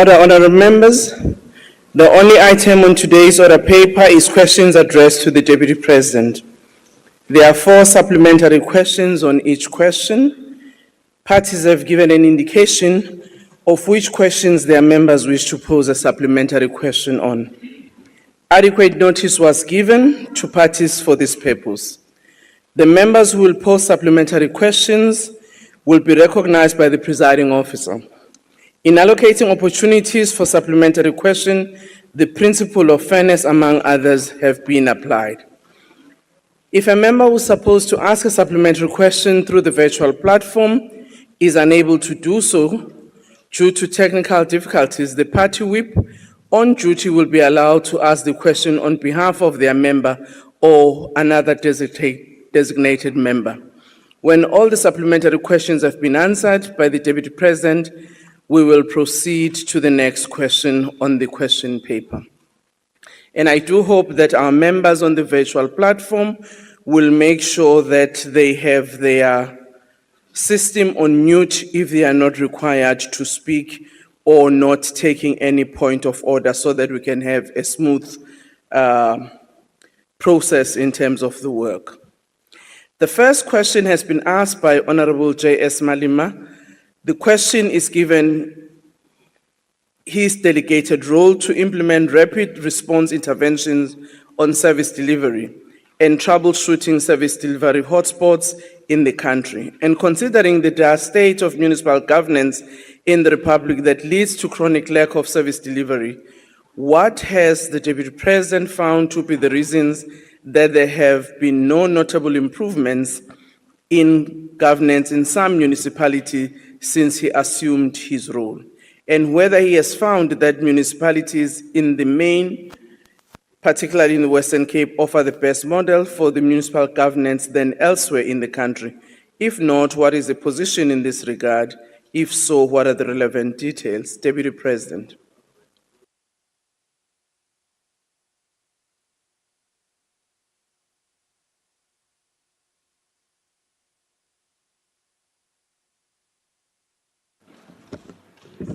Order, honorable members. The only item on today's order paper is questions addressed to the Deputy President. There are 4 supplementary questions on each question. Parties have given an indication of which questions their members wish to pose a supplementary question on. Adequate notice was given to parties for this purpose. The members who will pose supplementary questions will be recognized by the presiding officer. In allocating opportunities for supplementary question, the principle of fairness, among others, have been applied. If a member who is supposed to ask a supplementary question through the virtual platform is unable to do so due to technical difficulties, the party whip on duty will be allowed to ask the question on behalf of their member or another designated member. When all the supplementary questions have been answered by the Deputy President, we will proceed to the next question on the question paper. And I do hope that our members on the virtual platform will make sure that they have their system on mute if they are not required to speak or not taking any point of order, so that we can have a smooth process in terms of the work. The first question has been asked by Honorable J.S. Malima. The question is given his delegated role to implement rapid response interventions on service delivery and troubleshooting service delivery hotspots in the country. And considering the dire state of municipal governance in the Republic that leads to chronic lack of service delivery, what has the Deputy President found to be the reasons that there have been no notable improvements in governance in some municipalities since he assumed his role, and whether he has found that municipalities in the main, particularly in the Western Cape, offer the best model for the municipal governance than elsewhere in the country. If not, what is the position in this regard? If so, what are the relevant details? Deputy President.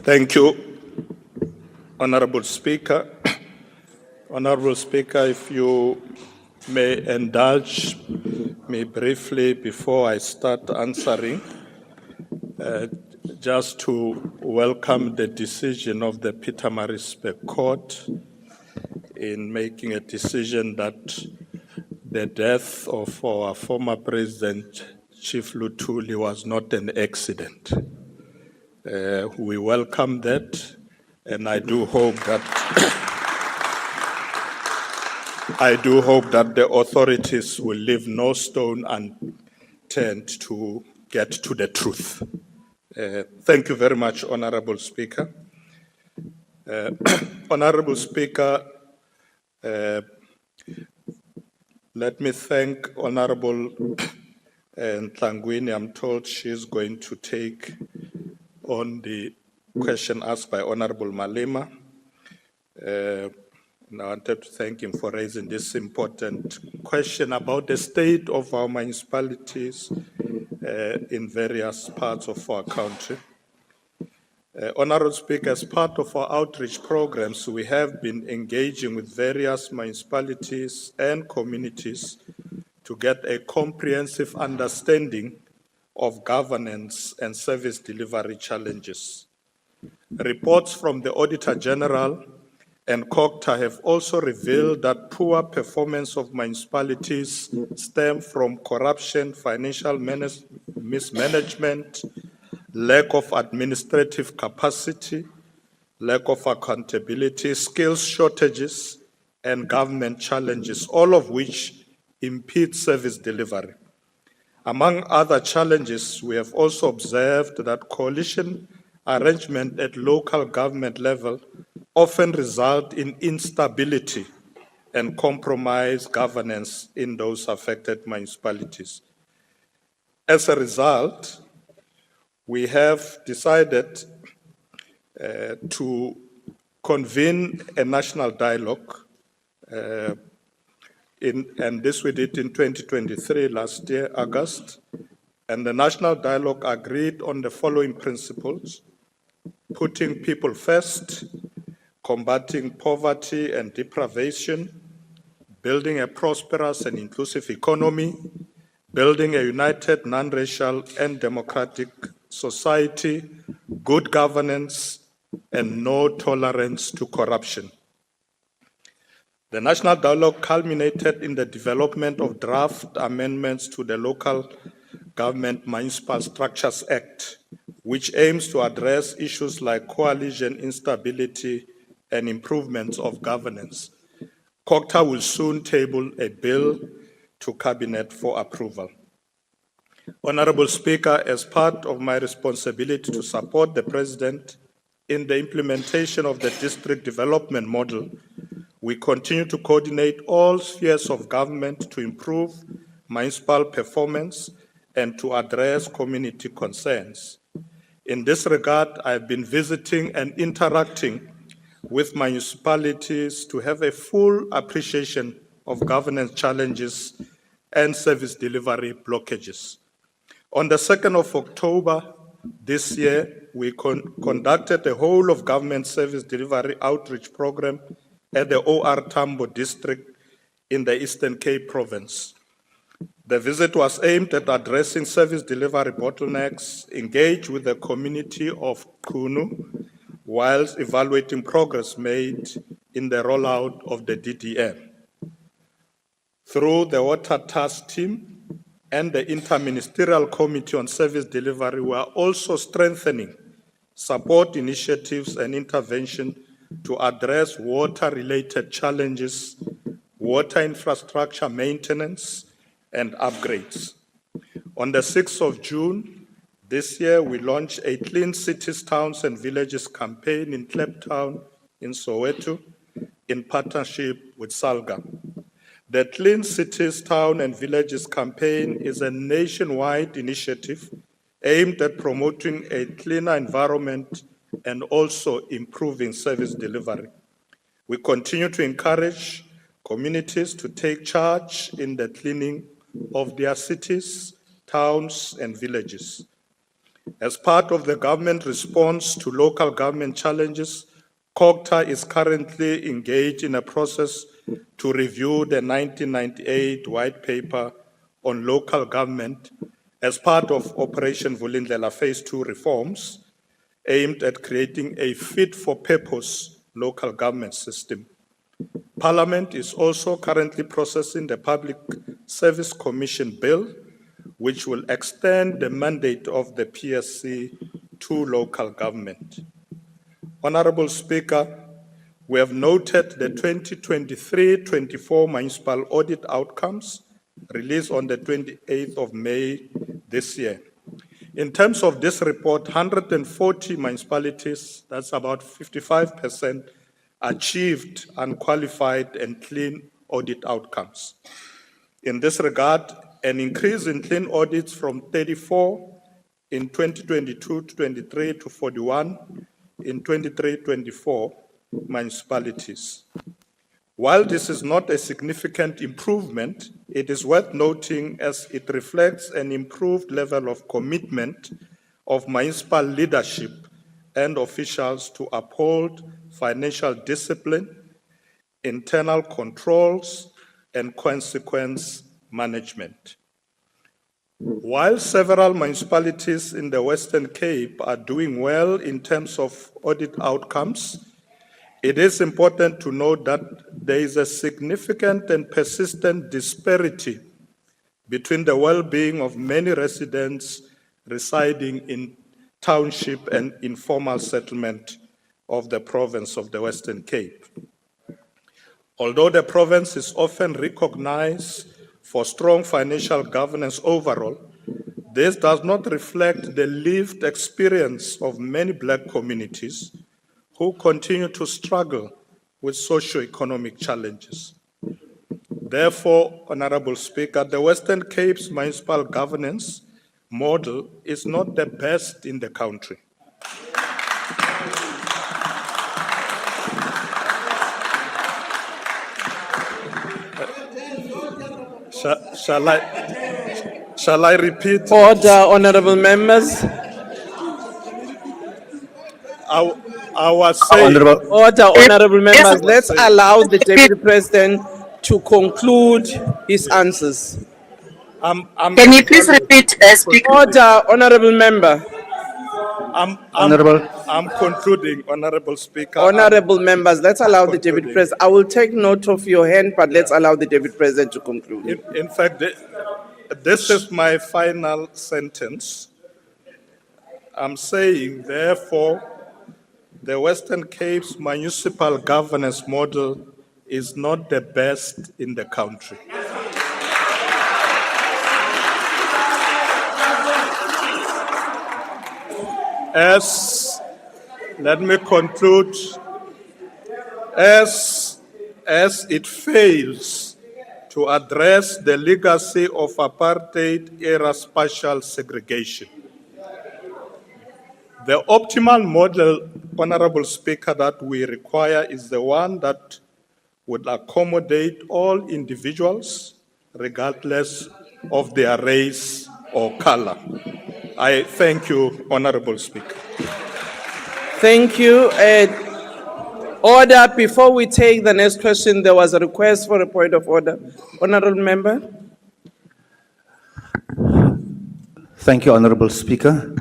Thank you, Honorable Speaker. Honorable Speaker, if you may indulge me briefly before I start answering, just to welcome the decision of the Pietermaritzburg Court in making a decision that the death of our former President, Chief Luthuli, was not an accident. We welcome that, and I do hope that the authorities will leave no stone unturned to get to the truth. Thank you very much, Honorable Speaker. Honorable Speaker, let me thank Honorable Ntlangwini. I'm told she's going to take on the question asked by Honorable Malema. And I wanted to thank him for raising this important question about the state of our municipalities in various parts of our country. Honorable Speaker, as part of our outreach programs, we have been engaging with various municipalities and communities to get a comprehensive understanding of governance and service delivery challenges. Reports from the Auditor General and COGTA have also revealed that poor performance of municipalities stem from corruption, financial mismanagement, lack of administrative capacity, lack of accountability, skills shortages, and government challenges, all of which impede service delivery. Among other challenges, we have also observed that coalition arrangement at local government level often result in instability and compromised governance in those affected municipalities. As a result, we have decided to convene a national dialogue, and this we did in 2023, last year, August, and the national dialogue agreed on the following principles. putting people first, combating poverty and deprivation, building a prosperous and inclusive economy, building a united, non-racial and democratic society, good governance, and no tolerance to corruption. The National Dialogue culminated in the development of draft amendments to the Local Government Municipal Structures Act, which aims to address issues like coalition instability and improvements of governance. COGTA will soon table a bill to Cabinet for approval. Honorable Speaker, as part of my responsibility to support the President in the implementation of the district development model, we continue to coordinate all spheres of government to improve municipal performance and to address community concerns. In this regard, I have been visiting and interacting with municipalities to have a full appreciation of governance challenges and service delivery blockages. On the 2nd of October this year, we conducted a whole of government service delivery outreach program at the OR Tambo district in the Eastern Cape province. The visit was aimed at addressing service delivery bottlenecks, engage with the community of Kunu, whilst evaluating progress made in the rollout of the DDM. Through the Water Task Team and the Interministerial Committee on Service Delivery, we are also strengthening support initiatives and intervention to address water-related challenges, water infrastructure maintenance, and upgrades. On the 6th of June this year, we launched a Clean Cities, Towns and Villages campaign in Kliptown in Soweto in partnership with SALGA. The Clean Cities, Towns and Villages campaign is a nationwide initiative aimed at promoting a cleaner environment and also improving service delivery. We continue to encourage communities to take charge in the cleaning of their cities, towns, and villages. As part of the government response to local government challenges, COGTA is currently engaged in a process to review the 1998 white paper on local government as part of Operation Vulindlela Phase 2 reforms, aimed at creating a fit-for-purpose local government system. Parliament is also currently processing the Public Service Commission Bill, which will extend the mandate of the PSC to local government. Honorable Speaker, we have noted the 2023-24 municipal audit outcomes released on the 28th of May this year. In terms of this report, 140 municipalities, that's about 55%, achieved unqualified and clean audit outcomes. In this regard, an increase in clean audits from 34 in 2022-23 to 41 in 23-24 municipalities. While this is not a significant improvement, it is worth noting as it reflects an improved level of commitment of municipal leadership and officials to uphold financial discipline, internal controls, and consequence management. While several municipalities in the Western Cape are doing well in terms of audit outcomes, it is important to note that there is a significant and persistent disparity between the well-being of many residents residing in township and informal settlement of the province of the Western Cape. Although the province is often recognized for strong financial governance overall, this does not reflect the lived experience of many Black communities who continue to struggle with socio-economic challenges. Therefore, Honorable Speaker, the Western Cape's municipal governance model is not the best in the country. Shall I repeat? Order, honorable members. I was saying, Honorable, Order, honorable members. Let's saying- allow the deputy president to conclude his answers. I'm Can you please actually repeat, Speaker? concluding. Order, honorable member. Honorable, I'm concluding, Honorable Speaker. Honorable members, let's allow the deputy concluding. president. I will take note of your hand, but let's allow the deputy president to conclude. In fact, this is my final sentence. I'm saying, therefore, the Western Cape's municipal governance model is not the best in the country. Let me conclude, as it fails to address the legacy of apartheid-era spatial segregation. The optimal model, Honorable Speaker, that we require is the one that would accommodate all individuals, regardless of their race or color. I thank you, Honorable Speaker. Thank you. Order, before we take the next question, there was a request for a point of order. Honorable member. thank you, Honorable Speaker.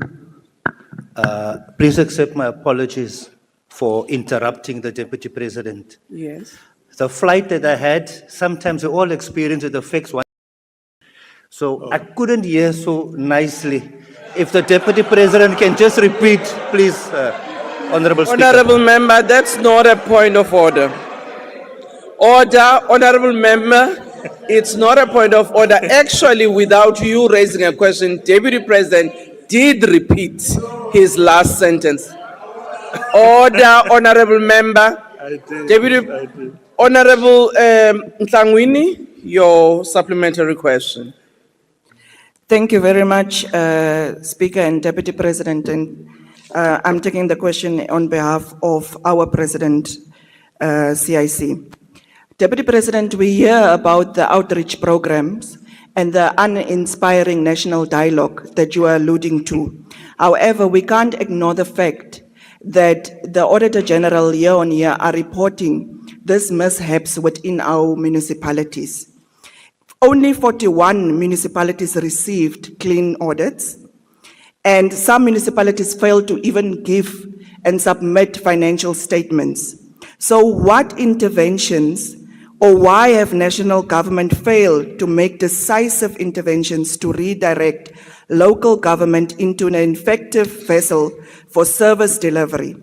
Please accept my apologies for interrupting the Deputy President. Yes. The flight that I had, sometimes we all experience it affects one. So I couldn't hear so nicely. If the Deputy President can just repeat, please, Honorable Speaker. Honorable member, that's not a point of order. Order, honorable member, it's not a point of order. Actually, without you raising a question, Deputy President did repeat his last sentence. Order, honorable member. I did. Deputy, I did. Honorable Ntlangwini, your supplementary question. Thank you very much, Speaker and Deputy President. And I'm taking the question on behalf of our President, CIC. Deputy President, we hear about the outreach programs and the uninspiring national dialogue that you are alluding to. However, we can't ignore the fact that the Auditor General year on year are reporting these mishaps within our municipalities. Only 41 municipalities received clean audits, and some municipalities failed to even give and submit financial statements. So what interventions, or why have national government failed to make decisive interventions to redirect local government into an effective vessel for service delivery?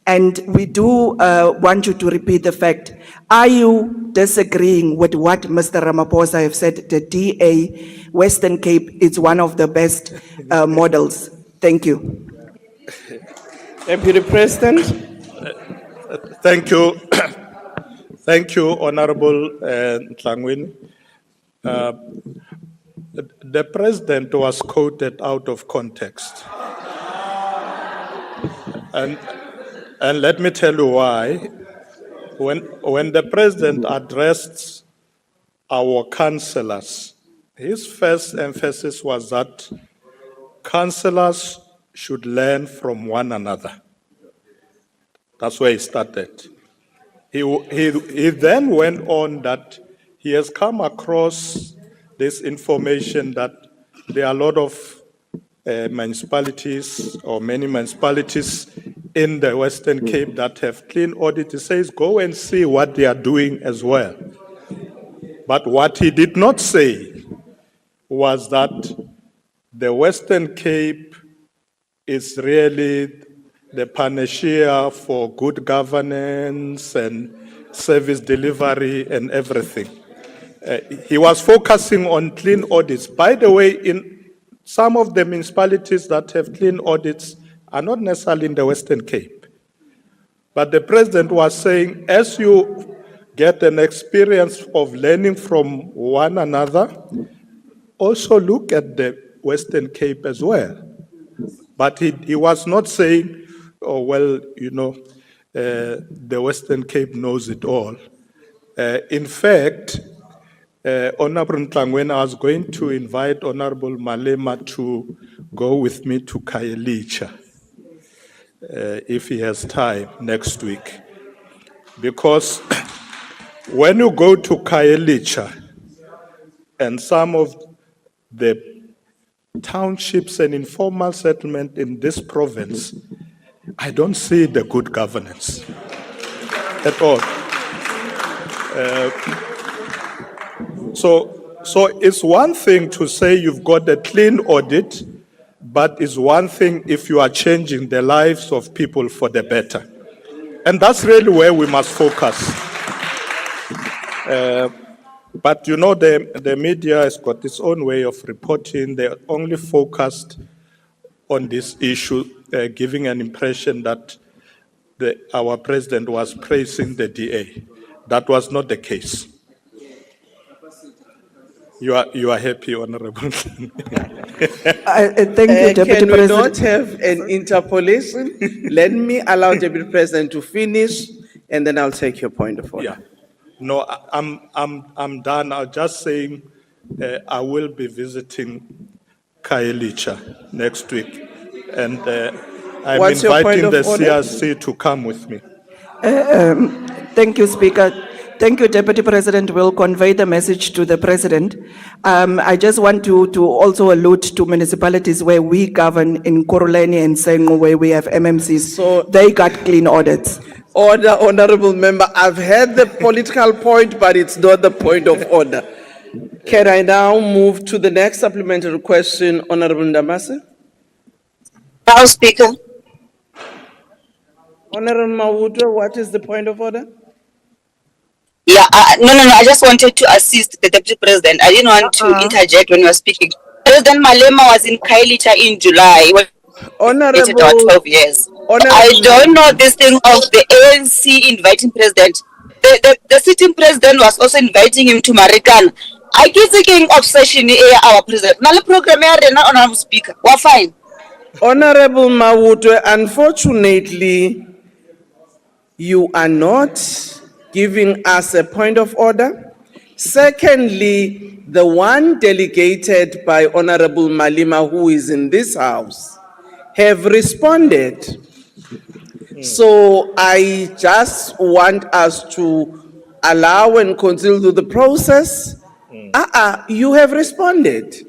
And we do want you to repeat the fact. Are you disagreeing with what Mr. Ramaphosa have said? The DA Western Cape is one of the best models. Thank you. Deputy President. Thank you. Thank you, Honorable Ntlangwini. The President was quoted out of context. And let me tell you why. When the President addressed our councillors, his first emphasis was that councillors should learn from one another. That's where he started. He then went on that he has come across this information that there are a lot of municipalities or many municipalities in the Western Cape that have clean audit. He says, go and see what they are doing as well. But what he did not say was that the Western Cape is really the panacea for good governance and service delivery and everything. He was focusing on clean audits. By the way, in some of the municipalities that have clean audits are not necessarily in the Western Cape. But the President was saying, as you get an experience of learning from one another, also look at the Western Cape as well. But he was not saying, oh, well, the Western Cape knows it all. In fact, Honorable Ntlangwini, I was going to invite Honorable Malema to go with me to Khayelitsha. if he has time next week. Because when you go to Khayelitsha and some of the townships and informal settlement in this province, I don't see the good governance at all. So it's one thing to say you've got a clean audit, but it's one thing if you are changing the lives of people for the better. And that's really where we must focus. But you know, the media has got its own way of reporting. They're only focused on this issue, giving an impression that our president was praising the DA. That was not the case. You are happy, Honorable. Thank you, Deputy Can we President. not have an interpolation? Let me allow Deputy President to finish, and then I'll take your point of order. Yeah. No, I'm done. I'm just saying I will be visiting Khayelitsha next week. And I'm What's your point inviting of the order? CRC to come with me. Thank you, Speaker. Thank you, Deputy President. We'll convey the message to the President. I just want to also allude to municipalities where we govern in Koroleni and Sengo, where we have MMCs. So- They got clean audits. Order, Honorable Member. I've heard the political point, but it's not the point of order. Can I now move to the next supplementary question, Honorable Ndamase? Now, Speaker. Honorable Mawuto, what is the point of order? Yeah, no. I just wanted to assist the Deputy President. I didn't want to interject when you were speaking. President Malema was in Khayelitsha in July. He was Honorable, about 12 years. Honorable- I don't know this thing of the ANC inviting President. The sitting President was also inviting him to Marikana. I keep thinking obsession our President. Nale program Honorable Speaker. We're fine. Honorable Mawuto, unfortunately, you are not giving us a point of order. Secondly, the one delegated by Honorable Malima, who is in this house, have responded. So I just want us to allow and continue through the process. You have responded.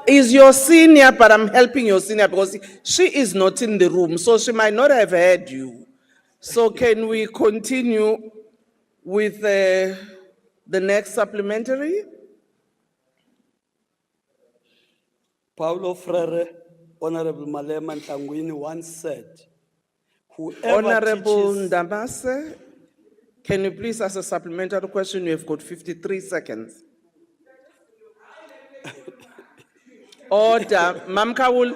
Is your senior, but I'm helping your senior because she is not in the room, so she might not have heard you. So can we continue with the next supplementary? Paulo Freire, Honorable Malema Ntangwini once said, whoever Honorable teaches... Ndamase, can you please ask a supplementary question? You have got 53 seconds. Order, Mam Kawula.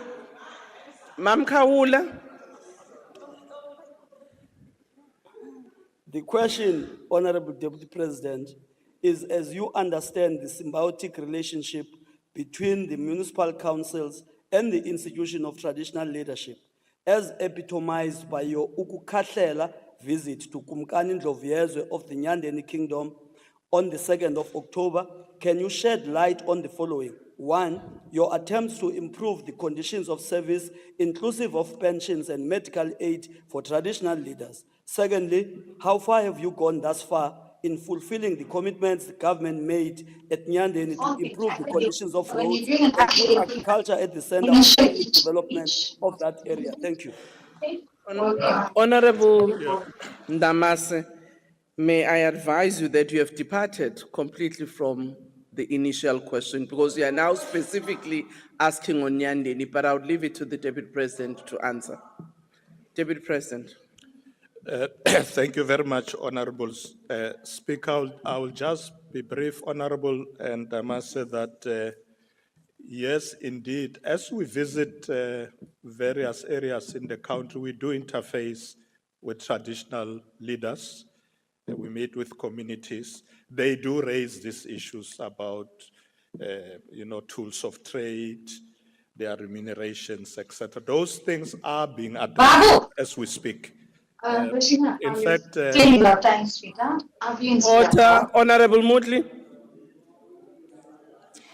The question, Honorable Deputy President, is as you understand the symbiotic relationship between the municipal councils and the institution of traditional leadership, as epitomized by your ukukahlela visit to Kumkani Ndlovyezwe of the Nyandeni Kingdom on the 2nd of October, can you shed light on the following? One, your attempts to improve the conditions of service, inclusive of pensions and medical aid for traditional leaders. Secondly, how far have you gone thus far in fulfilling the commitments the government made at Nyandeni to improve the conditions of roads and put agriculture at the center of the development of that area? Thank you. Honorable Ndamase, may I advise you that you have departed completely from the initial question because you are now specifically asking on Nyandeni, but I would leave it to the Deputy President to answer. Deputy President. Thank you very much, Honorable Speaker. I will just be brief, Honorable, and I must say that, yes, indeed, as we visit various areas in the country, we do interface with traditional leaders. We meet with communities. They do raise these issues about, tools of trade, their remunerations, etc. Those things are being addressed as we speak. In fact, Order, Honorable Moodley.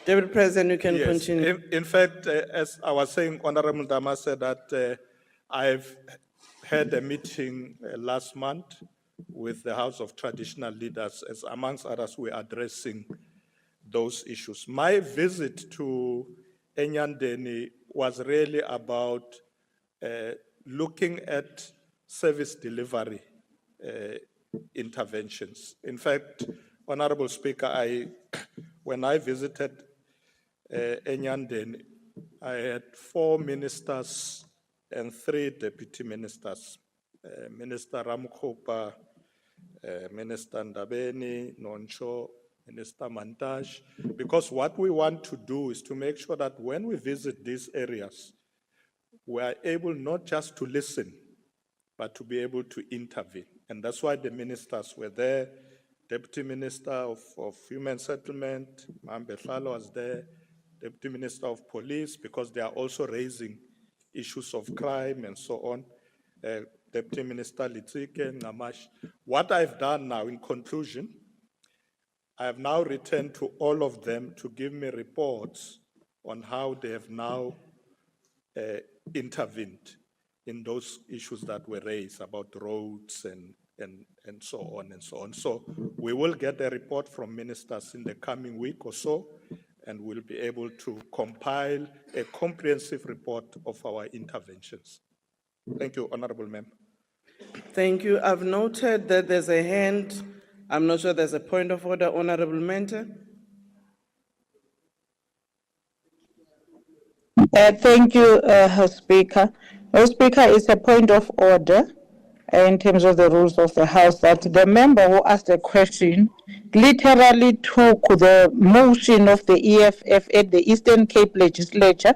Deputy President, you can yes, continue. in fact, as I was saying, Honorable Dama said that I've had a meeting last month with the House of Traditional Leaders, as amongst others, we're addressing those issues. My visit to Enyandeni was really about looking at service delivery interventions. In fact, Honorable Speaker, when I visited Enyandeni, I had 4 ministers and 3 deputy ministers. Minister Ramkhopa, Minister Ndabeni, Noncho, Minister Mantaj, because what we want to do is to make sure that when we visit these areas, we are able not just to listen, but to be able to intervene. And that's why the ministers were there. Deputy Minister of Human Settlement, Mambe Hlalo was there, Deputy Minister of Police, because they are also raising issues of crime and so on. Deputy Minister Litsike, Namash. What I've done now, in conclusion, I have now returned to all of them to give me reports on how they have now intervened in those issues that were raised about roads and so on and so on. So we will get a report from ministers in the coming week or so, and we'll be able to compile a comprehensive report of our interventions. Thank you, Honorable Member. Thank you. I've noted that there's a hand. I'm not sure there's a point of order, Honorable Mentor. Thank you, Speaker. Speaker, it's a point of order in terms of the rules of the House that the member who asked the question literally took the motion of the EFF at the Eastern Cape Legislature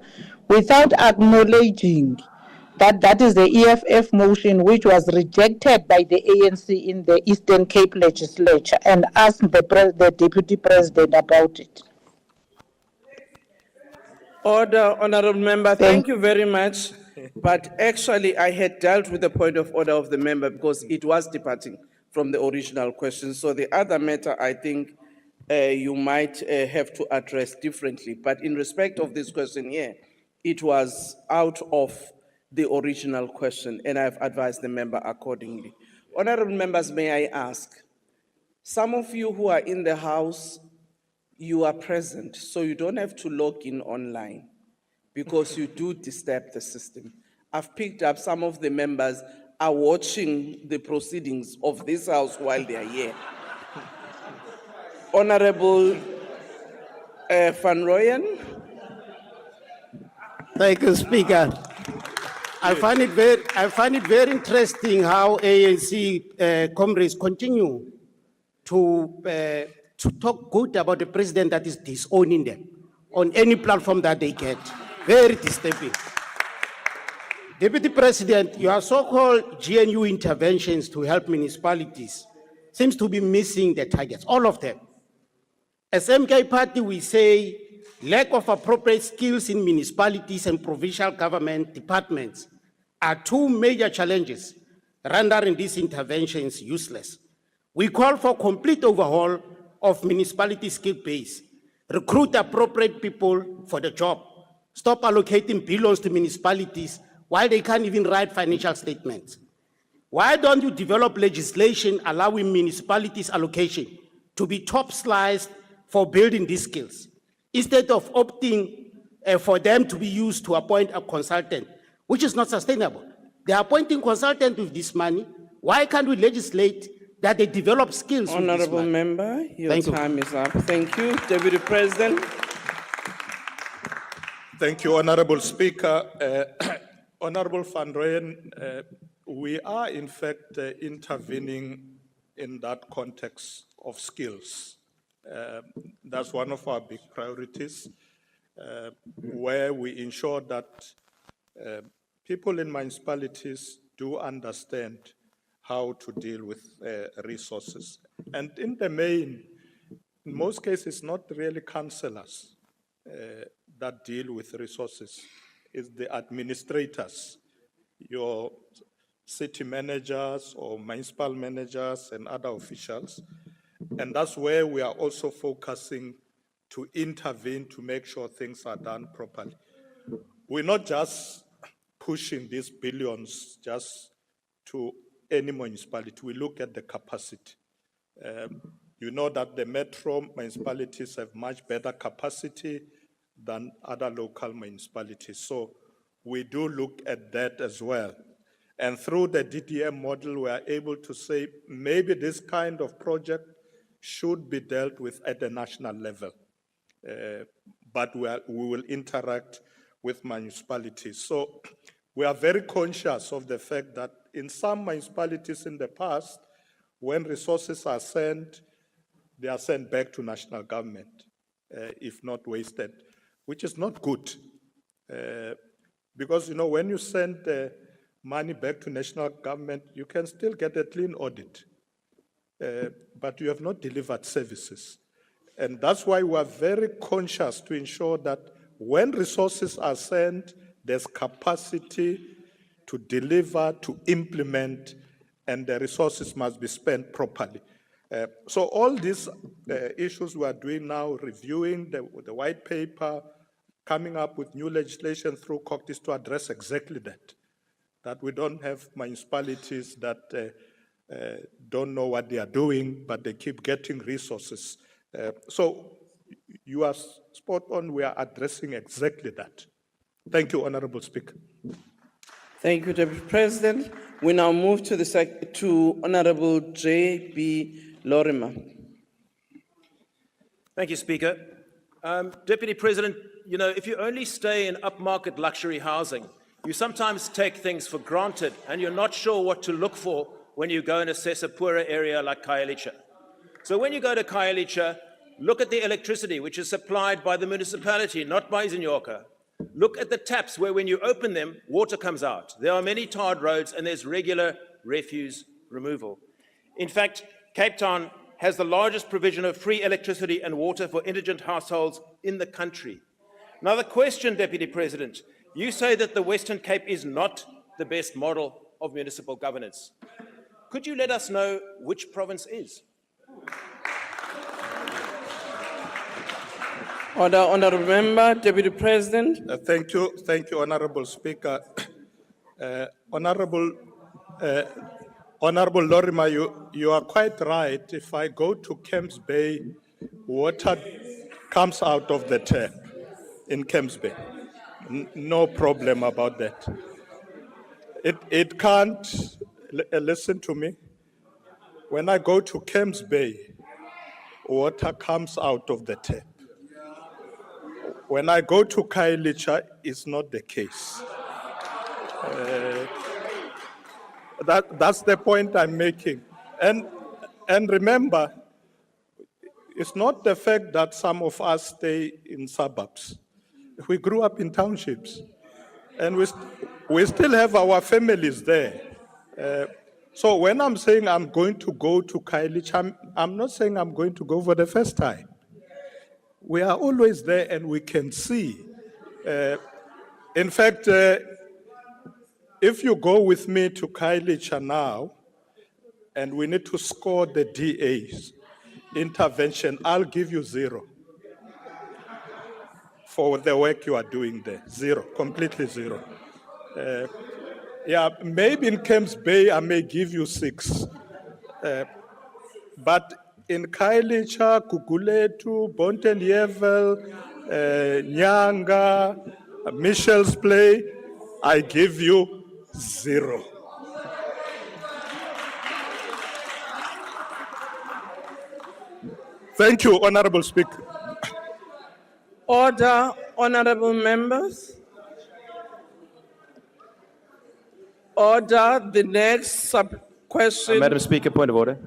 without acknowledging that that is the EFF motion which was rejected by the ANC in the Eastern Cape Legislature, and asked the Deputy President about it. Order, Honorable Member. Thank you very much. But actually, I had dealt with the point of order of the member because it was departing from the original question. So the other matter, I think you might have to address differently. But in respect of this question here, it was out of the original question, and I've advised the member accordingly. Honorable members, may I ask, some of you who are in the House, you are present, so you don't have to log in online because you do disturb the system. I've picked up some of the members are watching the proceedings of this House while they are here. Honorable Van Rooyen. Thank you, Speaker. I find it very interesting how ANC comrades continue to talk good about the president that is disowning them on any platform that they get. Very disturbing. Deputy President, your so-called GNU interventions to help municipalities seems to be missing the targets, all of them. As MK Party, we say lack of appropriate skills in municipalities and provincial government departments are 2 major challenges rendering these interventions useless. We call for complete overhaul of municipality skill base, recruit appropriate people for the job, stop allocating billions to municipalities while they can't even write financial statements. Why don't you develop legislation allowing municipalities' allocation to be top sliced for building these skills, instead of opting for them to be used to appoint a consultant, which is not sustainable? They are appointing consultants with this money. Why can't we legislate that they develop skills with this Honorable money? Member, your time is up. Thank you. Deputy President. Thank you, Honorable Speaker. Honorable Van Rooyen, we are in fact intervening in that context of skills. That's one of our big priorities, where we ensure that people in municipalities do understand how to deal with resources. And in the main, in most cases, not really councillors that deal with resources. It's the administrators, your city managers or municipal managers and other officials. And that's where we are also focusing to intervene to make sure things are done properly. We're not just pushing these billions just to any municipality. We look at the capacity. You know that the metro municipalities have much better capacity than other local municipalities. So we do look at that as well. And through the DDM model, we are able to say maybe this kind of project should be dealt with at the national level. But we will interact with municipalities. So we are very conscious of the fact that in some municipalities in the past, when resources are sent, they are sent back to national government, if not wasted, which is not good. Because, you know, when you send money back to national government, you can still get a clean audit, but you have not delivered services. And that's why we are very conscious to ensure that when resources are sent, there's capacity to deliver, to implement, and the resources must be spent properly. So all these issues we are doing now, reviewing the white paper, coming up with new legislation through COCTIS to address exactly that we don't have municipalities that don't know what they are doing, but they keep getting resources. So you are spot on, we are addressing exactly that. Thank you, Honorable Speaker. Thank you, Deputy President. We now move to Honorable J.B. Lorimer. Thank you, Speaker. Deputy President, you know, if you only stay in upmarket luxury housing, you sometimes take things for granted and you're not sure what to look for when you go and assess a poorer area like Khayelitsha. So when you go to Khayelitsha, look at the electricity, which is supplied by the municipality, not by Zinyoka. Look at the taps where when you open them, water comes out. There are many tarred roads and there's regular refuse removal. In fact, Cape Town has the largest provision of free electricity and water for indigent households in the country. Now the question, Deputy President, you say that the Western Cape is not the best model of municipal governance. Could you let us know which province is? Order, Honourable Member, Deputy President. Thank you, Honourable Speaker. Honourable Lorimer, you are quite right. If I go to Camps Bay, water comes out of the tap in Camps Bay. No problem about that. It can't, listen to me. When I go to Camps Bay, water comes out of the tap. When I go to Khayelitsha, it's not the case. That's the point I'm making. And remember, it's not the fact that some of us stay in suburbs. We grew up in townships, and we still have our families there. So when I'm saying I'm going to go to Khayelitsha, I'm not saying I'm going to go for the first time. We are always there and we can see. In fact, if you go with me to Khayelitsha now, and we need to score the DA's intervention, I'll give you 0 for the work you are doing there. 0, completely 0. Yeah, maybe in Camps Bay I may give you 6. But in Khayelitsha, Guguletu, Bontenyevel, Nyanga, Michel's Play, I give you 0. Thank you, Honorable Speaker. Order, Honourable Members. Order, the next sub-question. Madam Speaker, point of order.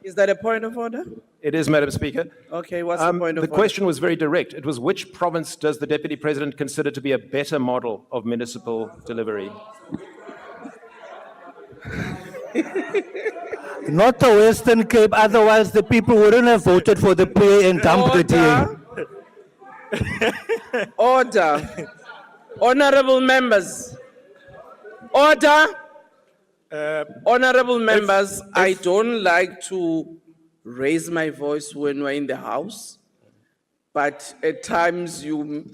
Is that a point of order? It is, Madam Speaker. Okay, what's the point of order? The question was very direct. It was, which province does the Deputy President consider to be a better model of municipal delivery? Not the Western Cape, otherwise the people wouldn't have voted for the PA and dumped the TA. Order. Honourable members. Order. Honourable members, I don't like to raise my voice when we're in the House, but at times you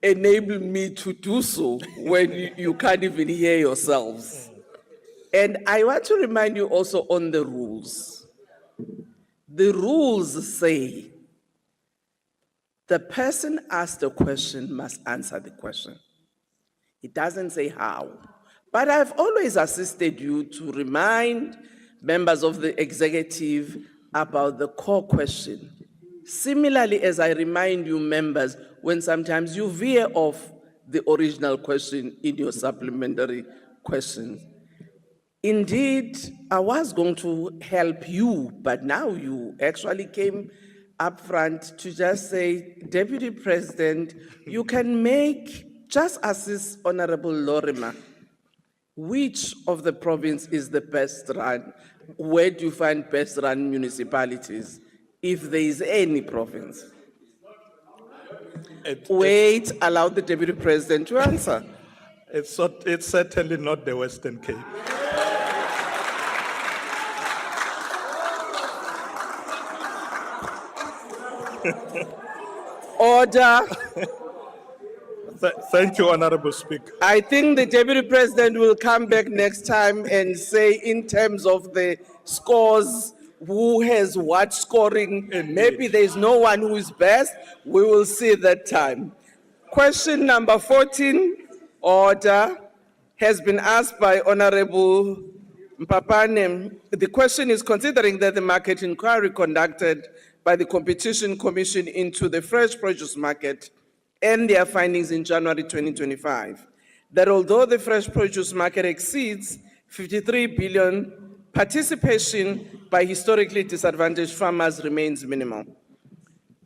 enable me to do so when you can't even hear yourselves. And I want to remind you also on the rules. The rules say the person asked the question must answer the question. It doesn't say how. But I've always assisted you to remind members of the executive about the core question. Similarly, as I remind you members, when sometimes you veer off the original question in your supplementary questions. Indeed, I was going to help you, but now you actually came up front to just say, Deputy President, you can just assist Honorable Lorimer. Which of the province is the best run? Where do you find best run municipalities, if there is any province? Wait, allow the Deputy President to answer. It's certainly not the Western Cape. Order. Thank you, Honorable Speaker. I think the Deputy President will come back next time and say, in terms of the scores, who has what scoring. Maybe there's no one who is best. We will see that time. Question number 14, order, has been asked by Honorable Mpapane. The question is, considering that the market inquiry conducted by the Competition Commission into the fresh produce market and their findings in January 2025, that although the fresh produce market exceeds 53 billion, participation by historically disadvantaged farmers remains minimal.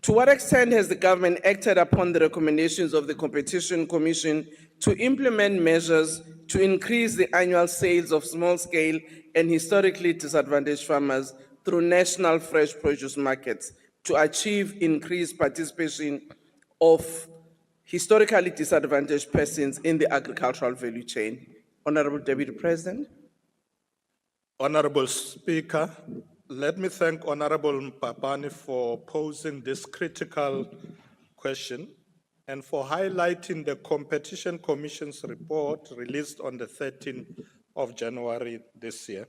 To what extent has the government acted upon the recommendations of the Competition Commission to implement measures to increase the annual sales of small-scale and historically disadvantaged farmers through national fresh produce markets to achieve increased participation of historically disadvantaged persons in the agricultural value chain? Honorable Deputy President. Honorable Speaker, let me thank Honorable Mpapane for posing this critical question and for highlighting the Competition Commission's report released on the 13th of January this year.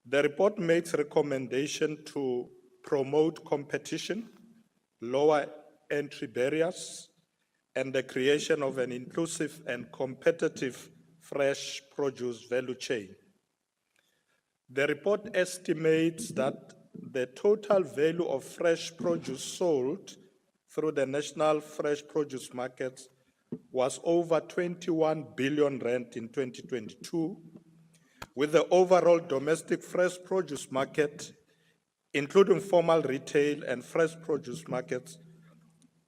The report makes recommendation to promote competition, lower entry barriers, and the creation of an inclusive and competitive fresh produce value chain. The report estimates that the total value of fresh produce sold through the national fresh produce markets was over 21 billion rand in 2022, with the overall domestic fresh produce market, including formal retail and fresh produce markets,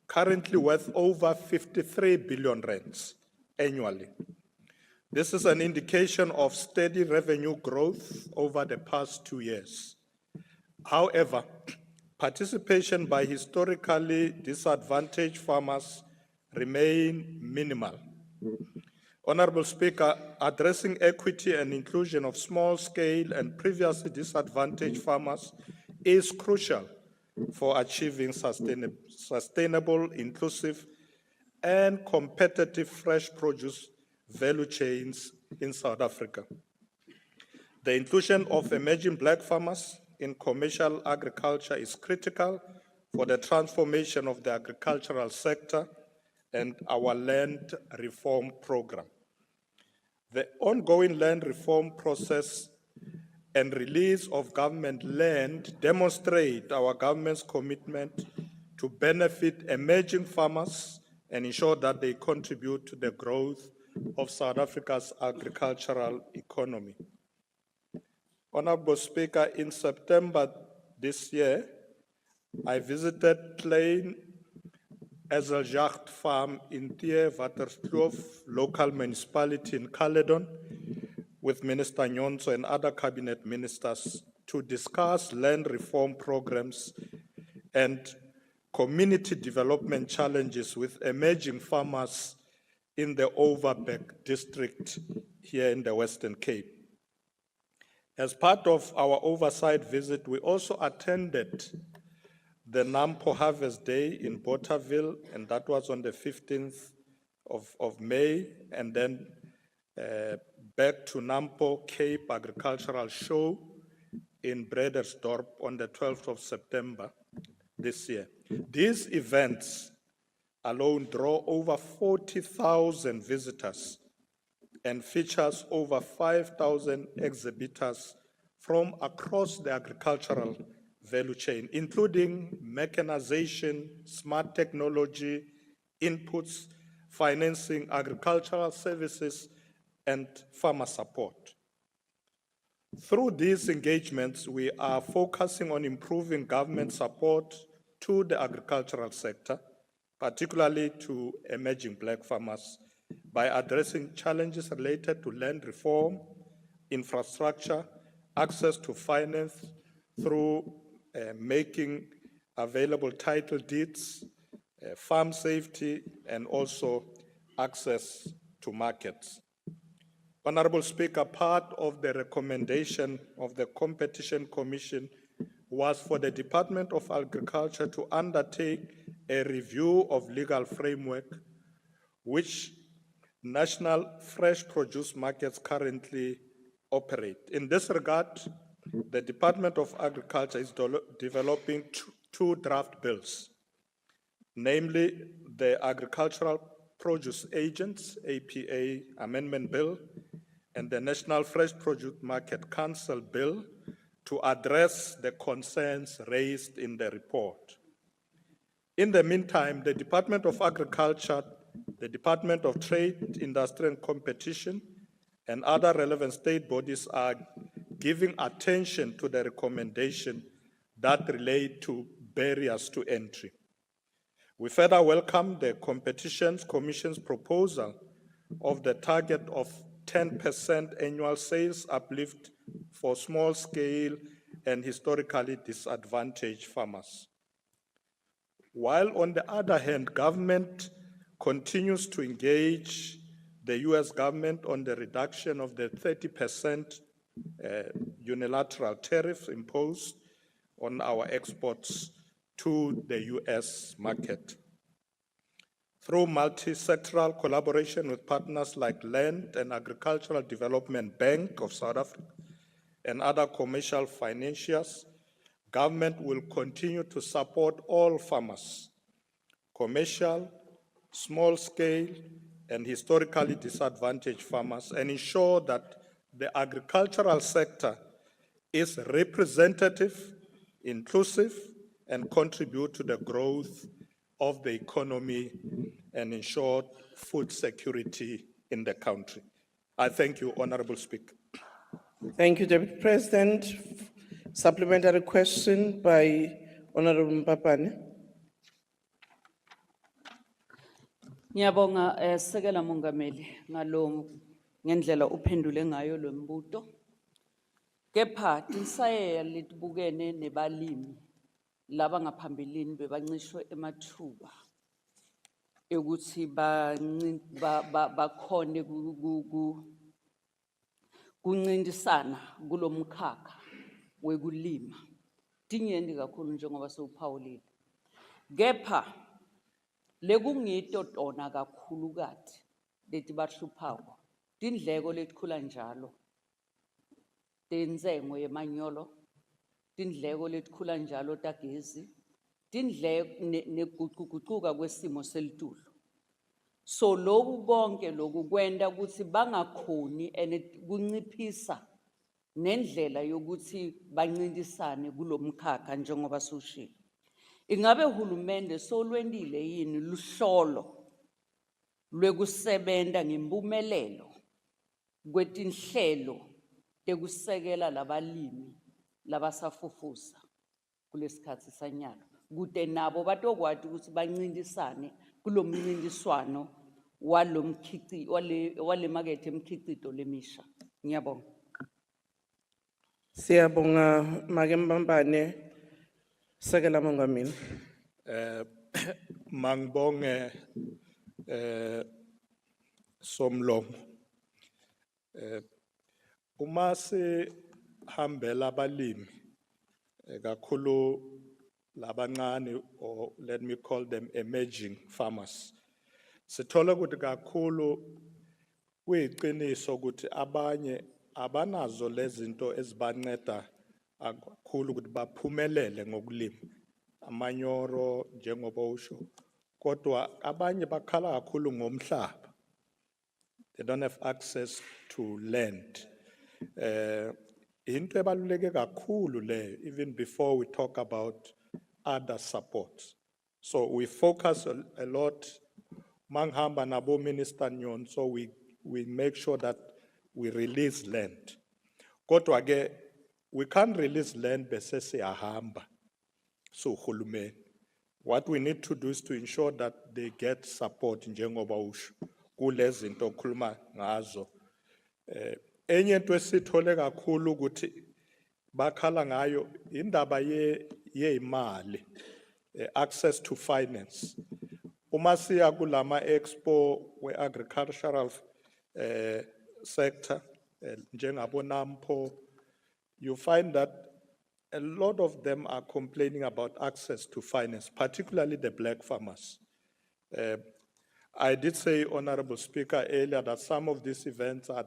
currently worth over 53 billion rands annually. This is an indication of steady revenue growth over the past 2 years. However, participation by historically disadvantaged farmers remain minimal. Honorable Speaker, addressing equity and inclusion of small-scale and previously disadvantaged farmers is crucial for achieving sustainable, inclusive, and competitive fresh produce value chains in South Africa. The inclusion of emerging black farmers in commercial agriculture is critical for the transformation of the agricultural sector and our land reform program. The ongoing land reform process and release of government land demonstrate our government's commitment to benefit emerging farmers and ensure that they contribute to the growth of South Africa's agricultural economy. Honorable Speaker, in September this year, I visited Klein Ezeljacht Farm in Waterskloof local municipality in Caledon with Minister Nyonso and other cabinet ministers to discuss land reform programs and community development challenges with emerging farmers in the Overberg district here in the Western Cape. As part of our oversight visit, we also attended the Nampo Harvest Day in Botterville, and that was on the 15th of May, and then back to Nampo Cape Agricultural Show in Bredasdorp on the 12th of September this year. These events alone draw over 40,000 visitors and features over 5,000 exhibitors from across the agricultural value chain, including mechanization, smart technology, inputs, financing, agricultural services, and farmer support. Through these engagements, we are focusing on improving government support to the agricultural sector, particularly to emerging Black farmers, by addressing challenges related to land reform, infrastructure, access to finance through making available title deeds, farm safety, and also access to markets. Honorable Speaker, part of the recommendation of the Competition Commission was for the Department of Agriculture to undertake a review of legal framework which national fresh produce markets currently operate. In this regard, the Department of Agriculture is developing two draft bills, namely the Agricultural Produce Agents, APA Amendment Bill, and the National Fresh Produce Market Council Bill to address the concerns raised in the report. In the meantime, the Department of Agriculture, the Department of Trade, Industry and Competition, and other relevant state bodies are giving attention to the recommendation that relate to barriers to entry. We further welcome the Competition Commission's proposal of the target of 10% annual sales uplift for small-scale and historically disadvantaged farmers. While on the other hand, government continues to engage the US government on the reduction of the 30% unilateral tariff imposed on our exports to the US market. Through multi-sectoral collaboration with partners like Land and Agricultural Development Bank of South Africa and other commercial financiers, government will continue to support all farmers, commercial, small-scale, and historically disadvantaged farmers, and ensure that the agricultural sector is representative, inclusive, and contribute to the growth of the economy and ensure food security in the country. I thank you, Honorable Speaker. Thank you, Deputy President. Supplementary question by Honorable Mpapane. Ngiyabonga Sekela Mongameli ngendlela uphendule ngayo lo mbuto. Kepha tinsaye litibukene nebalimi laba ngaphambilini bebancishwe emathuba ukuthi bakhone kuncintisana kulomkhakha wekulima. Tinyendi kakhulu njengoba sewuphawulile. Kepha lekungito tona kakhulu kati leti bahluphako. Tindleko letikhula njalo. Tenzengo yemanyolo. Tindleko letikhula njalo tagezi. Tindleko neguquguquka kwesimo selitulu. So loku konke loku kwenda ukuthi bangakhoni kunciphisa nendlela yokuthi bancintisane kulomkhakha njengoba sushilo. Ingabe uhulumende solwendile yini luhlolo lwekusebenta ngempumelelo kwetinhlelo tekusekela labalimi labasafufusa kulesikhathi sanyalo kude nabo batokwati ukuthi bancintisane kulomncintiswano wale market emkhicito lemisha. Ngiyabonga. Siyabonga Makembambane. Sekela Mongameli. Mangbonge Somlomo. Uma sihambela abalimi kakhulu labancane, or let me call them emerging farmers, sithola ukuthi kakhulu Kuyiqiniso ukuthi abanye abanazo lezinto ezibanceda kakhulu ukuthi baphumelele ngokulima. Amanyoro njengoba usho. Kodwa abanye bakhala kakhulu ngomhlaba. They don't have access to land. Into ebaluleke kakhulu leyo, even before we talk about other supports. So we focus a lot, manghamba nabo Minister Nyon, so we make sure that we release land. Kodwa ke, we can't release land bese siyahamba. So hulumeni. What we need to do is to ensure that they get support njengoba usho kulezi zinto okhuluma ngazo. Enye into esithole kakhulu ukuthi bakhala ngayo indaba yeimali, access to finance. Uma siya kulama expo we agricultural sector njengabo NAMPO, you find that a lot of them are complaining about access to finance, particularly the black farmers. I did say, Honorable Speaker, earlier that some of these events are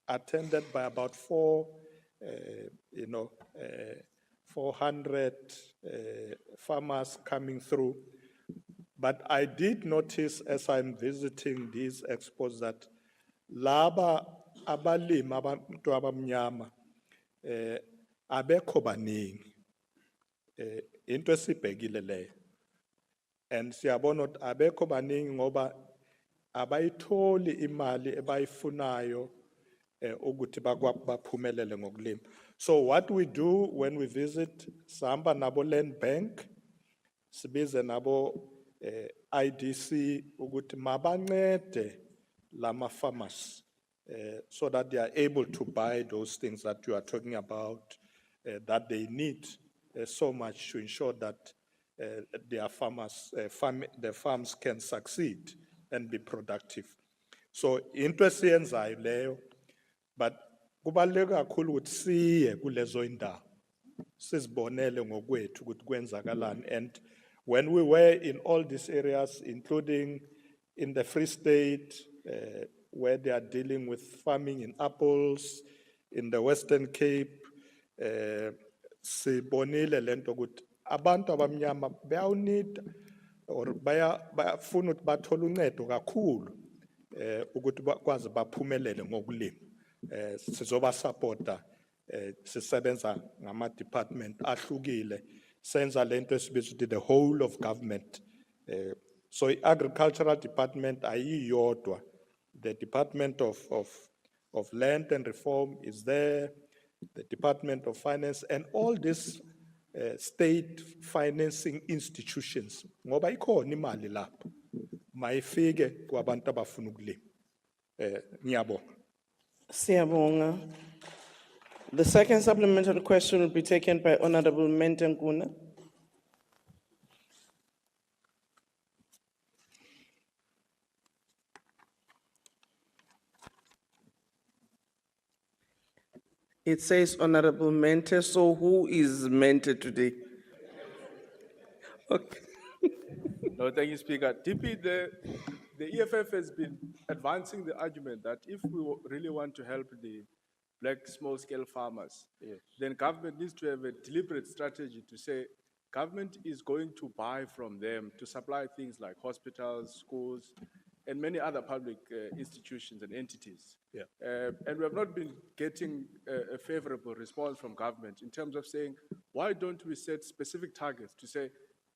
attended by about 400 farmers coming through. But I did notice as I'm visiting these expos that laba abalimi abantu abamnyama abekho baningi. Into esibhekile leyo. And siyabona ukuthi abekho baningi ngoba abayitholi imali ebayifunayo ukuthi baphumelele ngokulima. So what we do when we visit sihamba nabo land bank, sibize nabo IDC ukuthi mabancede lama farmers so that they are able to buy those things that you are talking about that they need so much to ensure that their farmers, the farms can succeed and be productive. So interest yenzayo leyo, but kubaluleke kakhulu ukuthi siye kulezo indawo sizibonele ngokwethu ukuthi kwenzakalani. And when we were in all these areas, including in the Free State, where they are dealing with farming in apples, in the Western Cape, sibonile lento ukuthi abantu abamnyama bayawunida or bayafuna ukuthi bathole uncedo kakhulu ukuthi bakwazi baphumelele ngokulima. Sizoba supporta sisebenza ngama department ahlukile senza lento esibiza ukuthi the whole of government. So agricultural department ayiyodwa. The Department of Land and Reform is there, the Department of Finance, and all these state financing institutions. Ngoba ikhona imali lapho. Mayifike kwabantu abafuna ukulima. Ngiyabonga. Siyabonga. The second supplementary question will be taken by Honorable Mentenkuna. It says Honorable Mente, so who is Mente today? Okay. No, thank you, Speaker. TP, the EFF has been advancing the argument that if we really want to help the black small-scale farmers, then government needs to have a deliberate strategy to say government is going to buy from them to supply things like hospitals, schools, and many other public institutions and entities. And we have not been getting a favorable response from government in terms of saying, why don't we set specific targets to say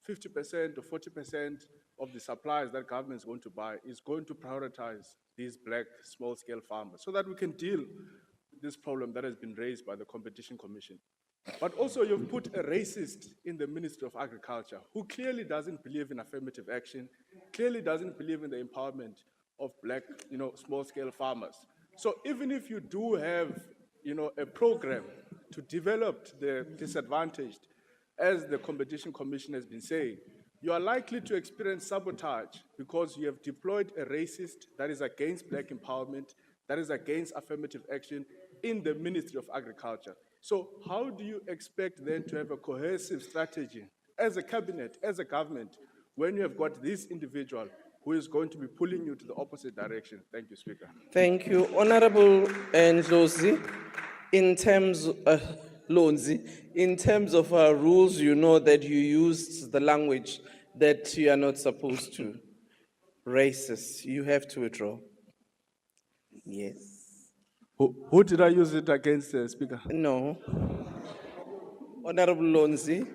50% or 40% of the supplies that government is going to buy is going to prioritize these black small-scale farmers so that we can deal with this problem that has been raised by the Competition Commission. But also you've put a racist in the Ministry of Agriculture who clearly doesn't believe in affirmative action, clearly doesn't believe in the empowerment of black, small-scale farmers. So even if you do have, a program to develop the disadvantaged, as the Competition Commission has been saying, you are likely to experience sabotage because you have deployed a racist that is against black empowerment, that is against affirmative action in the Ministry of Agriculture. So how do you expect then to have a cohesive strategy as a cabinet, as a government, when you have got this individual who is going to be pulling you to the opposite direction. Thank you, Speaker. Thank you. Honorable Ndlozi, in terms, Lonzi, in terms of our rules, you know that you used the language that you are not supposed to. Racist, you have to withdraw. Yes. Who did I use it against, Speaker? No. Honorable Lonzi.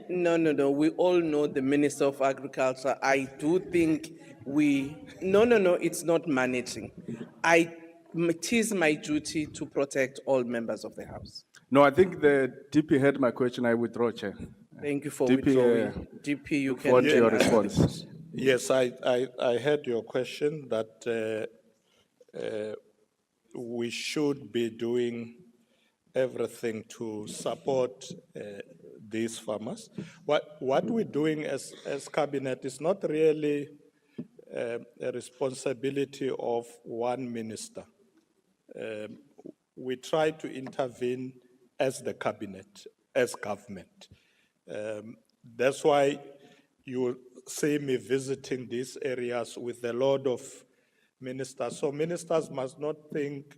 No, we all know the Minister of Agriculture. I do think no, it's not managing. It is my duty to protect all members of the House. No, I think the DP heard my question. I withdraw, Chair. Thank you for DP, withdrawing. DP, you look can forward to then your ask the response. question. Yes, I heard your question that we should be doing everything to support these farmers. What we're doing as cabinet is not really a responsibility of one minister. We try to intervene as the cabinet, as government. That's why you see me visiting these areas with a lot of ministers. So ministers must not think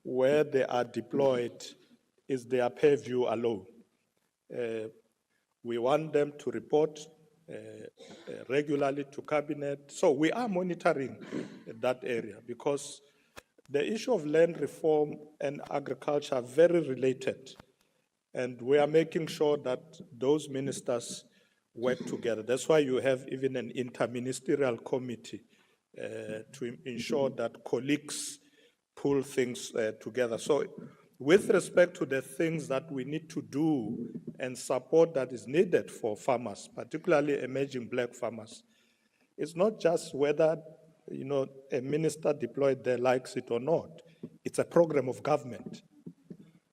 where they are deployed is their purview alone. We want them to report regularly to cabinet. So we are monitoring that area because the issue of land reform and agriculture are very related. And we are making sure that those ministers work together. That's why you have even an interministerial committee to ensure that colleagues pull things together. So with respect to the things that we need to do and support that is needed for farmers, particularly emerging black farmers, it's not just whether a minister deployed there likes it or not. It's a program of government.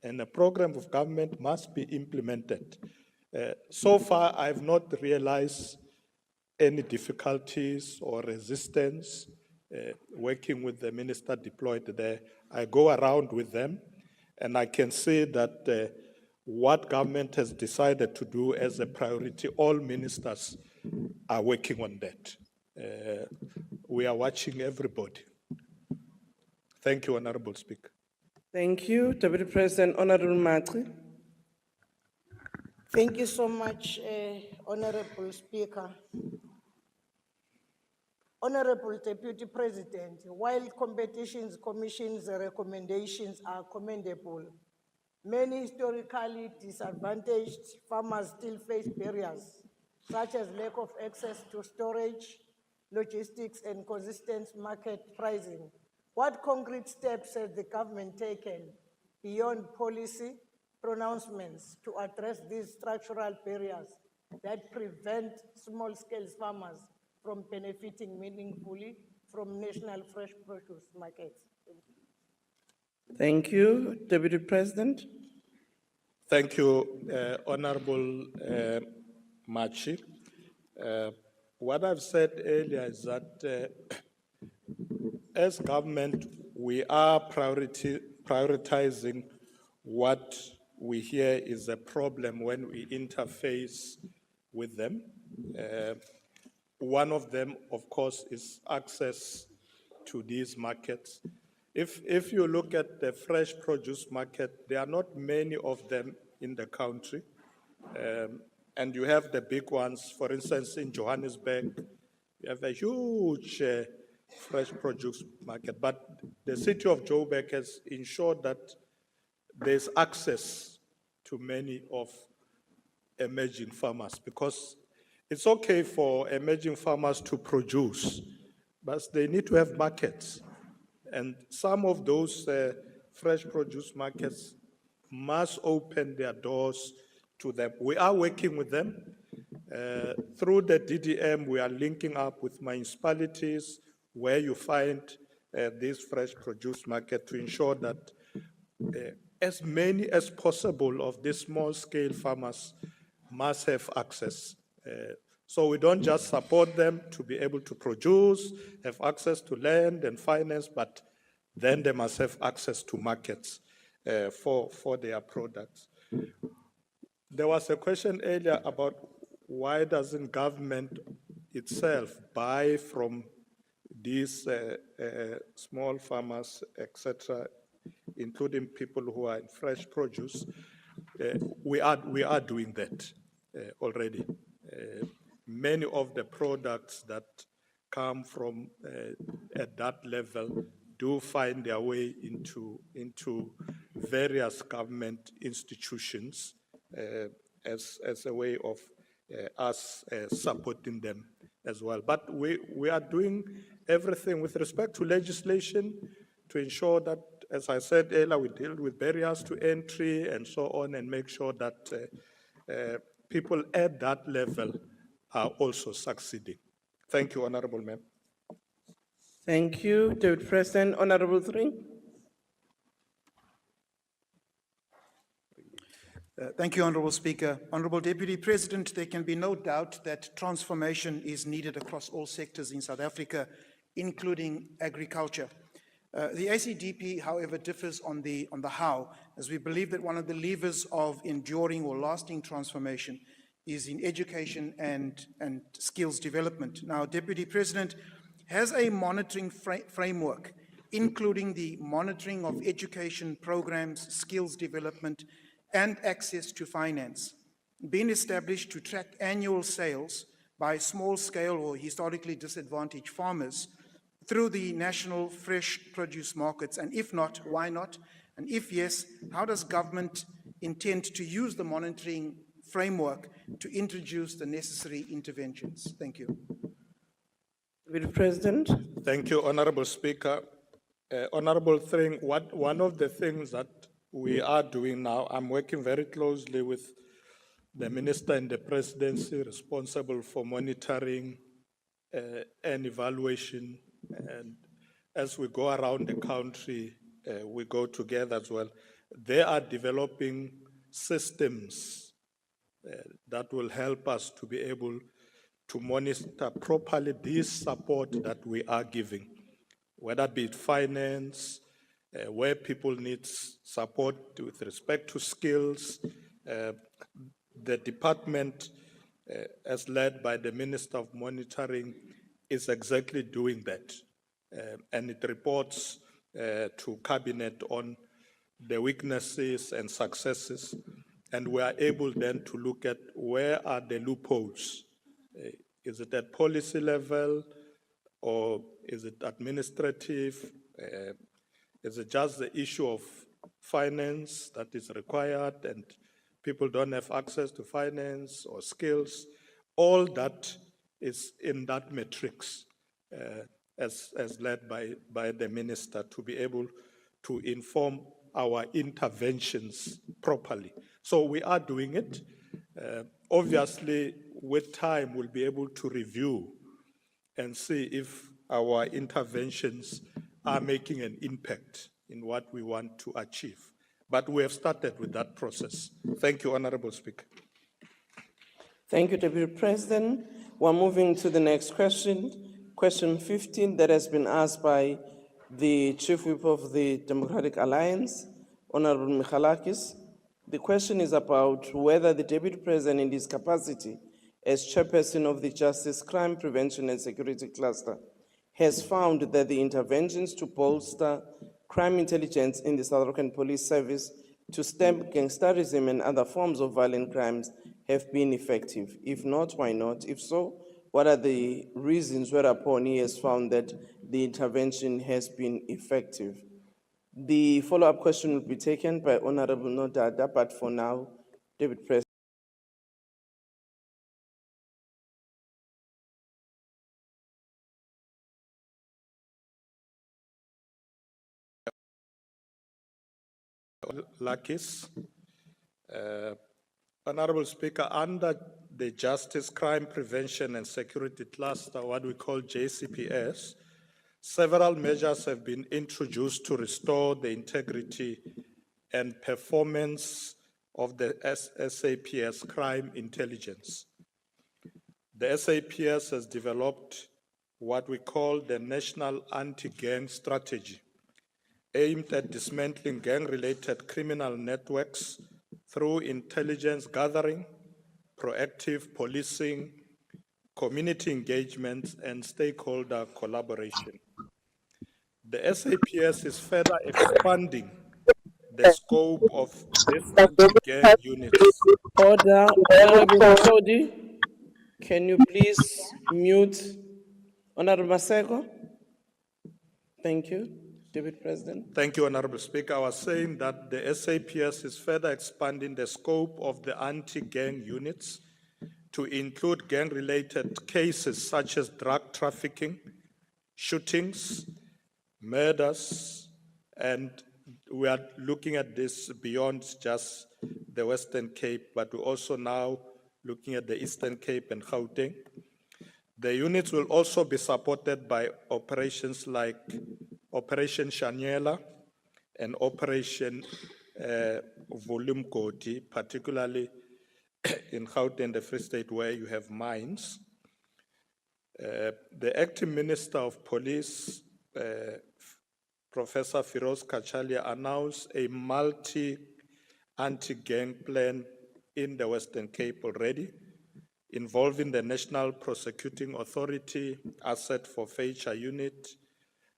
And a program of government must be implemented. So far, I've not realized any difficulties or resistance working with the minister deployed there. I go around with them, and I can say that what government has decided to do as a priority, all ministers are working on that. We are watching everybody. Thank you, Honorable Speaker. Thank you, Deputy President. Honorable Matri. Thank you so much, Honorable Speaker. Honorable Deputy President, while Competitions Commission's recommendations are commendable, many historically disadvantaged farmers still face barriers, such as lack of access to storage, logistics, and consistent market pricing. What concrete steps has the government taken beyond policy pronouncements to address these structural barriers that prevent small-scale farmers from benefiting meaningfully from national fresh produce markets? Thank you, Deputy President. Thank you, Honorable Machi. What I've said earlier is that as government, we are prioritizing what we hear is a problem when we interface with them. One of them, of course, is access to these markets. If you look at the fresh produce market, there are not many of them in the country. And you have the big ones, for instance, in Johannesburg, you have a huge fresh produce market. But the city of Joburg has ensured that there's access to many of emerging farmers, because it's okay for emerging farmers to produce, but they need to have markets. And some of those fresh produce markets must open their doors to them. We are working with them. Through the DDM, we are linking up with municipalities where you find this fresh produce market to ensure that as many as possible of these small-scale farmers must have access. So we don't just support them to be able to produce, have access to land and finance, but then they must have access to markets for their products. There was a question earlier about why doesn't government itself buy from these small farmers, etc., including people who are in fresh produce, we are doing that already. Many of the products that come from at that level do find their way into various government institutions as a way of us supporting them as well. But we are doing everything with respect to legislation to ensure that, as I said earlier, we deal with barriers to entry and so on, and make sure that people at that level are also succeeding. Thank you, Honorable Member. Thank you, Deputy President. Honorable 3. Thank you, Honorable Speaker. Honorable Deputy President, there can be no doubt that transformation is needed across all sectors in South Africa, including agriculture. The ACDP, however, differs on the how, as we believe that one of the levers of enduring or lasting transformation is in education and skills development. Now, Deputy President, has a monitoring framework, including the monitoring of education programs, skills development, and access to finance, been established to track annual sales by small-scale or historically disadvantaged farmers through the national fresh produce markets? And if not, why not? And if yes, how does government intend to use the monitoring framework to introduce the necessary interventions? Thank you. Deputy President. Thank you, Honorable Speaker. Honorable Thing, one of the things that we are doing now, I'm working very closely with the Minister in the Presidency responsible for monitoring and evaluation. And as we go around the country, we go together as well. They are developing systems that will help us to be able to monitor properly this support that we are giving, whether it be finance, where people need support with respect to skills. The department, as led by the Minister of Monitoring, is exactly doing that. And it reports to Cabinet on the weaknesses and successes. And we are able then to look at where are the loopholes. Is it at policy level, or is it administrative? Is it just the issue of finance that is required and people don't have access to finance or skills? All that is in that matrix as led by the minister to be able to inform our interventions properly. So we are doing it. Obviously, with time, we'll be able to review and see if our interventions are making an impact in what we want to achieve. But we have started with that process. Thank you, Honorable Speaker. Thank you, Deputy President. We're moving to the next question, question 15, that has been asked by the Chief Whip of the Democratic Alliance, Honorable Michalakis. The question is about whether the Deputy President, in his capacity as Chairperson of the Justice, Crime Prevention and Security Cluster, has found that the interventions to bolster crime intelligence in the South African Police Service to stem gangsterism and other forms of violent crimes have been effective. If not, why not? If so, what are the reasons whereupon he has found that the intervention has been effective? The follow-up question will be taken by Honorable Nodada, but for now, Deputy President. Lakis. Honorable Speaker, under the Justice, Crime Prevention and Security Cluster, what we call JCPS, several measures have been introduced to restore the integrity and performance of the SAPS crime intelligence. The SAPS has developed what we call the National Anti-Gang Strategy, aimed at dismantling gang-related criminal networks through intelligence gathering, proactive policing, community engagement, and stakeholder collaboration. The SAPS is further expanding the scope of these anti-gang units. Order, Honorable Mashodi, can you please mute Honorable Maseko? Thank you, Deputy President. Thank you, Honorable Speaker. I was saying that the SAPS is further expanding the scope of the anti-gang units to include gang-related cases such as drug trafficking, shootings, murders, and we are looking at this beyond just the Western Cape, but we're also now looking at the Eastern Cape and Gauteng. The units will also be supported by operations like Operation Shanyela and Operation Volume Koti, particularly in Gauteng, the Free State, where you have mines. The acting Minister of Police, Professor Firoz Kachalia, announced a multi-anti-gang plan in the Western Cape already, involving the National Prosecuting Authority, Asset Forfeiture Unit,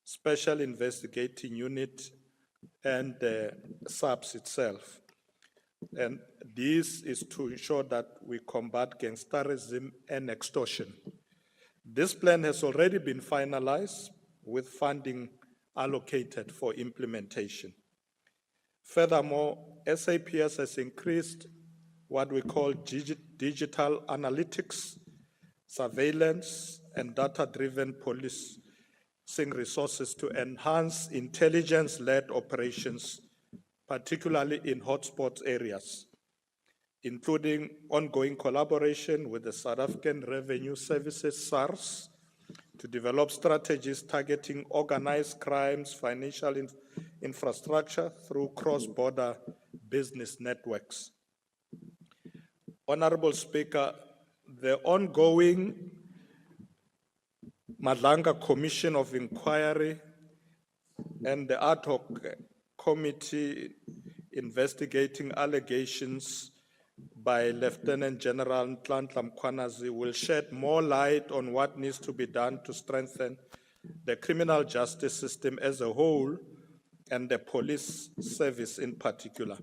Special Investigating Unit, and the SABC itself. And this is to ensure that we combat gangsterism and extortion. This plan has already been finalized with funding allocated for implementation. Furthermore, SAPS has increased what we call digital analytics, surveillance, and data-driven policing resources to enhance intelligence-led operations, particularly in hotspot areas, including ongoing collaboration with the South African Revenue Services, SARS, to develop strategies targeting organized crimes, financial infrastructure through cross-border business networks. Honorable Speaker, the ongoing Madlanga Commission of Inquiry and the ad hoc committee investigating allegations by Lieutenant General Nhlanhla Mkhwanazi will shed more light on what needs to be done to strengthen the criminal justice system as a whole and the police service in particular.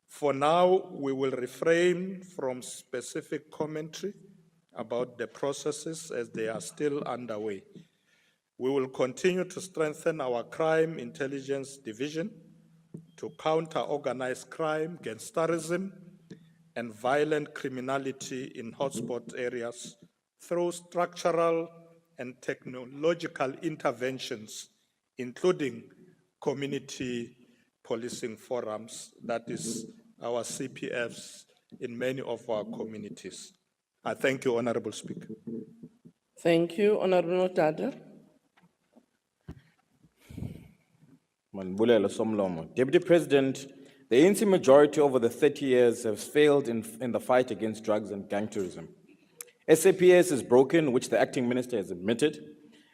For now, we will refrain from specific commentary about the processes as they are still underway. We will continue to strengthen our crime intelligence division to counter organized crime, gangsterism, and violent criminality in hotspot areas through structural and technological interventions, including community policing forums, that is our CPFs in many of our communities. I thank you, Honorable Speaker. Thank you, Honorable Notada. Manbulelo Somlomo. Deputy President, the ANC majority over the 30 years has failed in the fight against drugs and gang tourism. SAPS is broken, which the acting minister has admitted.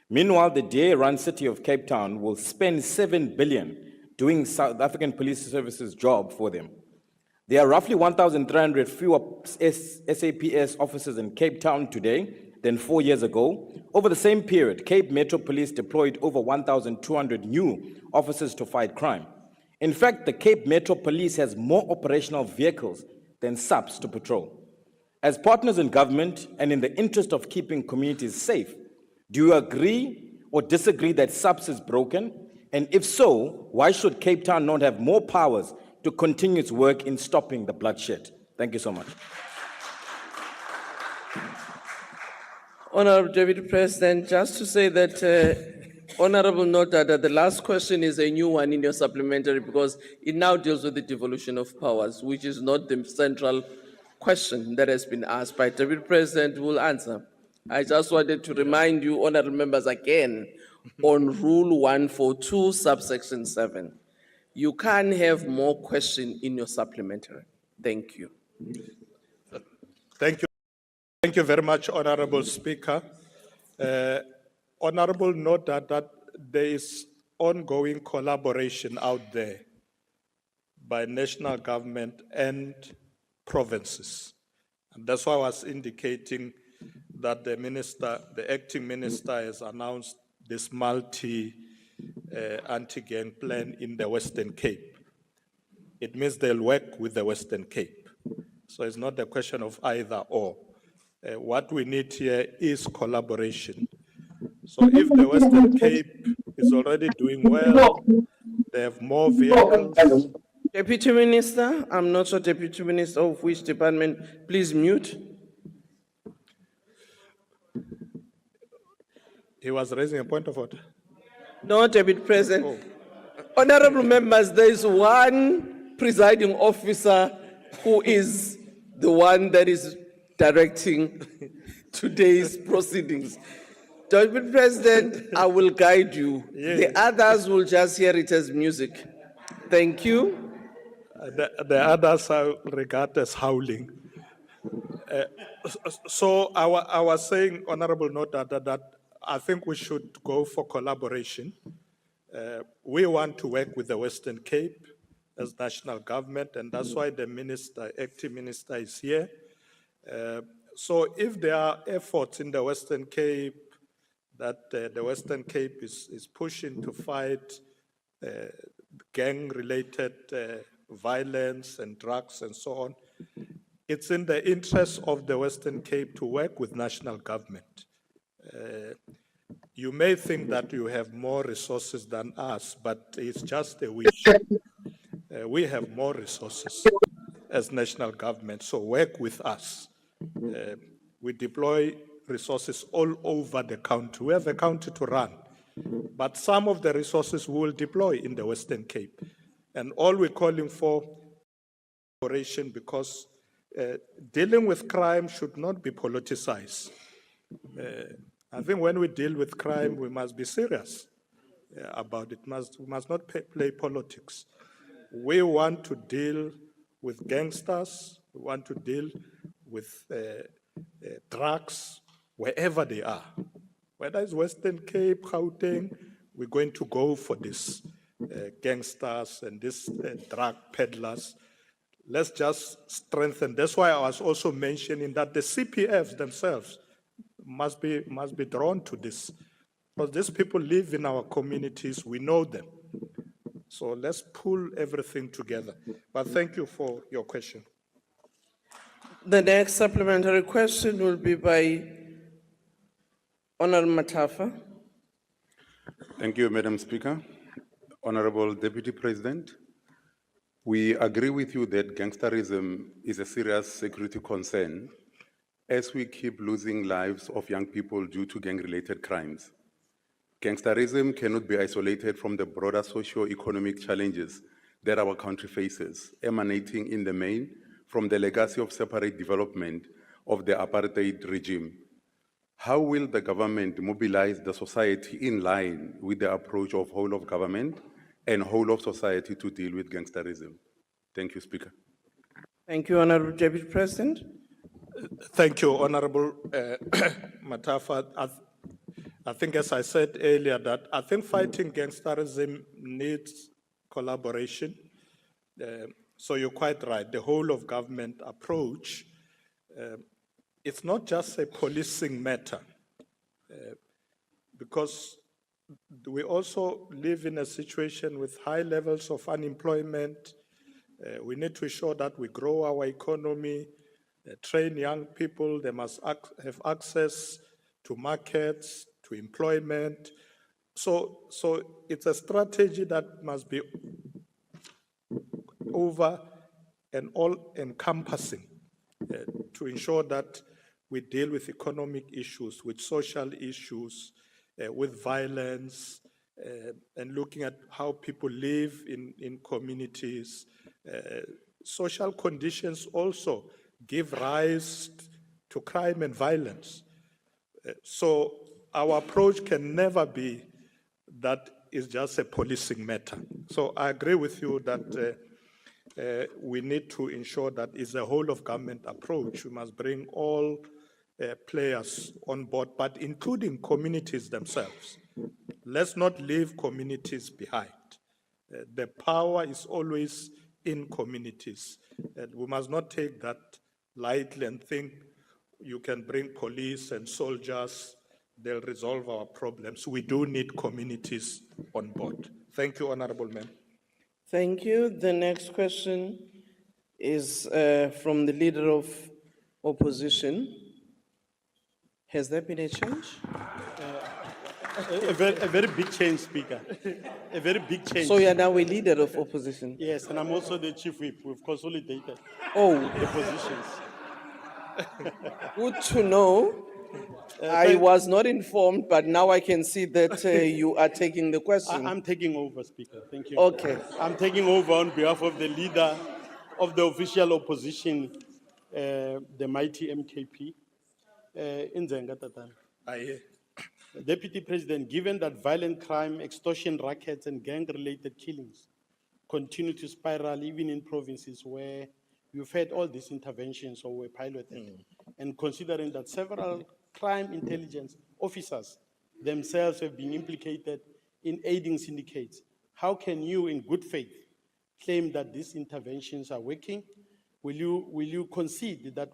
Meanwhile, the DA-run city of Cape Town will spend 7 billion doing South African Police Service's job for them. There are roughly 1,300 fewer SAPS officers in Cape Town today than 4 years ago. Over the same period, Cape Metro Police deployed over 1,200 new officers to fight crime. In fact, the Cape Metro Police has more operational vehicles than SAPS to patrol. As partners in government and in the interest of keeping communities safe, do you agree or disagree that SAPS is broken? And if so, why should Cape Town not have more powers to continue its work in stopping the bloodshed? Thank you so much. Honorable Deputy President, just to say that Honorable Notada, the last question is a new one in your supplementary because it now deals with the devolution of powers, which is not the central question that has been asked by Deputy President who will answer. I just wanted to remind you, honorable members, again, on Rule 142, subsection 7. You can't have more question in your supplementary. Thank you. Thank you. Thank you very much, Honorable Speaker. Honorable, note that there is ongoing collaboration out there by national government and provinces. And that's why I was indicating that the acting minister has announced this anti-gang plan in the Western Cape. It means they'll work with the Western Cape. So it's not a question of either or. What we need here is collaboration. So if the Western Cape is already doing well, they have more vehicles. Deputy Minister, I'm not sure Deputy Minister of which department, please mute. He was raising a point of order. No, Deputy President. Honorable members, there is one presiding officer who is the one that is directing today's proceedings. Deputy President, I will guide you. The others will just hear it as music. Thank you. The others are regarded as howling. So I was saying, Honorable Nota, that I think we should go for collaboration. We want to work with the Western Cape as national government, and that's why the acting minister is here. So if there are efforts in the Western Cape that the Western Cape is pushing to fight gang-related violence and drugs and so on, it's in the interest of the Western Cape to work with national government. You may think that you have more resources than us, but it's just a wish. We have more resources as national government, so work with us. We deploy resources all over the country. We have a country to run, but some of the resources we will deploy in the Western Cape. And all we're calling for collaboration, because dealing with crime should not be politicized. I think when we deal with crime, we must be serious about it. We must not play politics. We want to deal with gangsters. We want to deal with drugs wherever they are. Whether it's Western Cape, Gauteng, we're going to go for this gangsters and these drug peddlers. Let's just strengthen. That's why I was also mentioning that the CPFs themselves must be drawn to this, because these people live in our communities. We know them. So let's pull everything together. But thank you for your question. The next supplementary question will be by Honorable Matafa. Thank you, Madam Speaker. Honorable Deputy President, we agree with you that gangsterism is a serious security concern as we keep losing lives of young people due to gang-related crimes. Gangsterism cannot be isolated from the broader socio-economic challenges that our country faces, emanating in the main from the legacy of separate development of the apartheid regime. How will the government mobilize the society in line with the approach of whole of government and whole of society to deal with gangsterism? Thank you, Speaker. Thank you, Honorable Deputy President. Thank you, Honorable Matafa. I think, as I said earlier, that I think fighting gangsterism needs collaboration. So you're quite right. The whole of government approach, it's not just a policing matter, because we also live in a situation with high levels of unemployment. We need to ensure that we grow our economy, train young people. They must have access to markets, to employment. So it's a strategy that must be over and all-encompassing to ensure that we deal with economic issues, with social issues, with violence, and looking at how people live in communities. Social conditions also give rise to crime and violence. So our approach can never be that it's just a policing matter. So I agree with you that we need to ensure that it's a whole of government approach. We must bring all players on board, but including communities themselves. Let's not leave communities behind. The power is always in communities. We must not take that lightly and think you can bring police and soldiers, they'll resolve our problems. We do need communities on board. Thank you, Honorable Member. Thank you. The next question is from the Leader of Opposition. Has there been a change? A very big change, Speaker. A very big change. So you are now a Leader of Opposition? Yes, and I'm also the Chief Whip. We've consolidated the positions. Good to know. I was not informed, but now I can see that you are taking the question. I'm taking over, Speaker. Thank you. Okay. I'm taking over on behalf of the Leader of the official opposition, the mighty MKP. Nzenga Tatana. Aye. Deputy President, given that violent crime, extortion rackets, and gang-related killings continue to spiral even in provinces where you've had all these interventions or were piloted, and considering that several crime intelligence officers themselves have been implicated in aiding syndicates, how can you, in good faith, claim that these interventions are working? Will you concede that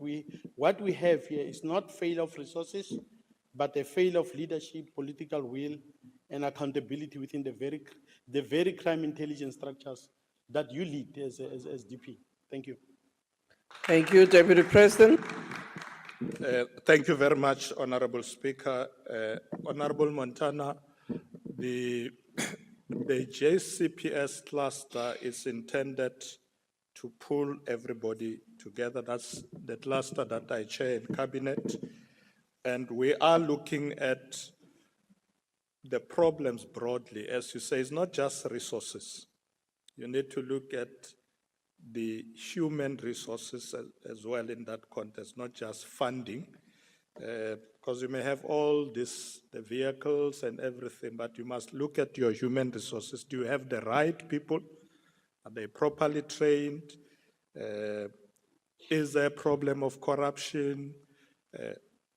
what we have here is not failure of resources, but a failure of leadership, political will, and accountability within the very crime intelligence structures that you lead as DP? Thank you. Thank you, Deputy President. Thank you very much, Honorable Speaker. Honorable Montana, the JCPS cluster is intended to pull everybody together. That's the cluster that I chair in Cabinet. And we are looking at the problems broadly. As you say, it's not just resources. You need to look at the human resources as well in that context, not just funding. Because you may have all this, the vehicles and everything, but you must look at your human resources. Do you have the right people? Are they properly trained? Is there a problem of corruption?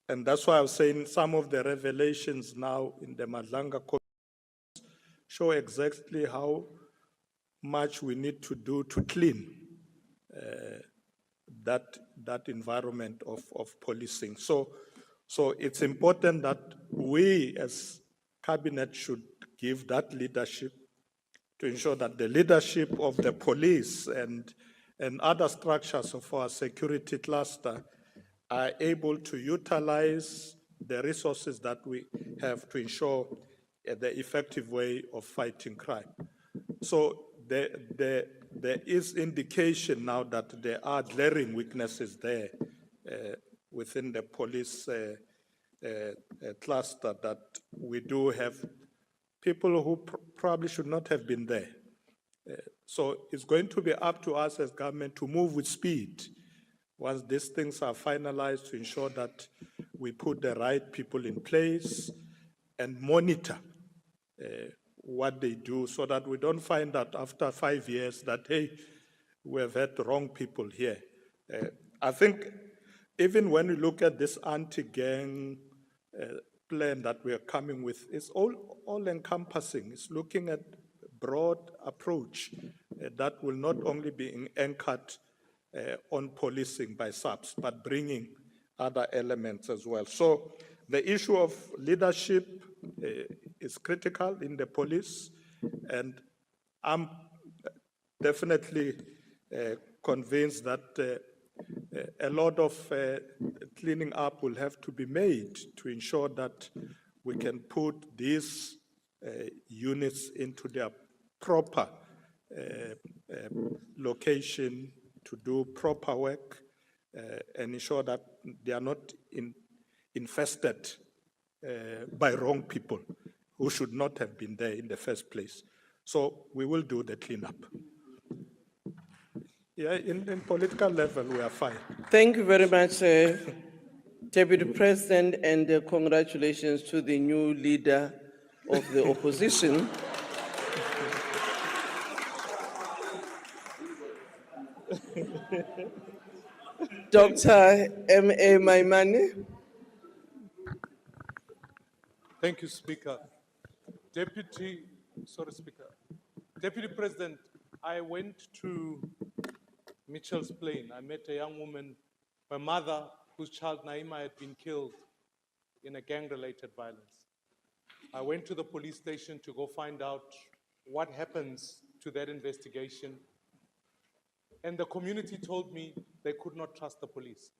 And that's why I was saying some of the revelations now in the Madlanga show exactly how much we need to do to clean that environment of policing. So it's important that we as Cabinet should give that leadership to ensure that the leadership of the police and other structures of our security cluster are able to utilize the resources that we have to ensure the effective way of fighting crime. So there is indication now that there are glaring weaknesses there within the police cluster, that we do have people who probably should not have been there. So it's going to be up to us as government to move with speed once these things are finalized, to ensure that we put the right people in place and monitor what they do, so that we don't find that after 5 years that, hey, we have had the wrong people here. I think even when we look at this anti-gang plan that we are coming with, it's all encompassing. It's looking at broad approach that will not only be anchored on policing by SABS, but bringing other elements as well. So the issue of leadership is critical in the police, and I'm definitely convinced that a lot of cleaning up will have to be made to ensure that we can put these units into their proper location to do proper work and ensure that they are not infested by wrong people who should not have been there in the first place. So we will do the cleanup. Yeah, in political level, we are fine. Thank you very much, Deputy President, and congratulations to the new leader of the opposition. Dr. M.A. Maimane. Thank you, Speaker. Deputy President, I went to Mitchell's Plain. I met a young woman. My mother whose child Naima had been killed in a gang-related violence. I went to the police station to go find out what happens to that investigation. And the community told me they could not trust the police.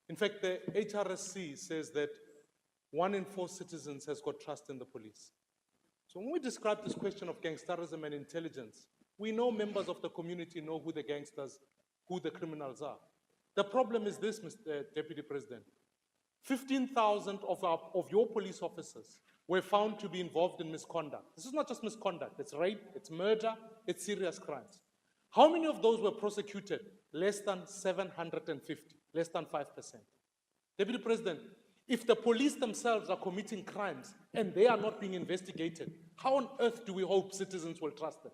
In fact, the HRSC says that 1 in 4 citizens has got trust in the police. So when we describe this question of gangsterism and intelligence, we know members of the community know who the gangsters, who the criminals are. The problem is this, Mr. Deputy President. 15,000 of your police officers were found to be involved in misconduct. This is not just misconduct, it's rape, it's murder, it's serious crimes. How many of those were prosecuted? Less than 750, less than 5%. Deputy President, if the police themselves are committing crimes and they are not being investigated, how on earth do we hope citizens will trust them?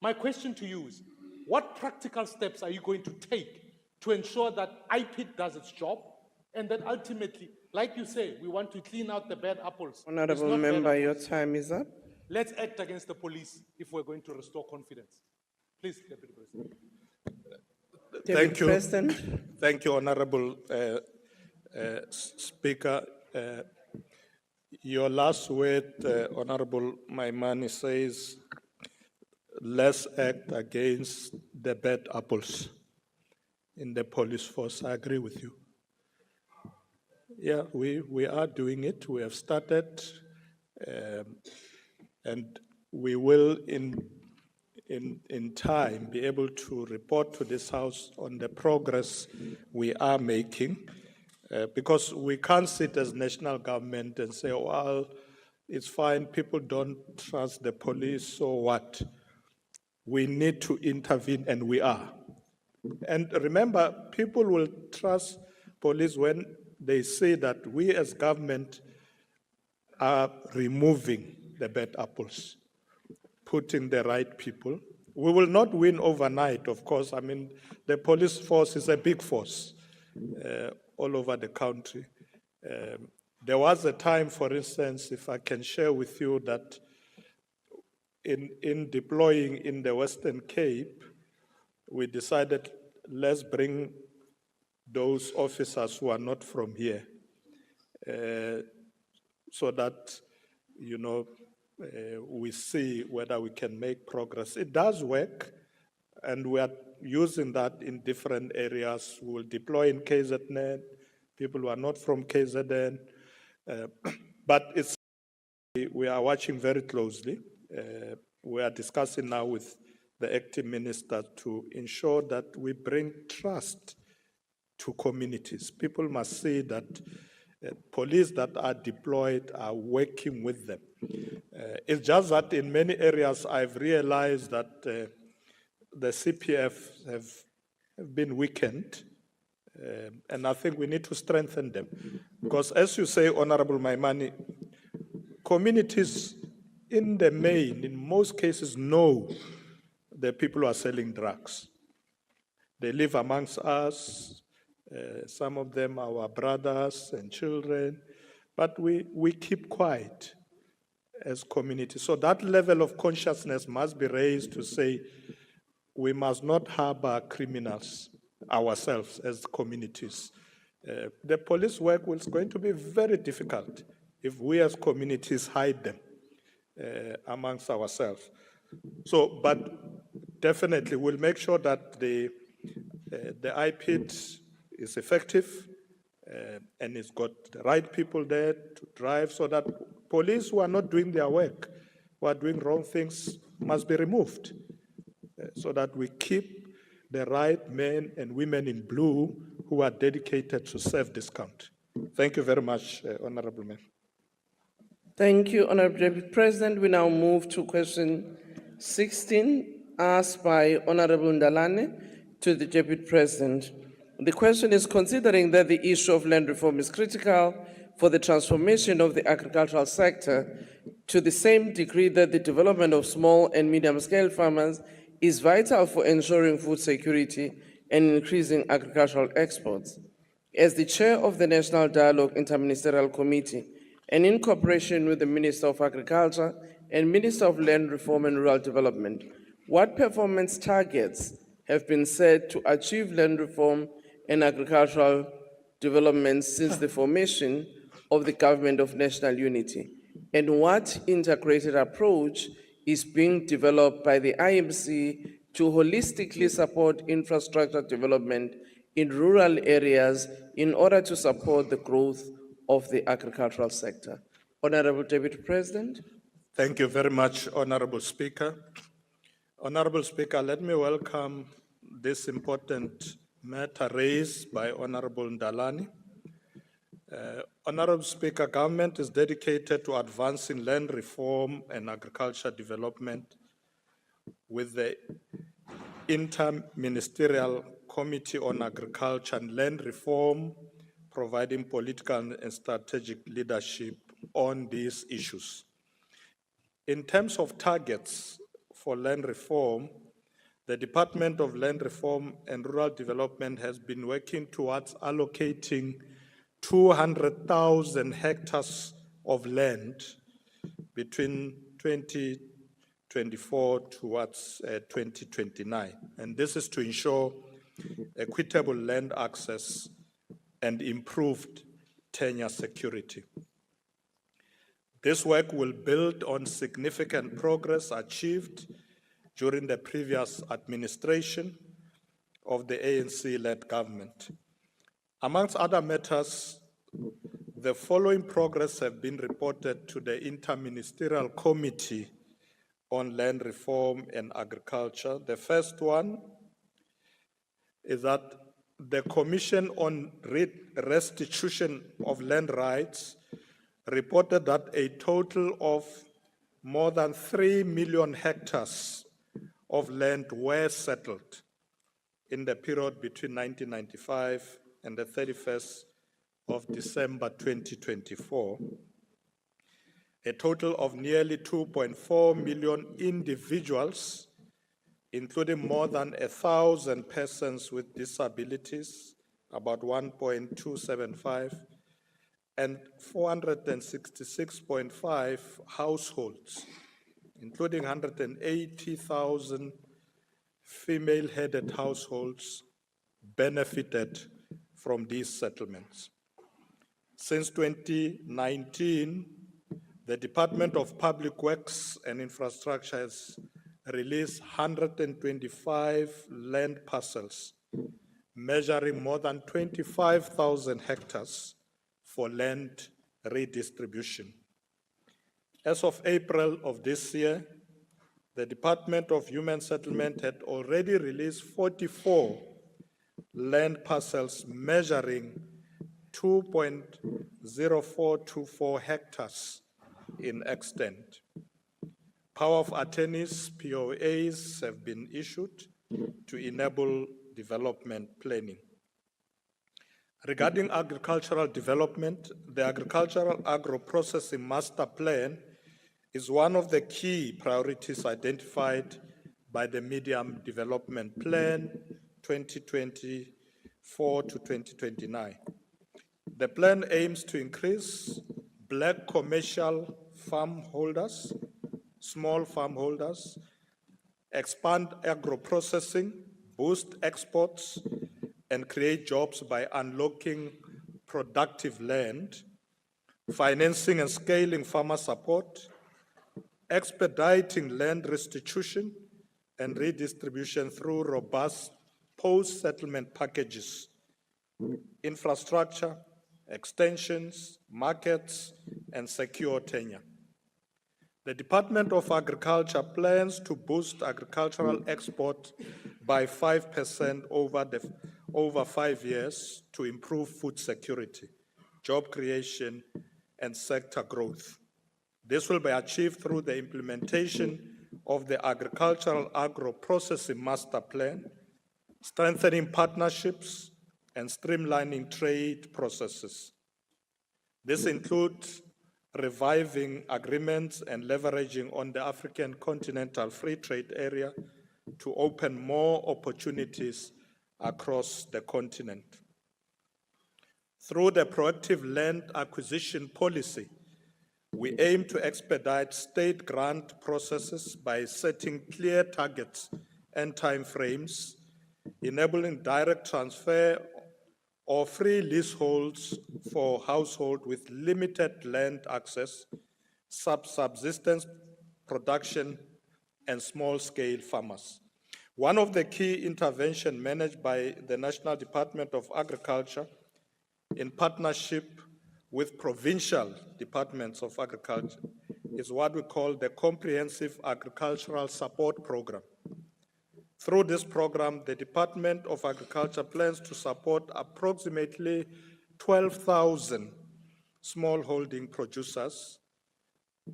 My question to you is, what practical steps are you going to take to ensure that IPID does its job and that ultimately, like you say, we want to clean out the bad apples? It's Honorable not bad member, your apples. time is up. Let's act against the police if we're going to restore confidence. Please, Deputy President. Thank you. President. Thank you, Honorable Speaker. Your last word, Honorable Maimani, says, let's act against the bad apples in the police force. I agree with you. Yeah, we are doing it. We have started, and we will in time be able to report to this House on the progress we are making, because we can't sit as national government and say, well, it's fine, people don't trust the police, so what? We need to intervene, and we are. And remember, people will trust police when they say that we as government are removing the bad apples, putting the right people. We will not win overnight, of course. I mean, the police force is a big force all over the country. There was a time, for instance, if I can share with you, that in deploying in the Western Cape, we decided, let's bring those officers who are not from here, so that, you know, we see whether we can make progress. It does work, and we are using that in different areas. We will deploy in KZN, people who are not from KZN, but it's, we are watching very closely. We are discussing now with the acting minister to ensure that we bring trust to communities. People must see that police that are deployed are working with them. It's just that in many areas I've realized that the CPF have been weakened, and I think we need to strengthen them. Because as you say, Honorable Maimani, communities in the main, in most cases, know the people who are selling drugs. They live amongst us. Some of them are our brothers and children, but we keep quiet as communities. So that level of consciousness must be raised to say we must not harbor criminals ourselves as communities. The police work is going to be very difficult if we as communities hide them amongst ourselves. So, but definitely we'll make sure that the IPID is effective, and it's got the right people there to drive, so that police who are not doing their work, who are doing wrong things, must be removed, so that we keep the right men and women in blue who are dedicated to serve this country. Thank you very much, Honorable Member. Thank you, Honorable Deputy President. We now move to question 16, asked by Honorable Ndalane to the Deputy President. The question is, considering that the issue of land reform is critical for the transformation of the agricultural sector to the same degree that the development of small and medium-scale farmers is vital for ensuring food security and increasing agricultural exports. As the chair of the National Dialogue Interministerial Committee, and in cooperation with the Minister of Agriculture and Minister of Land Reform and Rural Development, what performance targets have been set to achieve land reform and agricultural developments since the formation of the Government of National Unity? And what integrated approach is being developed by the IMC to holistically support infrastructure development in rural areas in order to support the growth of the agricultural sector? Honorable Deputy President. Thank you very much, Honorable Speaker. Honorable Speaker, let me welcome this important matter raised by Honorable Ndalani. Honorable Speaker, government is dedicated to advancing land reform and agriculture development with the Inter-Ministerial Committee on Agriculture and Land Reform providing political and strategic leadership on these issues. In terms of targets for land reform, the Department of Land Reform and Rural Development has been working towards allocating 200,000 hectares of land between 2024 towards 2029. And this is to ensure equitable land access and improved tenure security. This work will build on significant progress achieved during the previous administration of the ANC-led government. Amongst other matters, the following progress have been reported to the Inter-Ministerial Committee on Land Reform and Agriculture. The first one is that the Commission on Restitution of Land Rights reported that a total of more than 3 million hectares of land were settled in the period between 1995 and the 31st of December 2024. A total of nearly 2.4 million individuals, including more than 1,000 persons with disabilities, about 1.275, and 466.5 households, including 180,000 female-headed households, benefited from these settlements. Since 2019, the Department of Public Works and Infrastructure has released 125 land parcels measuring more than 25,000 hectares for land redistribution. As of April of this year, the Department of Human Settlement had already released 44 land parcels measuring 2.0424 hectares in extent. Power of attorneys, POAs, have been issued to enable development planning. Regarding agricultural development, the Agricultural Agro-Processing Master Plan is one of the key priorities identified by the Medium Development Plan 2024 to 2029. The plan aims to increase Black commercial farm holders, small farm holders, expand agro-processing, boost exports, and create jobs by unlocking productive land, financing and scaling farmer support, expediting land restitution and redistribution through robust post-settlement packages, infrastructure, extensions, markets, and secure tenure. The Department of Agriculture plans to boost agricultural export by 5% over 5 years to improve food security, job creation, and sector growth. This will be achieved through the implementation of the Agricultural Agro-Processing Master Plan, strengthening partnerships, and streamlining trade processes. This includes reviving agreements and leveraging on the African Continental Free Trade Area to open more opportunities across the continent. Through the proactive land acquisition policy, we aim to expedite state grant processes by setting clear targets and timeframes, enabling direct transfer or free leaseholds for households with limited land access, subsistence production, and small-scale farmers. One of the key interventions managed by the National Department of Agriculture in partnership with provincial departments of agriculture is what we call the Comprehensive Agricultural Support Program. Through this program, the Department of Agriculture plans to support approximately 12,000 smallholding producers,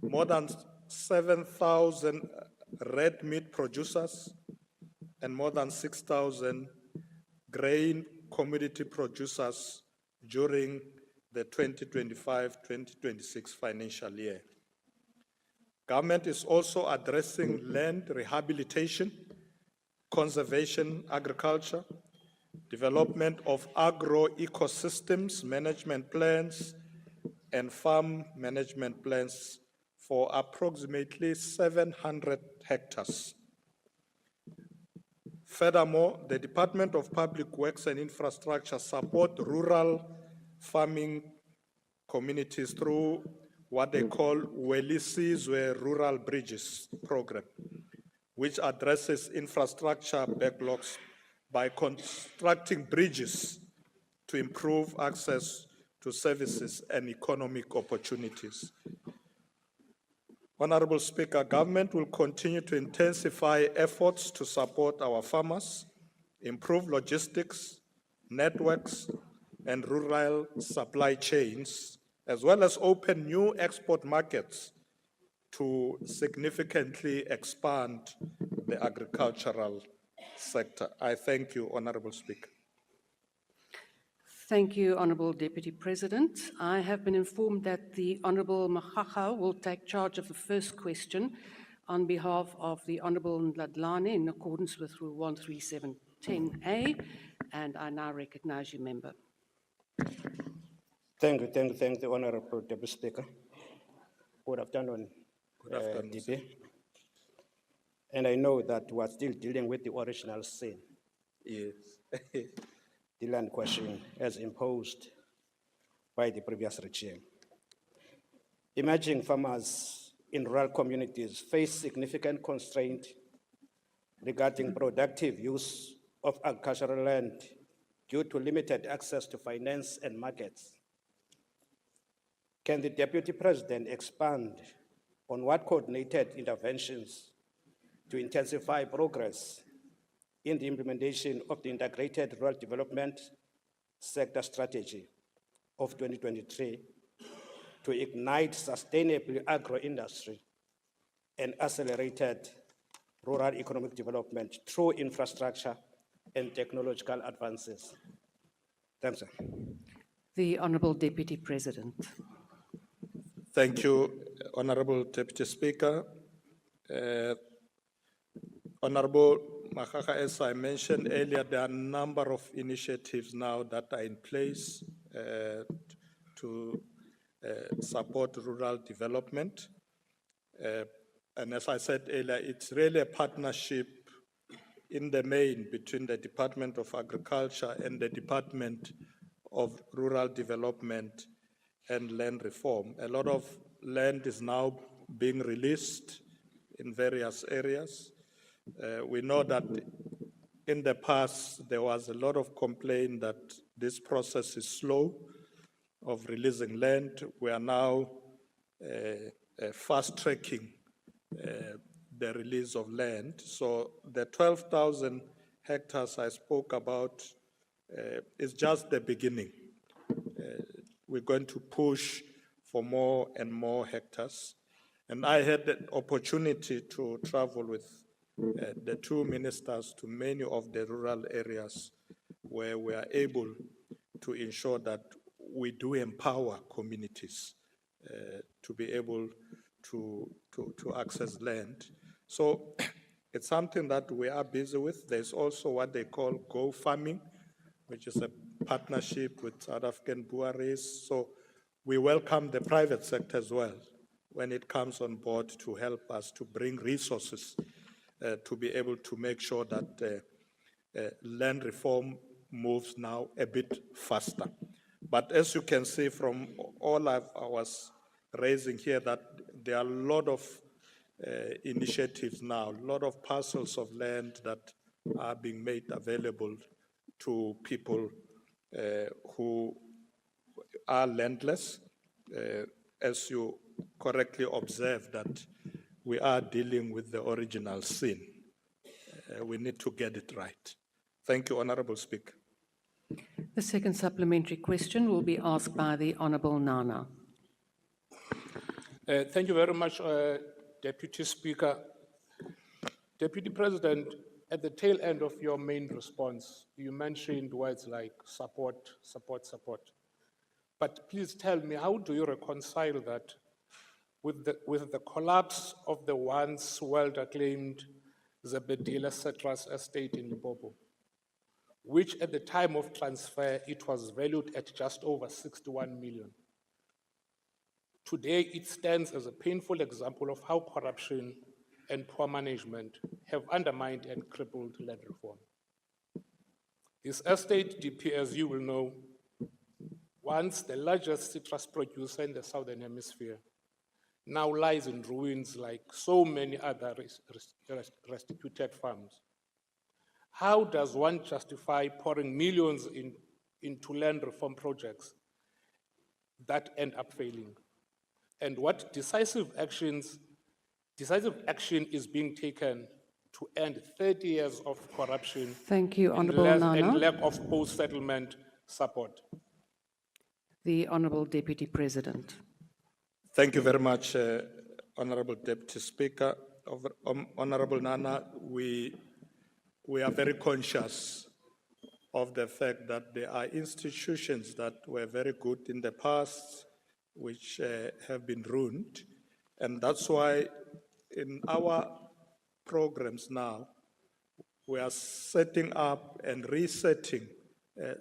more than 7,000 red meat producers, and more than 6,000 grain commodity producers during the 2025-2026 financial year. Government is also addressing land rehabilitation, conservation agriculture, development of agro-ecosystems management plans, and farm management plans for approximately 700 hectares. Furthermore, the Department of Public Works and Infrastructure support rural farming communities through what they call Welisizwe Rural Bridges program, which addresses infrastructure backlogs by constructing bridges to improve access to services and economic opportunities. Honorable Speaker, government will continue to intensify efforts to support our farmers, improve logistics, networks, and rural supply chains, as well as open new export markets to significantly expand the agricultural sector. I thank you, Honorable Speaker. Thank you, Honourable Deputy President. I have been informed that the Honourable Makgakga will take charge of the first question on behalf of the Honourable Ndladlane in accordance with Rule 13710A, and I now recognise you, Member. Thank you, the Honourable Deputy Speaker. Good afternoon, DP. And I know that we are still dealing with the original sin. Yes. The land question as imposed by the previous regime. Emerging farmers in rural communities face significant constraint regarding productive use of agricultural land due to limited access to finance and markets. Can the Deputy President expand on what coordinated interventions to intensify progress in the implementation of the Integrated Rural Development Sector Strategy of 2023 to ignite sustainable agro-industry and accelerated rural economic development through infrastructure and technological advances? Thanks, sir. The Honourable Deputy President. Thank you, Honourable Deputy Speaker. Honourable Makgakga, as I mentioned earlier, there are a number of initiatives now that are in place to support rural development. And as I said earlier, it's really a partnership in the main between the Department of Agriculture and the Department of Rural Development and Land Reform. A lot of land is now being released in various areas. We know that in the past, there was a lot of complaint that this process is slow of releasing land. We are now fast-tracking the release of land. So the 12,000 hectares I spoke about is just the beginning. We're going to push for more and more hectares. And I had the opportunity to travel with the two ministers to many of the rural areas where we are able to ensure that we do empower communities to be able to access land. So it's something that we are busy with. There's also what they call Go Farming, which is a partnership with South African breweries. So we welcome the private sector as well when it comes on board to help us to bring resources to be able to make sure that land reform moves now a bit faster. But as you can see from all I was raising here, that there are a lot of initiatives now, a lot of parcels of land that are being made available to people who are landless. As you correctly observed, that we are dealing with the original sin. We need to get it right. Thank you, Honorable Speaker. The second supplementary question will be asked by the Honourable Nana. Thank you very much, Deputy Speaker. Deputy President, at the tail end of your main response, you mentioned words like support, support, support. But please tell me, how do you reconcile that with the collapse of the once well-acclaimed Zebedela Citrus estate in Limpopo, which at the time of transfer, it was valued at just over 61 million. Today, it stands as a painful example of how corruption and poor management have undermined and crippled land reform. This estate, DP, as you will know, once the largest citrus producer in the Southern Hemisphere, now lies in ruins like so many other restituted farms. How does one justify pouring millions into land reform projects that end up failing? And what decisive action is being taken to end 30 years of corruption? Thank you, Honourable Nana. And lack of post-settlement support? The Honourable Deputy President. Thank you very much, Honourable Deputy Speaker. Honourable Nana, we are very conscious of the fact that there are institutions that were very good in the past, which have been ruined. And that's why in our programs now, we are setting up and resetting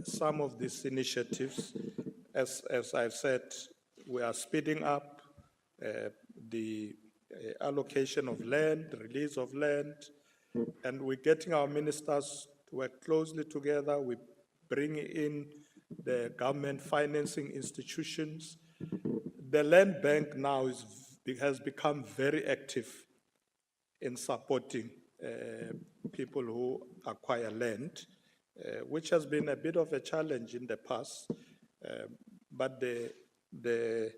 some of these initiatives. As I've said, we are speeding up the allocation of land, release of land, and we're getting our ministers to work closely together. We bring in the government financing institutions. The land bank now has become very active in supporting people who acquire land, which has been a bit of a challenge in the past. But the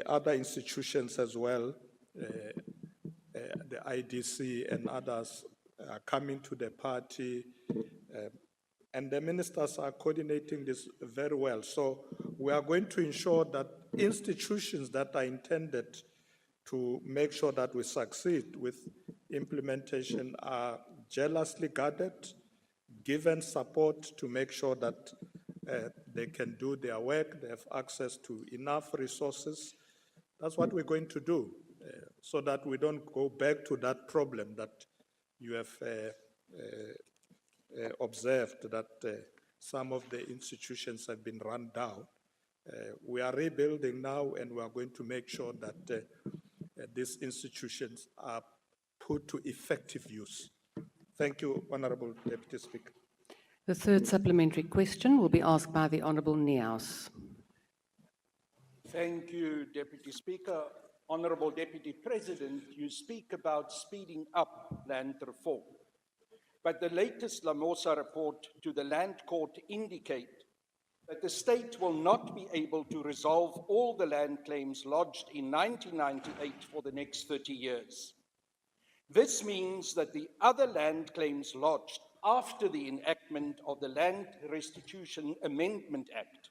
other institutions as well, the IDC and others are coming to the party, and the ministers are coordinating this very well. So we are going to ensure that institutions that are intended to make sure that we succeed with implementation are jealously guarded, given support to make sure that they can do their work, they have access to enough resources. That's what we're going to do, so that we don't go back to that problem that you have observed, that some of the institutions have been run down. We are rebuilding now, and we are going to make sure that these institutions are put to effective use. Thank you, Honourable Deputy Speaker. The third supplementary question will be asked by the Honourable Niehaus. Thank you, Deputy Speaker. Honourable Deputy President, you speak about speeding up land reform. But the latest Lamosa report to the Land Court indicate that the state will not be able to resolve all the land claims lodged in 1998 for the next 30 years. This means that the other land claims lodged after the enactment of the Land Restitution Amendment Act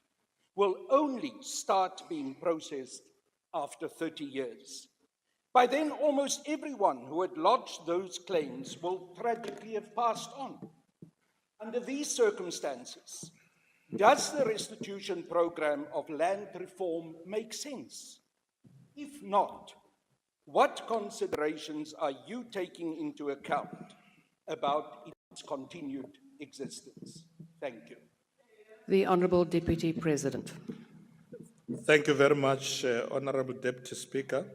will only start being processed after 30 years. By then, almost everyone who had lodged those claims will tragically have passed on. Under these circumstances, does the restitution program of land reform make sense? If not, what considerations are you taking into account about its continued existence? Thank you. The Honourable Deputy President. Thank you very much, Honourable Deputy Speaker.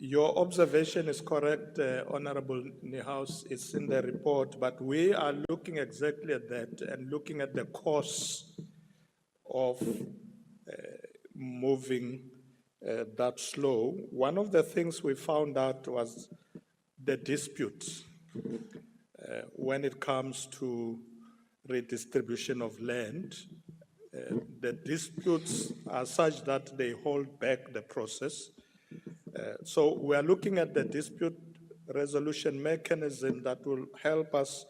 Your observation is correct, Honorable Niehaus. It's in the report, but we are looking exactly at that and looking at the costs of moving that slow. One of the things we found out was the disputes when it comes to redistribution of land. The disputes are such that they hold back the process. So we are looking at the dispute resolution mechanism that will help us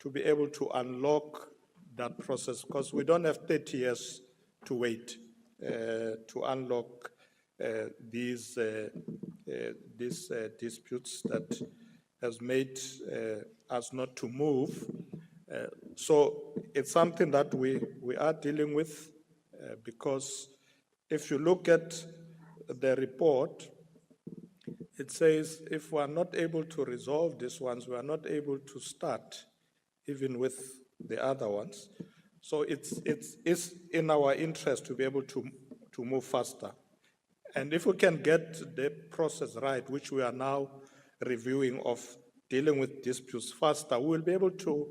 to be able to unlock that process, because we don't have 30 years to wait to unlock these disputes that has made us not to move. So it's something that we are dealing with because if you look at the report, it says if we are not able to resolve these ones, we are not able to start even with the other ones. So it's in our interest to be able to move faster. And if we can get the process right, which we are now reviewing of dealing with disputes faster, we will be able to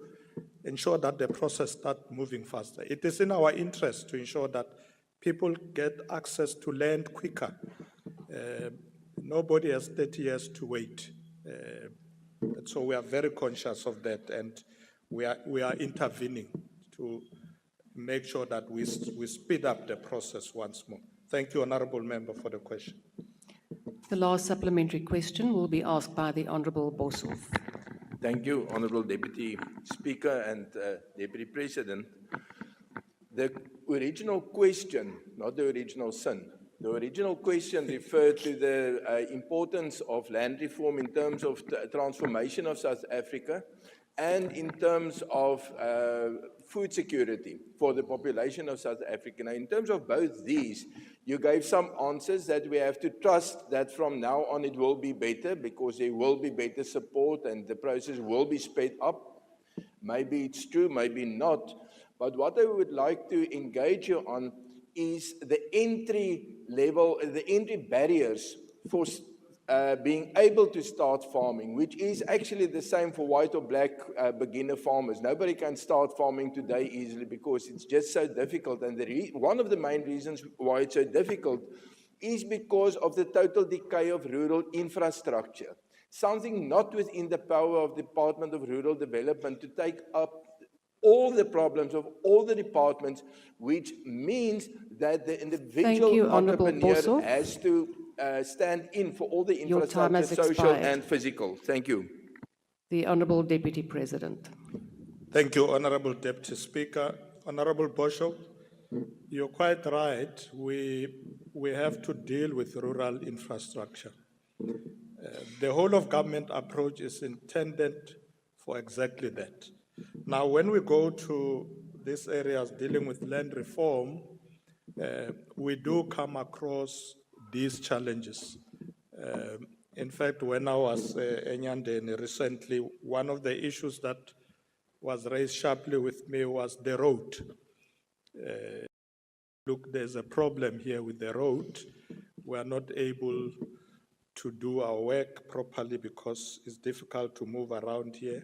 ensure that the process starts moving faster. It is in our interest to ensure that people get access to land quicker. Nobody has 30 years to wait. So we are very conscious of that, and we are intervening to make sure that we speed up the process once more. Thank you, Honourable Member, for the question. The last supplementary question will be asked by the Honourable Boshoff. Thank you, Honourable Deputy Speaker and Deputy President. The original question, not the original sin, the original question referred to the importance of land reform in terms of transformation of South Africa and in terms of food security for the population of South Africa. Now, in terms of both these, you gave some answers that we have to trust that from now on it will be better because there will be better support and the process will be sped up. Maybe it's true, maybe not. But what I would like to engage you on is the entry level, the entry barriers for being able to start farming, which is actually the same for white or black beginner farmers. Nobody can start farming today easily because it's just so difficult. And one of the main reasons why it's so difficult is because of the total decay of rural infrastructure. Something not within the power of the Department of Rural Development to take up all the problems of all the departments, which means that the individual entrepreneur has to stand in for all the infrastructure, social and physical. Thank you. The Honourable Deputy President. Thank you, Honourable Deputy Speaker. Honourable Boshoff, you're quite right. We have to deal with rural infrastructure. The whole of government approach is intended for exactly that. Now, when we go to these areas dealing with land reform, we do come across these challenges. In fact, when I was in Enyandeni recently, one of the issues that was raised sharply with me was the road. Look, there's a problem here with the road. We are not able to do our work properly because it's difficult to move around here.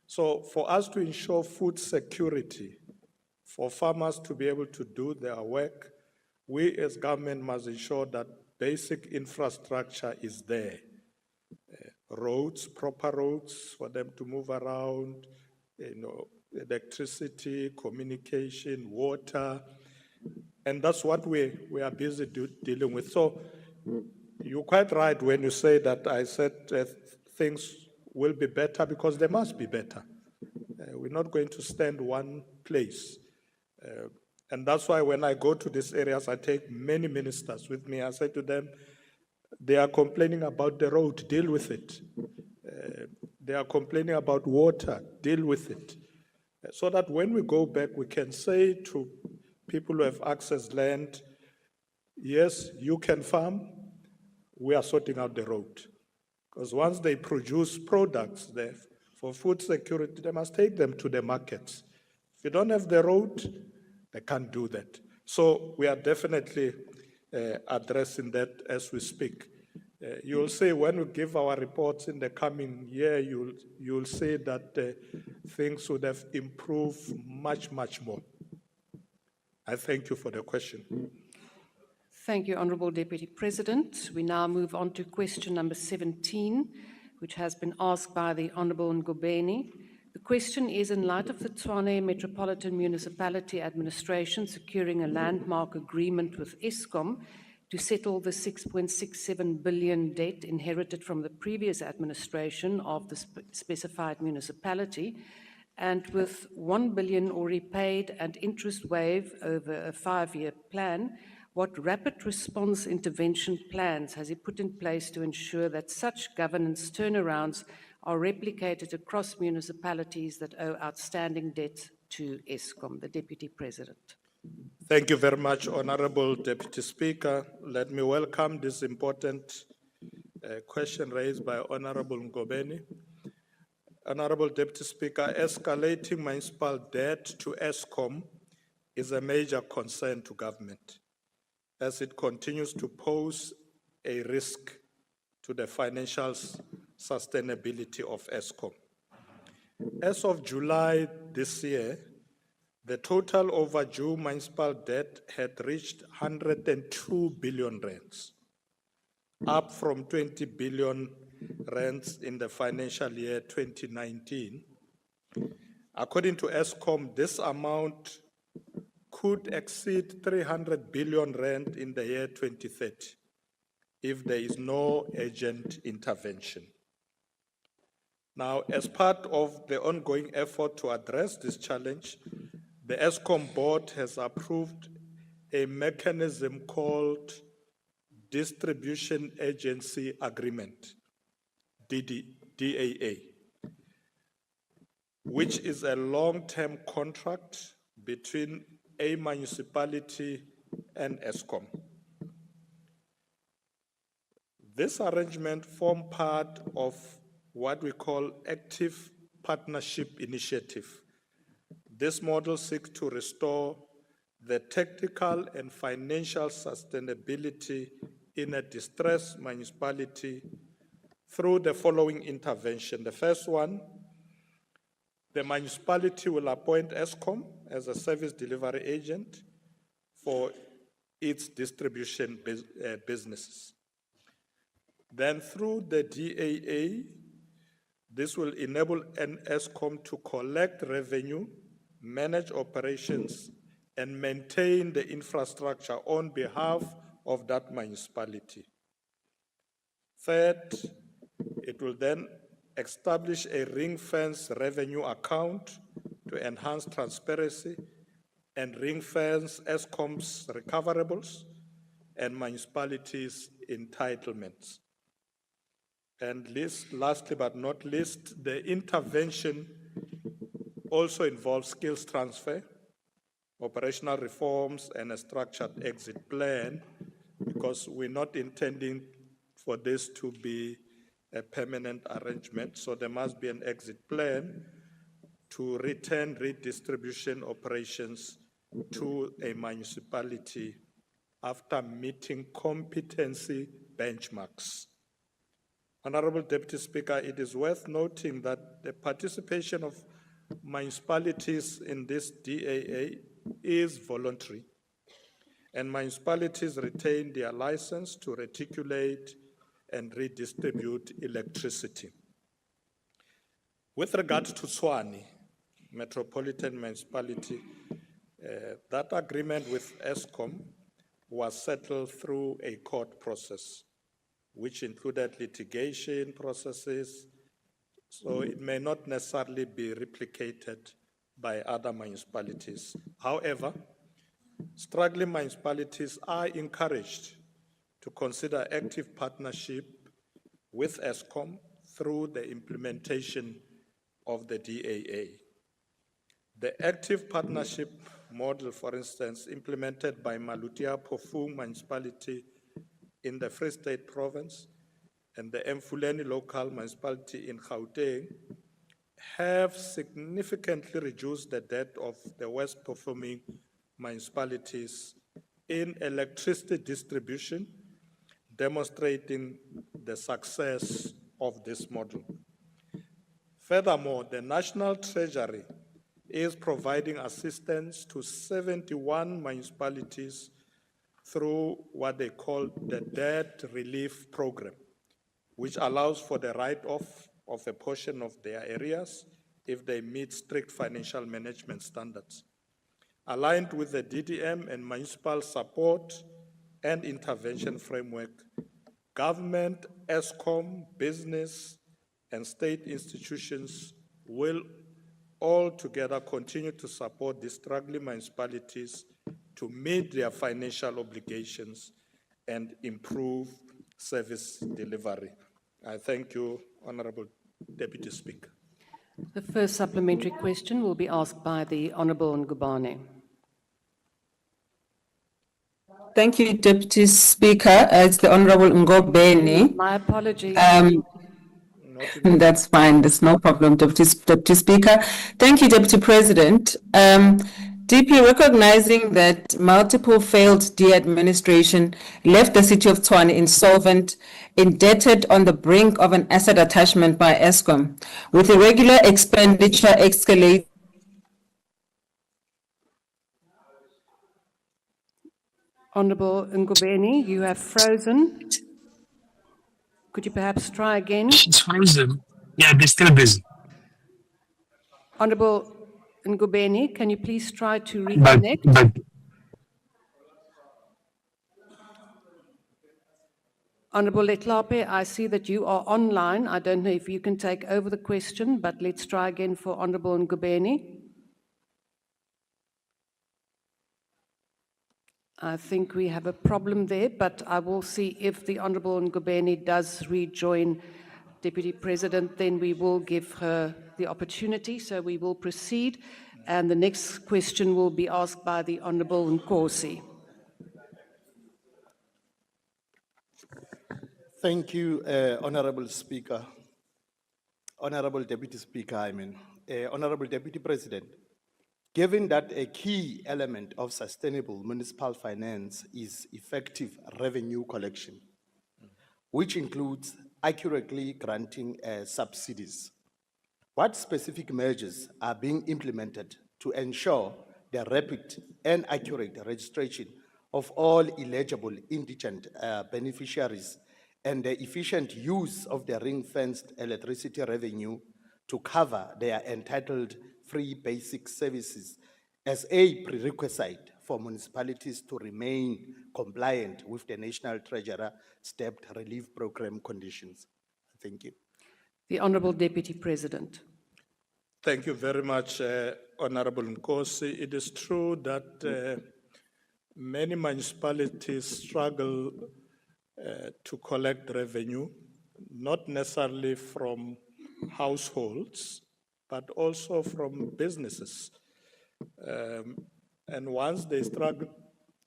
So for us to ensure food security, for farmers to be able to do their work, we as government must ensure that basic infrastructure is there. Roads, proper roads for them to move around, electricity, communication, water, and that's what we are busy dealing with. So you're quite right when you say that I said things will be better because they must be better. We're not going to stand one place. And that's why when I go to these areas, I take many ministers with me. I say to them, they are complaining about the road, deal with it. They are complaining about water, deal with it. So that when we go back, we can say to people who have access land, yes, you can farm, we are sorting out the road. Because once they produce products there for food security, they must take them to the markets. If you don't have the road, they can't do that. So we are definitely addressing that as we speak. You'll see when we give our reports in the coming year, you'll see that things would have improved much, much more. I thank you for the question. Thank you, Honourable Deputy President. We now move on to question number 17, which has been asked by the Honourable Ngobeni. The question is, in light of the Tshwane Metropolitan Municipality Administration securing a landmark agreement with Eskom to settle the 6.67 billion debt inherited from the previous administration of the specified municipality, and with 1 billion already paid and interest waived over a 5-year plan, what rapid response intervention plans has he put in place to ensure that such governance turnarounds are replicated across municipalities that owe outstanding debt to Eskom? The Deputy President. Thank you very much, Honorable Deputy Speaker. Let me welcome this important question raised by Honorable Ngobeni. Honorable Deputy Speaker, escalating municipal debt to Eskom is a major concern to government, as it continues to pose a risk to the financial sustainability of Eskom. As of July this year, the total overdue municipal debt had reached 102 billion rands, up from 20 billion rands in the financial year 2019. According to Eskom, this amount could exceed 300 billion rand in the year 2030 if there is no urgent intervention. Now, as part of the ongoing effort to address this challenge, the Eskom board has approved a mechanism called Distribution Agency Agreement, DAA, which is a long-term contract between a municipality and Eskom. This arrangement forms part of what we call Active Partnership Initiative. This model seeks to restore the technical and financial sustainability in a distressed municipality through the following intervention. The first one, the municipality will appoint Eskom as a service delivery agent for its distribution businesses. Then through the DAA, this will enable Eskom to collect revenue, manage operations, and maintain the infrastructure on behalf of that municipality. Third, it will then establish a ring-fence revenue account to enhance transparency and ring-fence Eskom's recoverables and municipalities' entitlements. And lastly but not least, the intervention also involves skills transfer, operational reforms, and a structured exit plan, because we're not intending for this to be a permanent arrangement. So there must be an exit plan to return redistribution operations to a municipality after meeting competency benchmarks. Honorable Deputy Speaker, it is worth noting that the participation of municipalities in this DAA is voluntary, and municipalities retain their license to reticulate and redistribute electricity. With regard to Tshwane Metropolitan Municipality, that agreement with Eskom was settled through a court process, which included litigation processes, so it may not necessarily be replicated by other municipalities. However, struggling municipalities are encouraged to consider active partnership with Eskom through the implementation of the DAA. The active partnership model, for instance, implemented by Malutia Phofung municipality in the Free State province and the Mfuleni local municipality in Gauteng, have significantly reduced the debt of the worst performing municipalities in electricity distribution, demonstrating the success of this model. Furthermore, the National Treasury is providing assistance to 71 municipalities through what they call the Debt Relief Program, which allows for the write-off of a portion of their areas if they meet strict financial management standards. Aligned with the DDM and municipal support and intervention framework, government, ESCOM, business, and state institutions will all together continue to support these struggling municipalities to meet their financial obligations and improve service delivery. I thank you, Honorable Deputy Speaker. The first supplementary question will be asked by the Honourable Ngubane. Thank you, Deputy Speaker. It's the Honourable Ngobeni. My apologies. That's fine. There's no problem, Deputy Speaker. Thank you, Deputy President. DP, recognizing that multiple failed de-administration left the city of Tshwane insolvent, indebted, on the brink of an asset attachment by ESCOM, with irregular expenditure escalating. Honourable Ngubeni, you have frozen. Could you perhaps try again? It's frozen. Yeah, they're still busy. Honourable Ngubeni, can you please try to reconnect? But Honourable Letlape, I see that you are online. I don't know if you can take over the question, but let's try again for Honourable Ngubeni. I think we have a problem there, but I will see if the Honourable Ngubeni does rejoin Deputy President, then we will give her the opportunity. So we will proceed. And the next question will be asked by the Honourable Nkosi. Thank you, Honourable Speaker. Honourable Deputy Speaker, Honourable Deputy President, given that a key element of sustainable municipal finance is effective revenue collection, which includes accurately granting subsidies, what specific measures are being implemented to ensure the rapid and accurate registration of all eligible indigent beneficiaries and the efficient use of the ring-fenced electricity revenue to cover their entitled free basic services as a prerequisite for municipalities to remain compliant with the National Treasurer Debt Relief Program conditions? Thank you. The Honourable Deputy President. Thank you very much, Honourable Nkosi. It is true that many municipalities struggle to collect revenue, not necessarily from households, but also from businesses. And once they struggle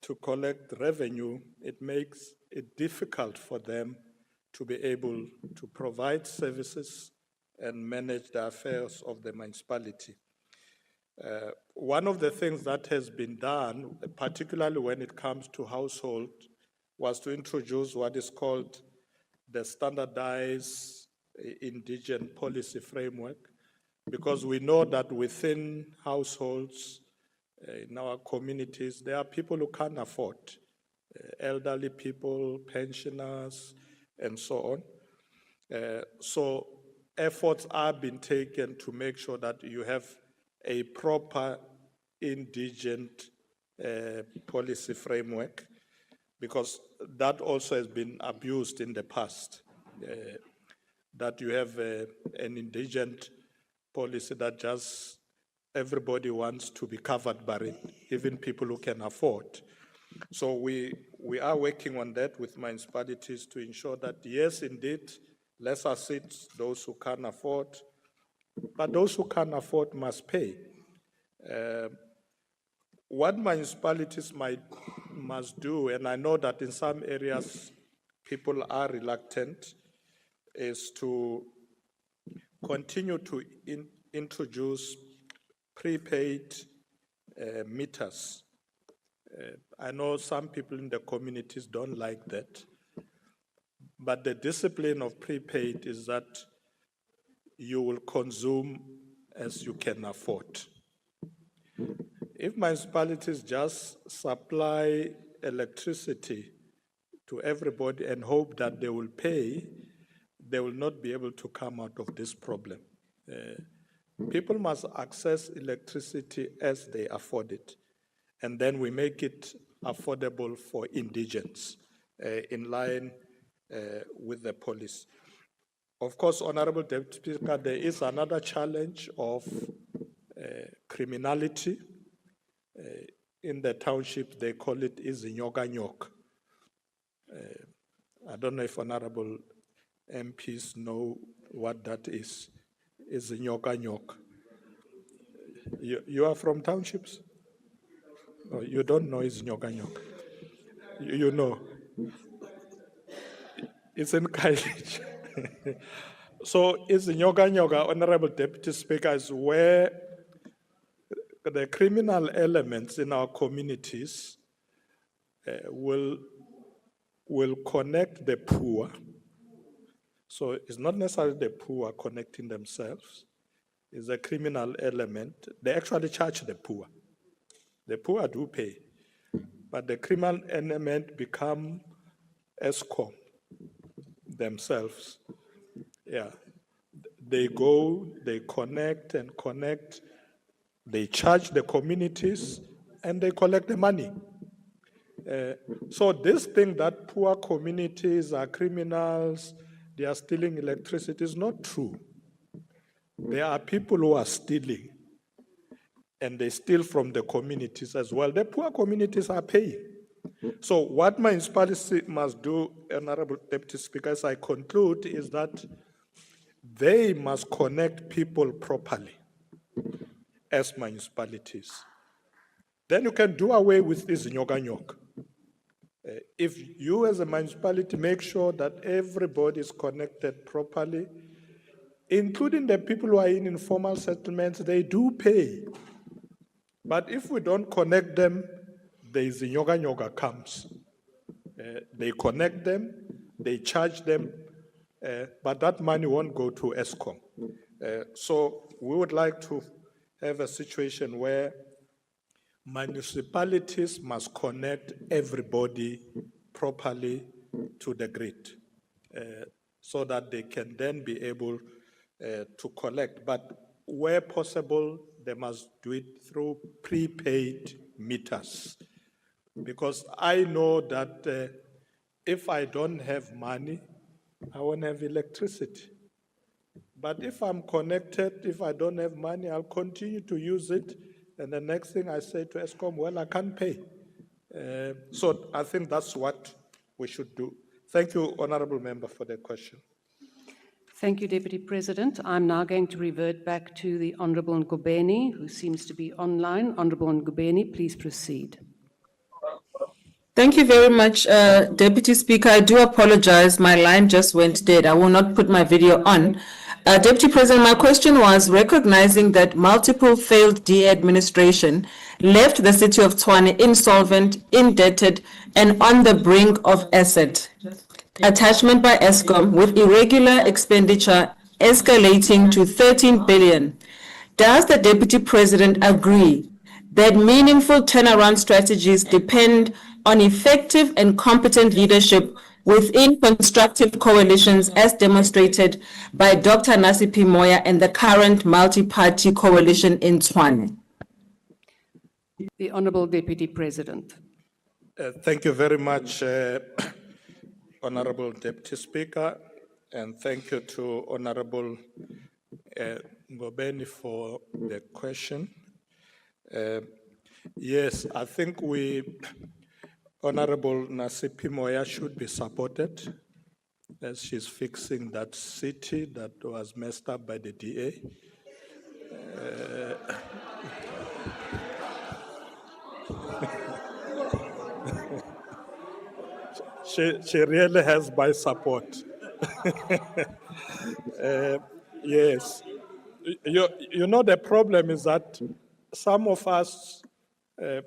to collect revenue, it makes it difficult for them to be able to provide services and manage the affairs of the municipality. One of the things that has been done, particularly when it comes to household, was to introduce what is called the standardized indigent policy framework, because we know that within households, in our communities, there are people who can't afford, elderly people, pensioners, and so on. So efforts are being taken to make sure that you have a proper indigent policy framework, because that also has been abused in the past, that you have an indigent policy that just everybody wants to be covered by it, even people who can afford. So we are working on that with municipalities to ensure that, yes, indeed, let's assist those who can't afford, but those who can't afford must pay. What municipalities must do, and I know that in some areas people are reluctant, is to continue to introduce prepaid meters. I know some people in the communities don't like that, But the discipline of prepaid is that you will consume as you can afford. If municipalities just supply electricity to everybody and hope that they will pay, they will not be able to come out of this problem. People must access electricity as they afford it, and then we make it affordable for indigents in line with the policy. Of course, Honorable Deputy Speaker, there is another challenge of criminality. In the township, they call it izinyokanyok. I don't know if Honorable MPs know what that is izinyokanyok. You are from townships? No, you don't know izinyokanyok. You know. It's in Kailij. So izinyokanyok, Honorable Deputy Speaker, is where the criminal elements in our communities will connect the poor. So it's not necessarily the poor connecting themselves. It's a criminal element. They actually charge the poor. The poor do pay. But the criminal element become ESCOM themselves. Yeah. They go, they connect and connect. They charge the communities and they collect the money. So this thing that poor communities are criminals, they are stealing electricity is not true. There are people who are stealing and they steal from the communities as well. The poor communities are paying. So what municipality must do, Honorable Deputy Speaker, as I conclude, is that they must connect people properly as municipalities. Then you can do away with this nyokanyok. If you as a municipality make sure that everybody is connected properly, including the people who are in informal settlements, they do pay. But if we don't connect them, there is a nyokanyok comes. They connect them, they charge them, but that money won't go to ESCOM. So we would like to have a situation where municipalities must connect everybody properly to the grid so that they can then be able to collect. But where possible, they must do it through prepaid meters. Because I know that if I don't have money, I won't have electricity. But if I'm connected, if I don't have money, I'll continue to use it. And the next thing I say to ESCOM, well, I can't pay. So I think that's what we should do. Thank you, Honorable Member, for the question. Thank you, Deputy President. I'm now going to revert back to the Honourable Ngubeni, who seems to be online. Honourable Ngubeni, please proceed. Thank you very much, Deputy Speaker. I do apologize. My line just went dead. I will not put my video on. Deputy President, my question was recognizing that multiple failed DA administration left the city of Tshwane insolvent, indebted, and on the brink of asset attachment by ESCOM with irregular expenditure escalating to 13 billion. Does the Deputy President agree that meaningful turnaround strategies depend on effective and competent leadership within constructive coalitions as demonstrated by Dr. Nasipi Moya and the current multi-party coalition in Tshwane? The Honourable Deputy President. Thank you very much, Honourable Deputy Speaker, and thank you to Honourable Ngubeni for the question. Yes, I think Honourable Nasipi Moya should be supported as she's fixing that city that was messed up by the DA. She really has my support. Yes. You know, the problem is that some of us,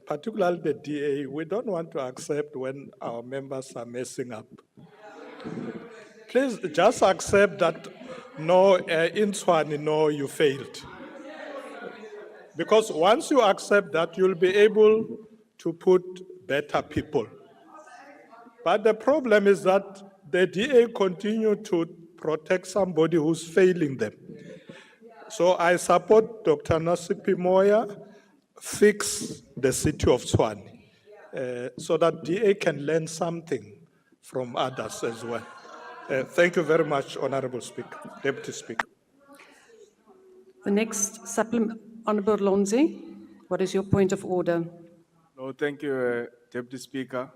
particularly the DA, we don't want to accept when our members are messing up. Please just accept that no, in Tshwane, no, you failed. Because once you accept that, you'll be able to put better people. But the problem is that the DA continue to protect somebody who's failing them. So I support Dr. Nasipi Moya, fix the city of Tshwane, so that DA can learn something from others as well. Thank you very much, Honorable Speaker, Deputy Speaker. The next supplement, Honourable Lonzi, what is your point of order? No, thank you, Deputy Speaker.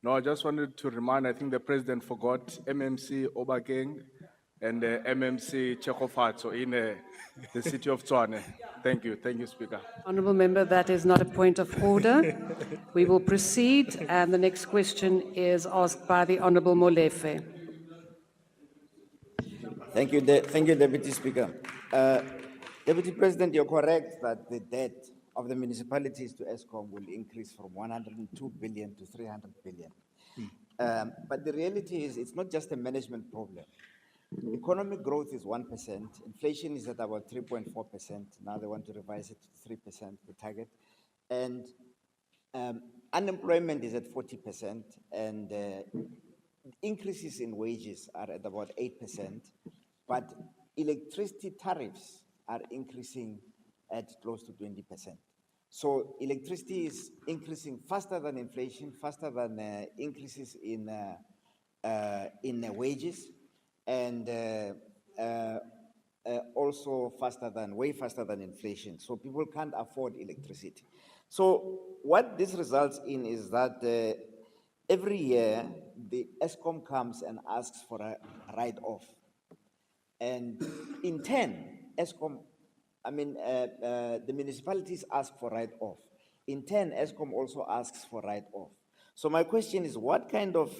No, I just wanted to remind, I think the President forgot MMC Obakeng and MMC Chekofatso in the city of Tshwane. Thank you, Speaker. Honourable Member, that is not a point of order. We will proceed, and the next question is asked by the Honourable Molefe. Thank you, Deputy Speaker. Deputy President, you're correct that the debt of the municipalities to ESCOM will increase from 102 billion to 300 billion. But the reality is it's not just a management problem. Economic growth is 1%, inflation is at about 3.4%, now they want to revise it to 3%, the target, and unemployment is at 40%, and increases in wages are at about 8%, but electricity tariffs are increasing at close to 20%. So electricity is increasing faster than inflation, faster than increases in wages, and also way faster than inflation. So people can't afford electricity. So what this results in is that every year the ESCOM comes and asks for a write-off. And in turn, the municipalities ask for write-off. In turn, ESCOM also asks for write-off. So my question is, what kind of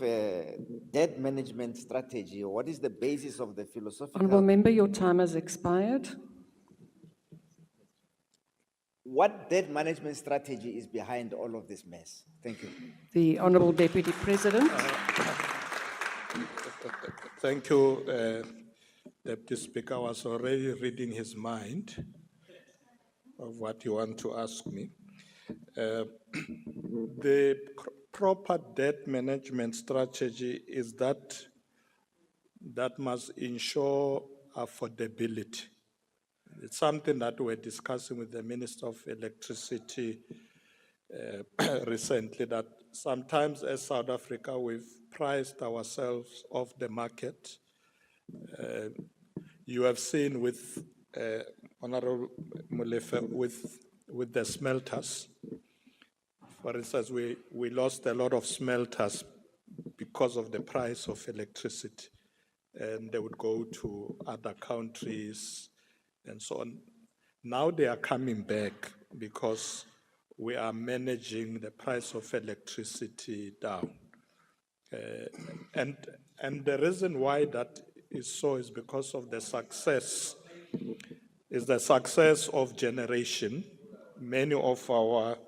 debt management strategy, or what is the basis of the philosophical... Honourable Member, your time has expired. What debt management strategy is behind all of this mess? Thank you. The Honourable Deputy President. Thank you, Deputy Speaker. I was already reading his mind of what you want to ask me. The proper debt management strategy is that must ensure affordability. It's something that we're discussing with the Minister of Electricity recently, that sometimes as South Africa, we've priced ourselves off the market. You have seen with Honorable Molefe, with the smelters. For instance, we lost a lot of smelters because of the price of electricity, and they would go to other countries and so on. Now they are coming back because we are managing the price of electricity down. And the reason why that is so is because of the success of generation. Many of our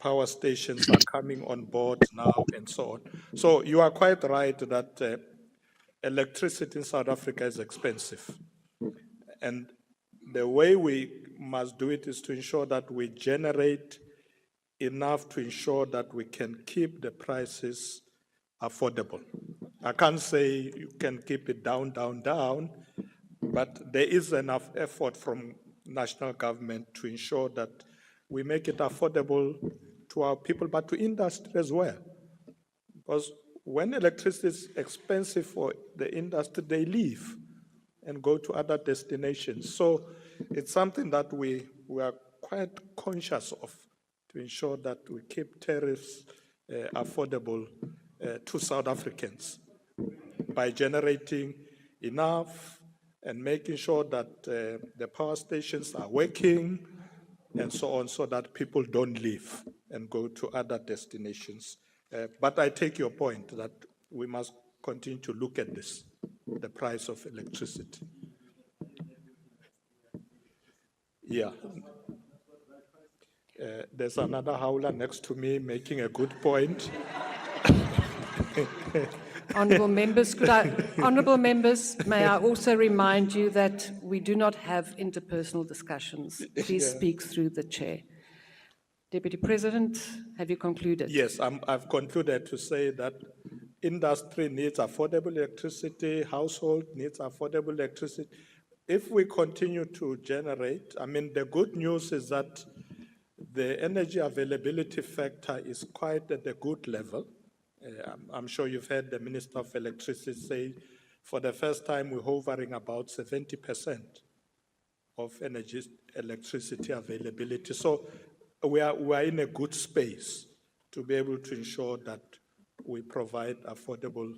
power stations are coming on board now and so on. So you are quite right that electricity in South Africa is expensive. And the way we must do it is to ensure that we generate enough to ensure that we can keep the prices affordable. I can't say you can keep it down, but there is enough effort from national government to ensure that we make it affordable to our people, but to industry as well. Because when electricity is expensive for the industry, they leave and go to other destinations. So it's something that we are quite conscious of, to ensure that we keep tariffs affordable to South Africans by generating enough and making sure that the power stations are working and so on, so that people don't leave and go to other destinations. But I take your point that we must continue to look at this, the price of electricity. Yeah. There's another howler next to me making a good point. Honourable members, honourable members, may I also remind you that we do not have interpersonal discussions. Please speak through the chair. Deputy President, have you concluded? Yes, I've concluded to say that industry needs affordable electricity, household needs affordable electricity. If we continue to generate, I mean, the good news is that the energy availability factor is quite at a good level. I'm sure you've heard the Minister of Electricity say for the first time we're hovering about 70% of electricity availability. So we are in a good space to be able to ensure that we provide affordable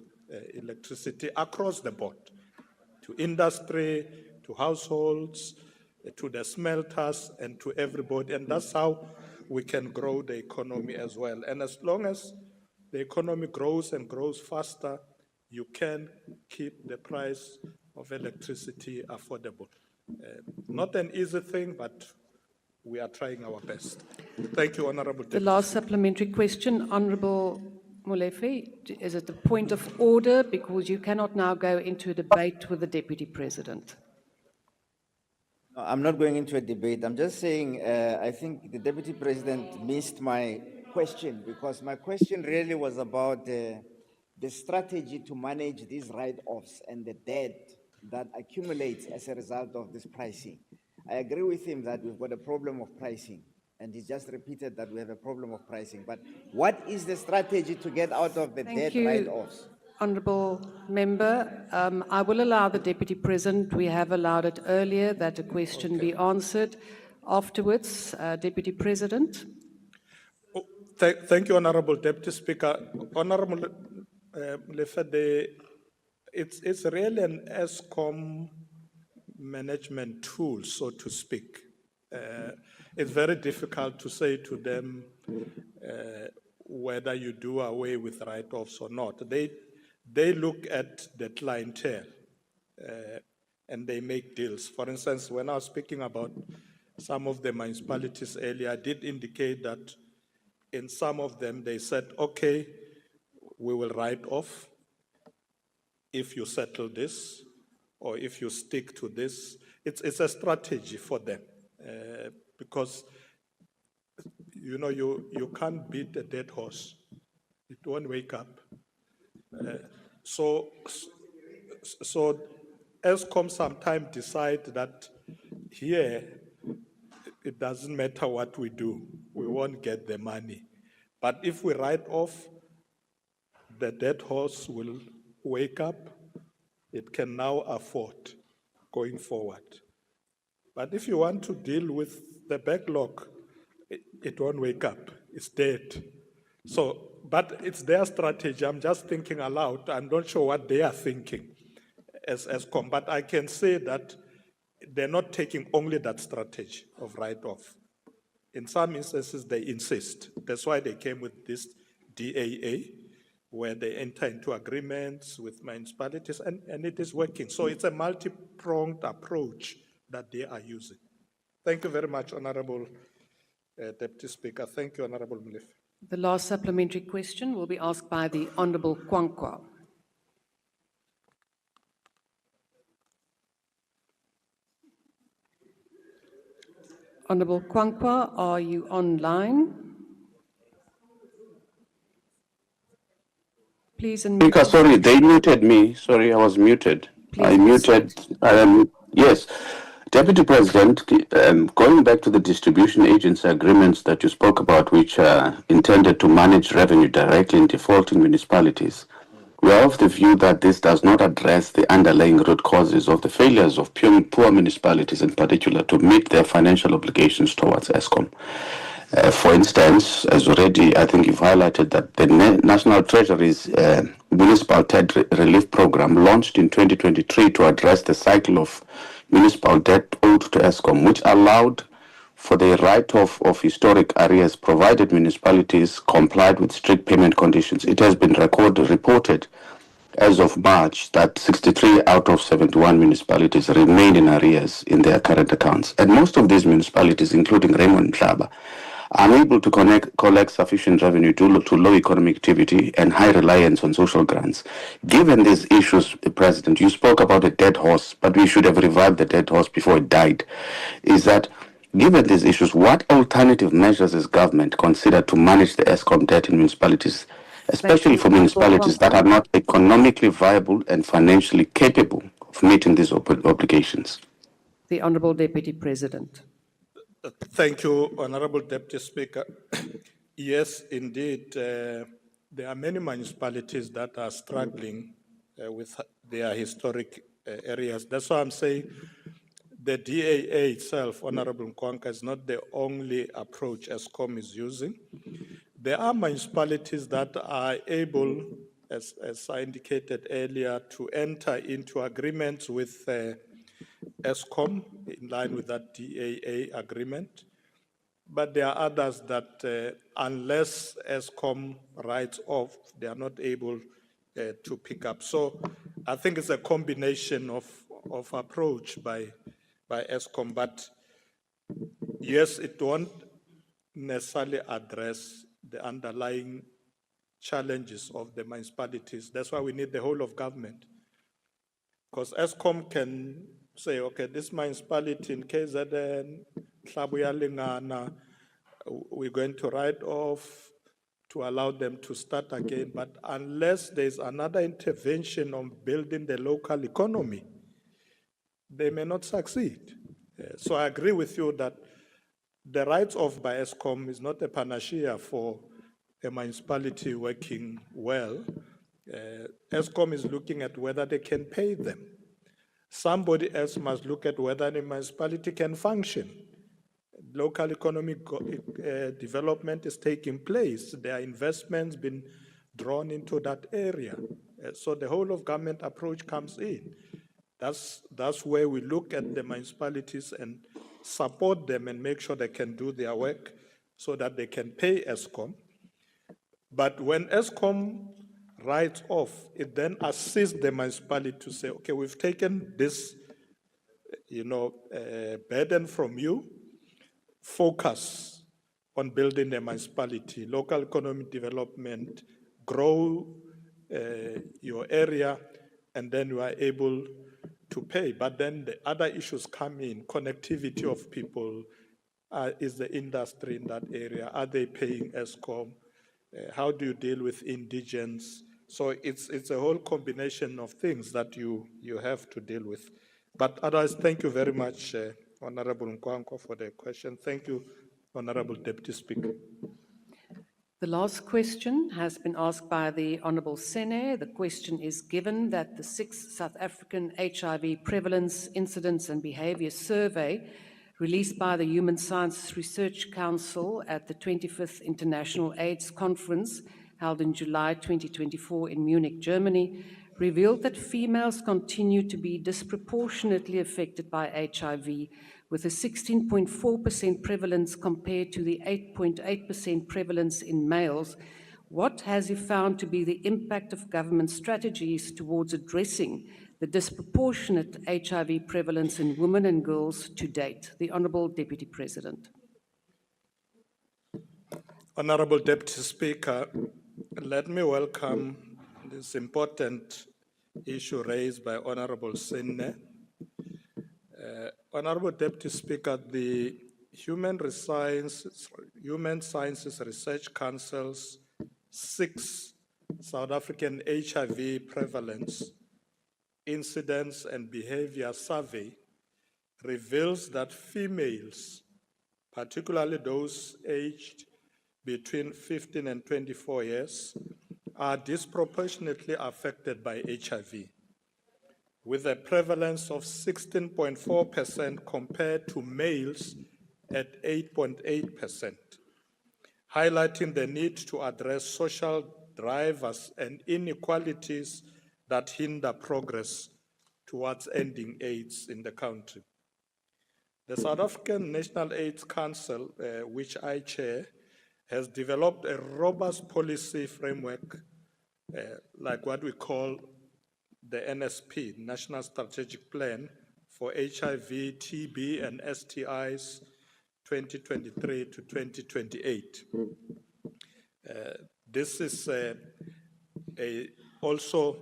electricity across the board, to industry, to households, to the smelters, and to everybody. And that's how we can grow the economy as well. And as long as the economy grows and grows faster, you can keep the price of electricity affordable. Not an easy thing, but we are trying our best. Thank you, Honourable The Deputy last Speaker. supplementary question, Honourable Molefe, is it a point of order because you cannot now go into a debate with the Deputy President? No, I'm not going into a debate. I'm just saying, I think the Deputy President missed my question because my question really was about the strategy to manage these write-offs and the debt that accumulates as a result of this pricing. I agree with him that we've got a problem of pricing, and he just repeated that we have a problem of pricing. But what is the strategy to get out of the Thank debt you, write-offs? Honourable Member. I will allow the Deputy President, we have allowed it earlier, that a question be answered. Afterwards, Deputy President. Thank you, Honourable Deputy Speaker. Honourable Molefe, it's really an ESCOM management tool, so to speak. It's very difficult to say to them whether you do away with write-offs or not. They look at the clientele and they make deals. For instance, when I was speaking about some of the municipalities earlier, I did indicate that in some of them they said, okay, we will write off if you settle this or if you stick to this. It's a strategy for them because you know you can't beat a dead horse. It won't wake up. So ESCOM sometimes decide that here it doesn't matter what we do, we won't get the money. But if we write off, the dead horse will wake up. It can now afford going forward. But if you want to deal with the backlog, it won't wake up. It's dead. So, but it's their strategy. I'm just thinking aloud. I'm not sure what they are thinking as ESCOM, but I can say that they're not taking only that strategy of write-off. In some instances, they insist. That's why they came with this DAA, where they enter into agreements with municipalities, and it is working. So it's a multi-pronged approach that they are using. Thank you very much, Honourable Deputy Speaker. Thank you, Honourable Molefe. The last supplementary question will be asked by the Honourable Kwankwa. Honourable Kwankwa, are you online? Please unmute. Speaker, sorry, they muted me. Sorry, I was muted. I muted. Yes. Deputy President, going back to the distribution agency agreements that you spoke about, which are intended to manage revenue directly in defaulting municipalities, we are of the view that this does not address the underlying root causes of the failures of poor municipalities in particular to meet their financial obligations towards ESCOM. For instance, as already, I think you've highlighted that the National Treasury's Municipal Debt Relief Program launched in 2023 to address the cycle of municipal debt owed to ESCOM, which allowed for the write-off of historic arrears provided municipalities complied with strict payment conditions. It has been reported as of March that 63 out of 71 municipalities remain in arrears in their current accounts. And most of these municipalities, including Raymond Mhlaba, unable to collect sufficient revenue to low economic activity, and high reliance on social grants. Given these issues, President, you spoke about a dead horse, but we should have revived the dead horse before it died. Is that, given these issues, what alternative measures is government considered to manage the ESCOM debt in municipalities, especially for municipalities that are not economically viable and financially capable of meeting these obligations? The Honourable Deputy President. Thank you, Honorable Deputy Speaker. Yes, indeed, there are many municipalities that are struggling with their historic areas. That's why I'm saying the DAA itself, Honorable Nkwanka, is not the only approach ESCOM is using. There are municipalities that are able, as I indicated earlier, to enter into agreements with ESCOM in line with that DAA agreement. But there are others that, unless ESCOM writes off, they are not able to pick up. So I think it's a combination of approach by ESCOM. But yes, it won't necessarily address the underlying challenges of the municipalities. That's why we need the whole of government. Because ESCOM can say, okay, this municipality in KZN, Tlabuyalingana, we're going to write off to allow them to start again. But unless there's another intervention on building the local economy, they may not succeed. So I agree with you that the write-off by ESCOM is not a panacea for a municipality working well. ESCOM is looking at whether they can pay them. Somebody else must look at whether the municipality can function. Local economic development is taking place. There are investments been drawn into that area. So the whole of government approach comes in. That's where we look at the municipalities and support them and make sure they can do their work so that they can pay ESCOM. But when ESCOM writes off, it then assists the municipality to say, okay, we've taken this, burden from you, focus on building the municipality, local economic development, grow your area, and then you are able to pay. But then the other issues come in, connectivity of people, is the industry in that area, are they paying ESCOM? How do you deal with indigents? So it's a whole combination of things that you have to deal with. But otherwise, thank you very much, Honorable Nkwanko, for the question. Thank you, Honorable Deputy Speaker. The last question has been asked by the Honourable Sene. The question is, given that the 6th South African HIV prevalence, incidence and behaviour survey released by the Human Sciences Research Council at the 25th International AIDS Conference held in July 2024 in Munich, Germany, revealed that females continue to be disproportionately affected by HIV, with a 16.4% prevalence compared to the 8.8% prevalence in males. What has you found to be the impact of government strategies towards addressing the disproportionate HIV prevalence in women and girls to date? The Honourable Deputy President. Honourable Deputy Speaker, let me welcome this important issue raised by Honourable Sene. Honourable Deputy Speaker, the Human Sciences Research Council's 6th South African HIV prevalence, incidence and behavior survey reveals that females, particularly those aged between 15 and 24 years, are disproportionately affected by HIV, with a prevalence of 16.4% compared to males at 8.8%, highlighting the need to address social drivers and inequalities that hinder progress towards ending AIDS in the country. The South African National AIDS Council, which I chair, has developed a robust policy framework, like what we call the NSP, National Strategic Plan for HIV, TB, and STIs 2023 to 2028. This is also,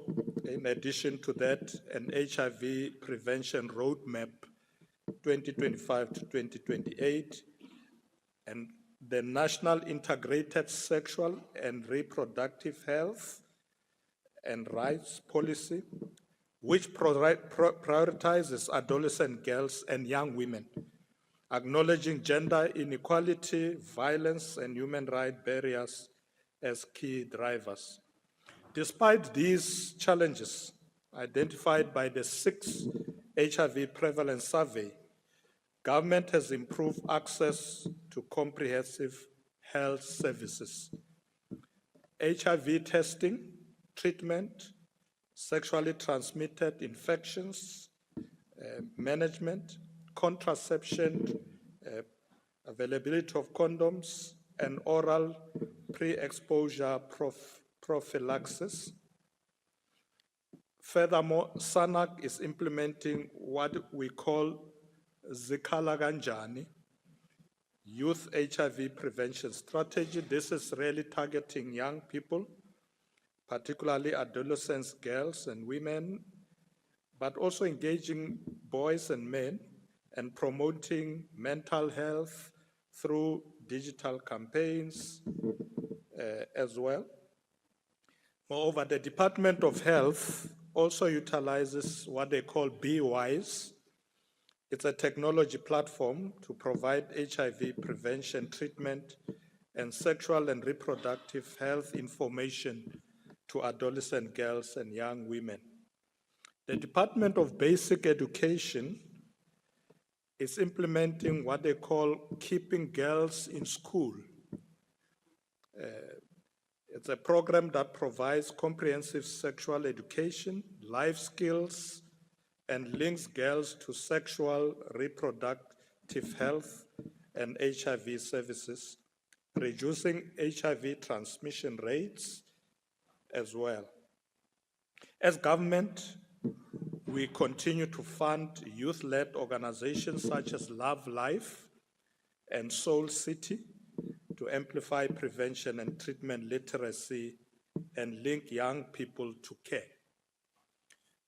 in addition to that, an HIV prevention roadmap 2025 to 2028, and the National Integrated Sexual and Reproductive Health and Rights Policy, which prioritizes adolescent girls and young women, acknowledging gender inequality, violence, and human rights barriers as key drivers. Despite these challenges identified by the 6th HIV prevalence survey, government has improved access to comprehensive health services. HIV testing, treatment, sexually transmitted infections, management, contraception, availability of condoms, and oral pre-exposure prophylaxis. Furthermore, SANAC is implementing what we call Zikhala Kanjani, Youth HIV Prevention Strategy. This is really targeting young people, particularly adolescents, girls, and women, but also engaging boys and men and promoting mental health through digital campaigns as well. Moreover, the Department of Health also utilizes what they call BeWise. It's a technology platform to provide HIV prevention, treatment, and sexual and reproductive health information to adolescent girls and young women. The Department of Basic Education is implementing what they call Keeping Girls in School. It's a program that provides comprehensive sexual education, life skills, and links girls to sexual reproductive health and HIV services, reducing HIV transmission rates as well. As government, we continue to fund youth-led organizations such as Love Life and Soul City to amplify prevention and treatment literacy and link young people to care.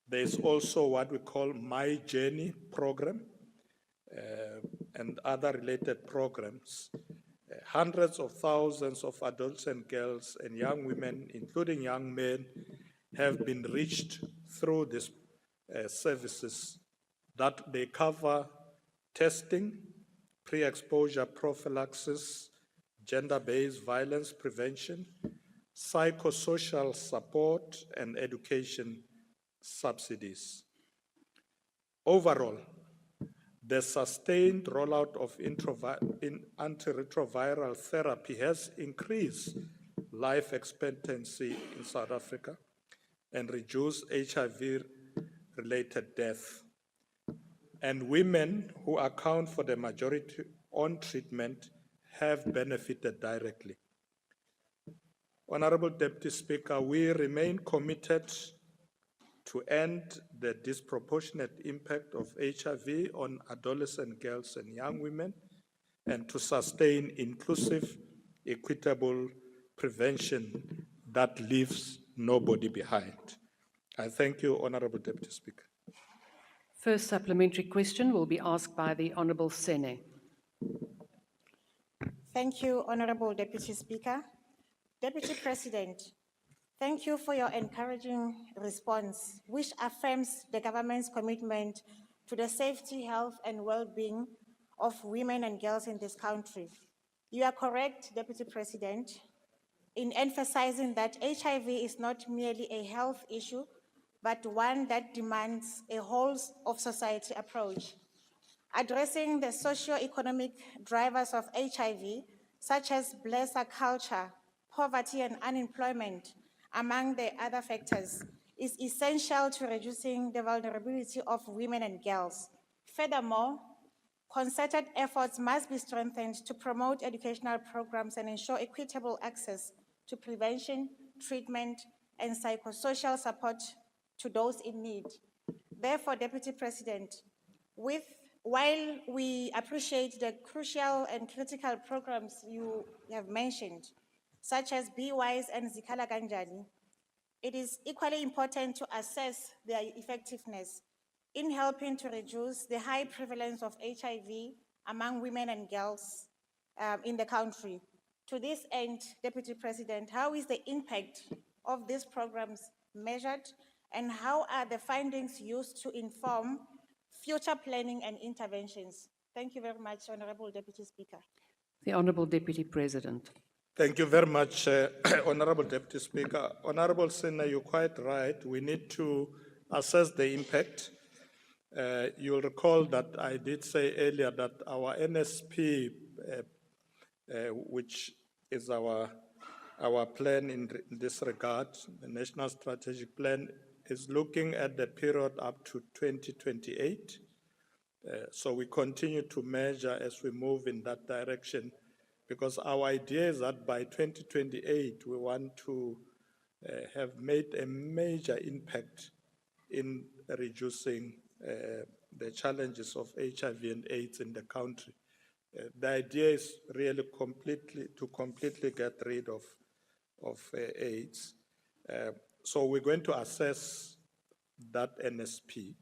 There's also what we call My Journey program and other related programs. Hundreds of thousands of adolescent girls and young women, including young men, have been reached through these services that they cover testing, pre-exposure prophylaxis, gender-based violence prevention, psychosocial support, and education subsidies. Overall, the sustained rollout of antiretroviral therapy has increased life expectancy in South Africa and reduced HIV-related death. And women who account for the majority on treatment have benefited directly. Honorable Deputy Speaker, we remain committed to end the disproportionate impact of HIV on adolescent girls and young women, and to sustain inclusive, equitable prevention that leaves nobody behind. I thank you, Honorable Deputy Speaker. First supplementary question will be asked by the Honourable Sene. Thank you, Honorable Deputy Speaker. Deputy President, thank you for your encouraging response, which affirms the government's commitment to the safety, health, and well-being of women and girls in this country. You are correct, Deputy President, in emphasizing that HIV is not merely a health issue, but one that demands a whole-of-society approach. Addressing the socio-economic drivers of HIV, such as blesser culture, poverty, and unemployment, among the other factors, is essential to reducing the vulnerability of women and girls. Furthermore, concerted efforts must be strengthened to promote educational programs and ensure equitable access to prevention, treatment, and psychosocial support to those in need. Therefore, Deputy President, with while we appreciate the crucial and critical programs you have mentioned, such as Be Wise and Zikhala Kanjani, it is equally important to assess their effectiveness in helping to reduce the high prevalence of HIV among women and girls in the country. To this end, Deputy President, how is the impact of these programs measured, and how are the findings used to inform future planning and interventions? Thank you very much, Honorable Deputy Speaker. The Honourable Deputy President. Thank you very much, Honorable Deputy Speaker. Honorable Senator, you're quite right. We need to assess the impact. You'll recall that I did say earlier that our NSP, which is our plan in this regard, the National Strategic Plan, is looking at the period up to 2028. So we continue to measure as we move in that direction, because our idea is that by 2028, we want to have made a major impact in reducing the challenges of HIV and AIDS in the country. The idea is really to completely get rid of AIDS. So we're going to assess that NSP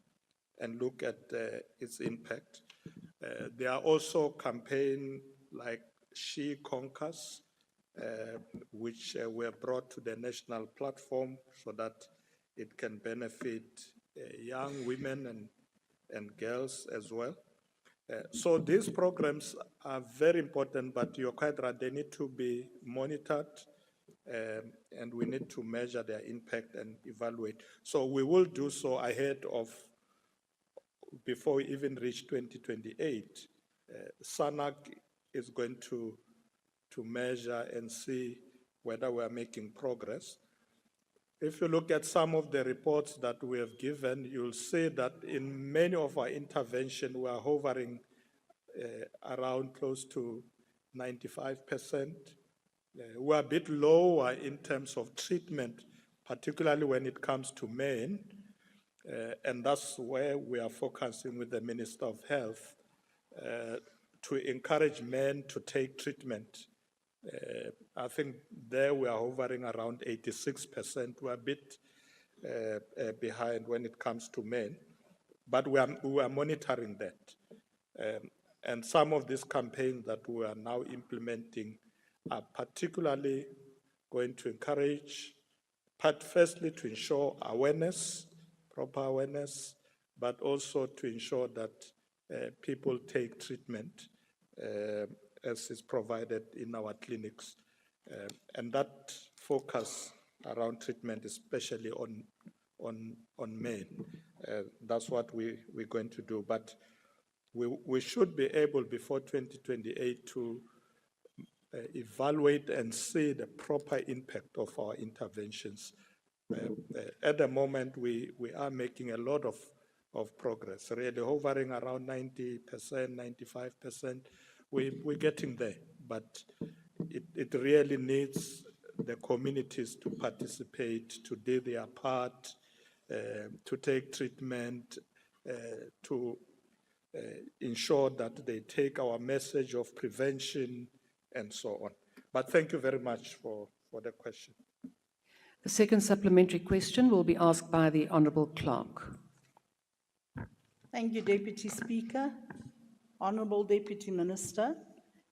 and look at its impact. There are also campaigns like She Conquers, which were brought to the national platform so that it can benefit young women and girls as well. So these programs are very important, but you're quite right, they need to be monitored, and we need to measure their impact and evaluate. So we will do so ahead of, before we even reach 2028. SANAC is going to measure and see whether we are making progress. If you look at some of the reports that we have given, you'll see that in many of our interventions, we are hovering around close to 95%. We're a bit lower in terms of treatment, particularly when it comes to men, and that's where we are focusing with the Minister of Health to encourage men to take treatment. I think there we are hovering around 86%. We're a bit behind when it comes to men, but we are monitoring that. And some of these campaigns that we are now implementing are particularly going to encourage, firstly to ensure awareness, proper awareness, but also to ensure that people take treatment as is provided in our clinics. And that focus around treatment, especially on men, that's what we're going to do. But we should be able, before 2028, to evaluate and see the proper impact of our interventions. At the moment, we are making a lot of progress, really hovering around 90%, 95%. We're getting there, but it really needs the communities to participate, to do their part, to take treatment, to ensure that they take our message of prevention and so on. But thank you very much for the question. The second supplementary question will be asked by the Honourable Clerk. Thank you, Deputy Speaker. Honourable Deputy Minister,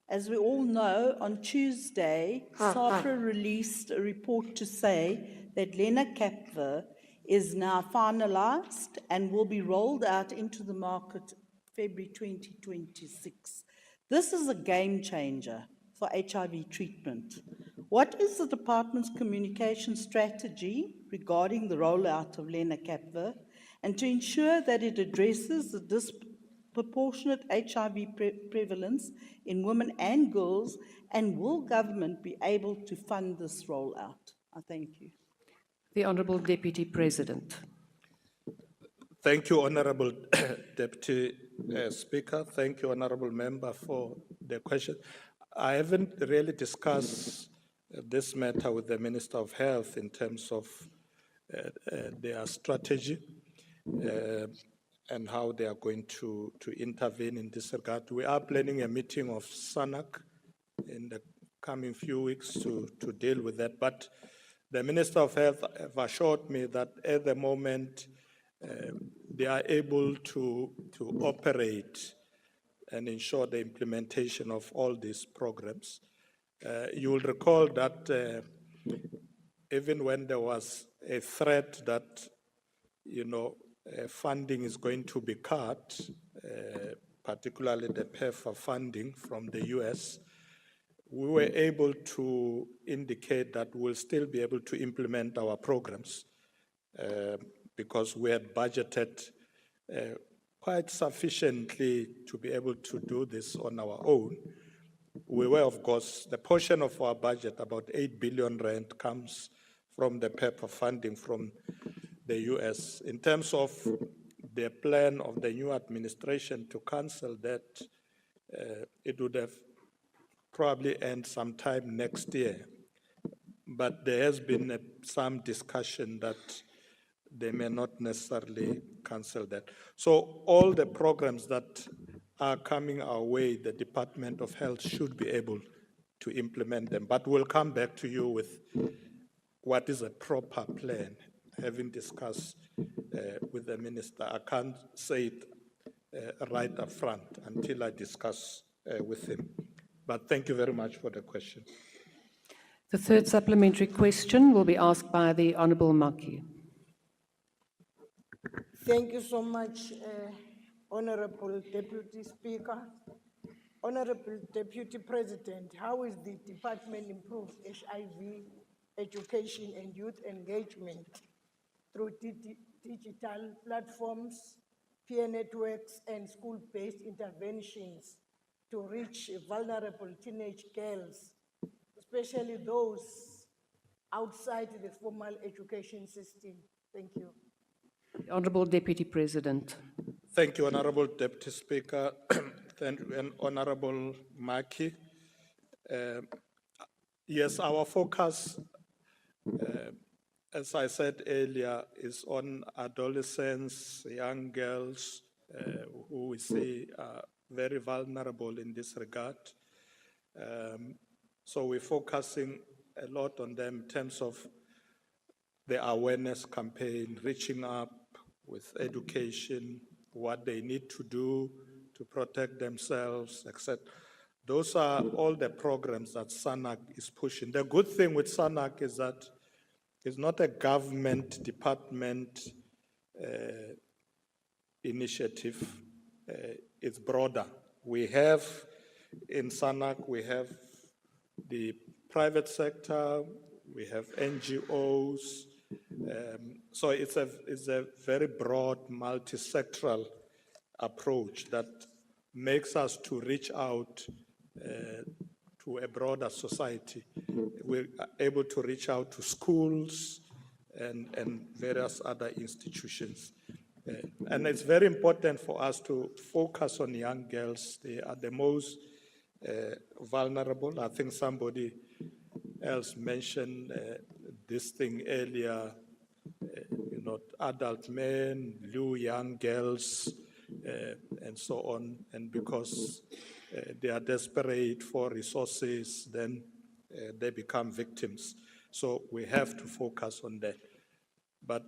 as we all know, on Tuesday, SAPRA released a report to say that lenacapavir is now finalised and will be rolled out into the market February 2026. This is a game changer for HIV treatment. What is the department's communication strategy regarding the rollout of lenacapavir, and to ensure that it addresses the disproportionate HIV prevalence in women and girls, and will government be able to fund this rollout? I thank you. The Honourable Deputy President. Thank you, Honourable Deputy Speaker. Thank you, Honourable Member, for the question. I haven't really discussed this matter with the Minister of Health in terms of their strategy. and how they are going to intervene in this regard. We are planning a meeting of SANAC in the coming few weeks to deal with that. But the Minister of Health have assured me that at the moment they are able to operate and ensure the implementation of all these programs. You will recall that even when there was a threat that, funding is going to be cut, particularly the PEFA funding from the US, we were able to indicate that we'll still be able to implement our programs because we had budgeted quite sufficiently to be able to do this on our own. We were, of course, the portion of our budget, about 8 billion rand, comes from the PEPA funding from the US. In terms of the plan of the new administration to cancel that, it would have probably end sometime next year. But there has been some discussion that they may not necessarily cancel that. So all the programs that are coming our way, the Department of Health should be able to implement them. But we'll come back to you with what is a proper plan, having discussed with the minister. I can't say it right up front until I discuss with him. But thank you very much for the question. The third supplementary question will be asked by the Honourable Maki. Thank you so much, Honourable Deputy Speaker. Honourable Deputy President, how is the department improved HIV education and youth engagement through digital platforms, peer networks, and school-based interventions to reach vulnerable teenage girls, especially those outside the formal education system? Thank you. Honourable Deputy President. Thank you, Honourable Deputy Speaker. Thank you, and Honourable Maki. Yes, our focus, as I said earlier, is on adolescents, young girls, who we see are very vulnerable in this regard. So we're focusing a lot on them in terms of the awareness campaign, reaching up with education, what they need to do to protect themselves, etc. Those are all the programs that SANAC is pushing. The good thing with SANAC is that it's not a government department initiative. It's broader. We have, in SANAC, we have the private sector, we have NGOs. So it's a very broad, multi-sectoral approach that makes us to reach out to a broader society. We're able to reach out to schools and various other institutions. And it's very important for us to focus on young girls. They are the most vulnerable. I think somebody else mentioned this thing earlier, adult men, young girls, and so on. And because they are desperate for resources, then they become victims. So we have to focus on that. But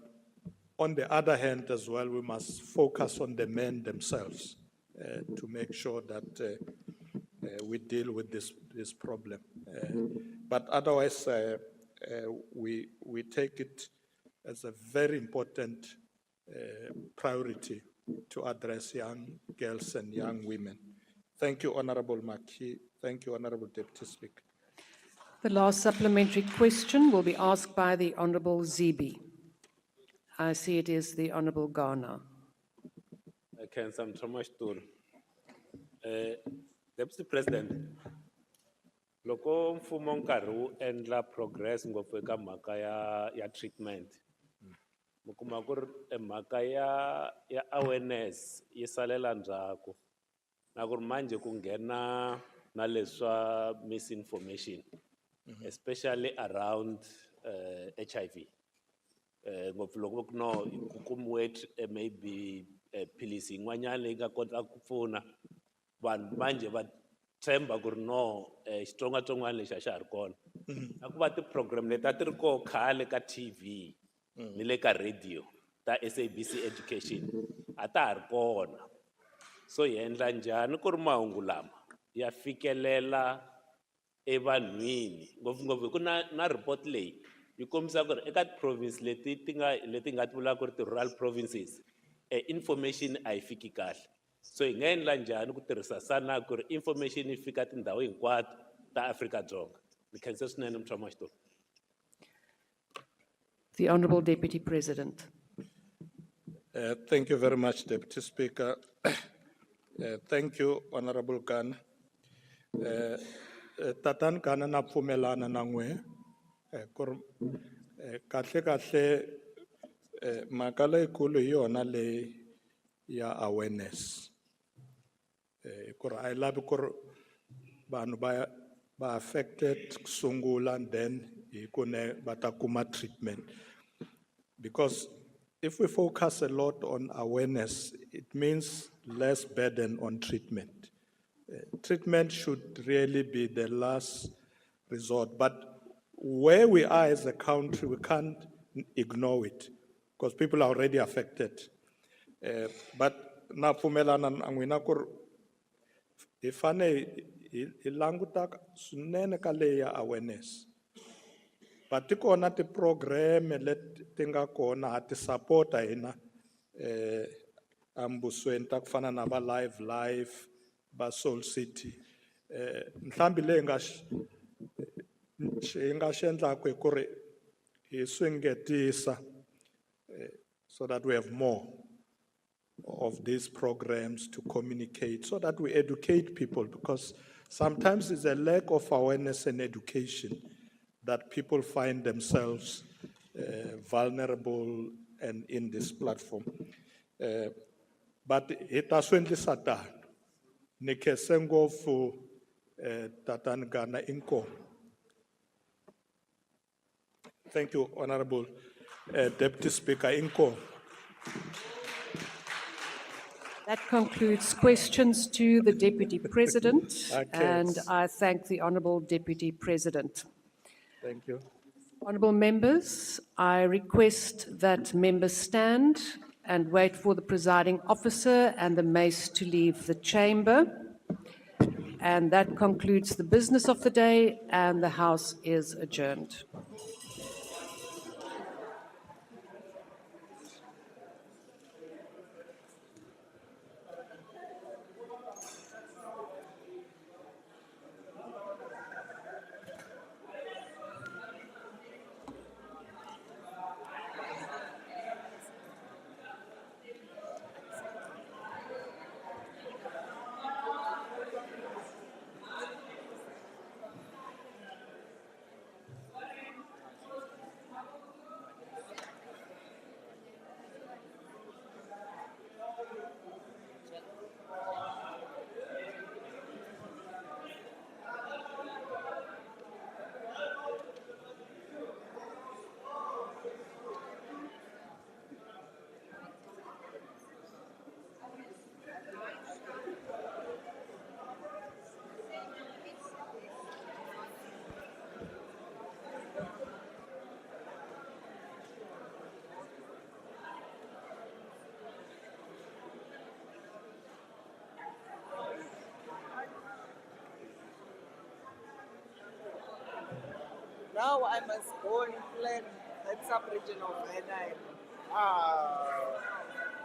on the other hand as well, we must focus on the men themselves to make sure that we deal with this problem. But otherwise, we take it as a very important priority to address young girls and young women. Thank you, Honourable Maki. Thank you, Honourable Deputy Speaker. The last supplementary question will be asked by the Honourable Zibi. I see it is the Honourable Ghana. Deputy President, loko mfumo nkarhi wu endla progress ngopfu eka mhaka ya treatment, mi kuma ku ri mhaka ya awareness yi salela ndzhaku na ku ri manje ku nghena na leswa misinformation, especially around HIV. Ngopfu loko ku no ku kumiwe maybe philisi yin'wanyana leyi nga kota ku pfuna vanhu manje va tshemba ku ri no xitsongwatsongwana lexi a xa ha ri kona na ku va ti-program leti a ti ri koho khale ka TV ni le ka radio ta SABC education a ta ha ri kona so hi endla njhani ku ri mahungu lama ya fikelela evanhwini ngopfungopfu hi ku na report leyi yi kombisa ku ri eka ti-province leti ti nga ti vulaka ku ri ti-rural provinces information a yi fiki kahle so hi nga endla njhani ku tirhisa sana ku ri information yi fika tindhawu hinkwato ta Afrika-Dzonga ni khensa swinene mutshama xitulu. The Honourable Deputy President. Thank you very much, Deputy Speaker. Thank you, Honorable Ghana. Tatan Ghana na pfumelana na n'we kahle mhaka leyikulu hi yona leyi ya awareness ku ri a yi lavi ku ri vanhu ba affected kusungula and then hi ku ne va ta kuma treatment because if we focus a lot on awareness it means less burden on treatment. Treatment should really be the last resort, but where we are as a country, we can't ignore it because people are already affected. But na pfumelana na n'wina ku ri hi fane hi languta swinene ka leyi ya awareness. But ti kona ti-program leti ti nga kona ha ti support hina ambusweni ta ku fana na va live ba Soul City ntlhambi leyi nga xi endlaku hi ku ri hi swi ngetisa so that we have more of these programs to communicate so that we educate people because sometimes it's a lack of awareness and education that people find themselves vulnerable and in this platform. But it has endlisa tano. Ni khese ngopfu Tatan Ghana inkomo. Thank you, Honorable Deputy Speaker inkomo. That concludes questions to the Deputy President, Okay. and I thank the Honourable Deputy President. Thank you. Honourable members, I request that members stand and wait for the presiding officer and the mace to leave the chamber. And that concludes the business of the day, and the House is adjourned. Now I must go and plan that sub-region of Henai.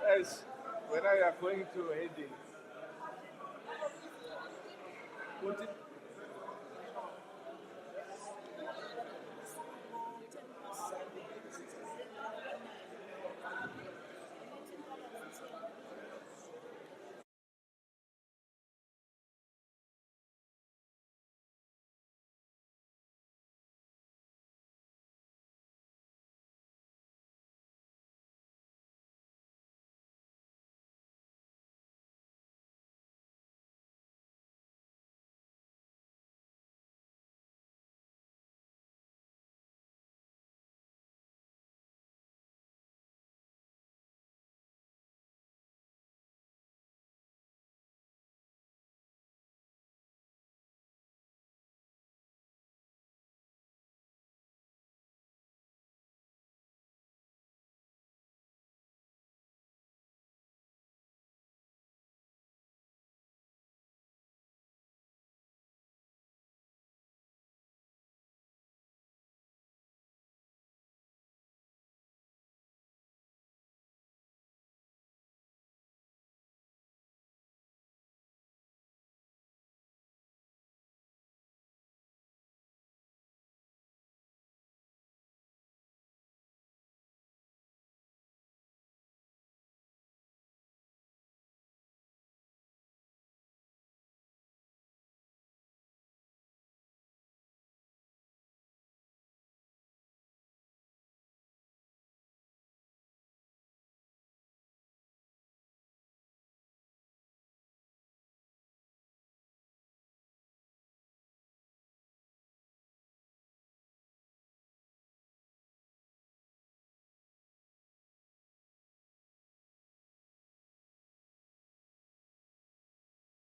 Yes, when I are going to heading.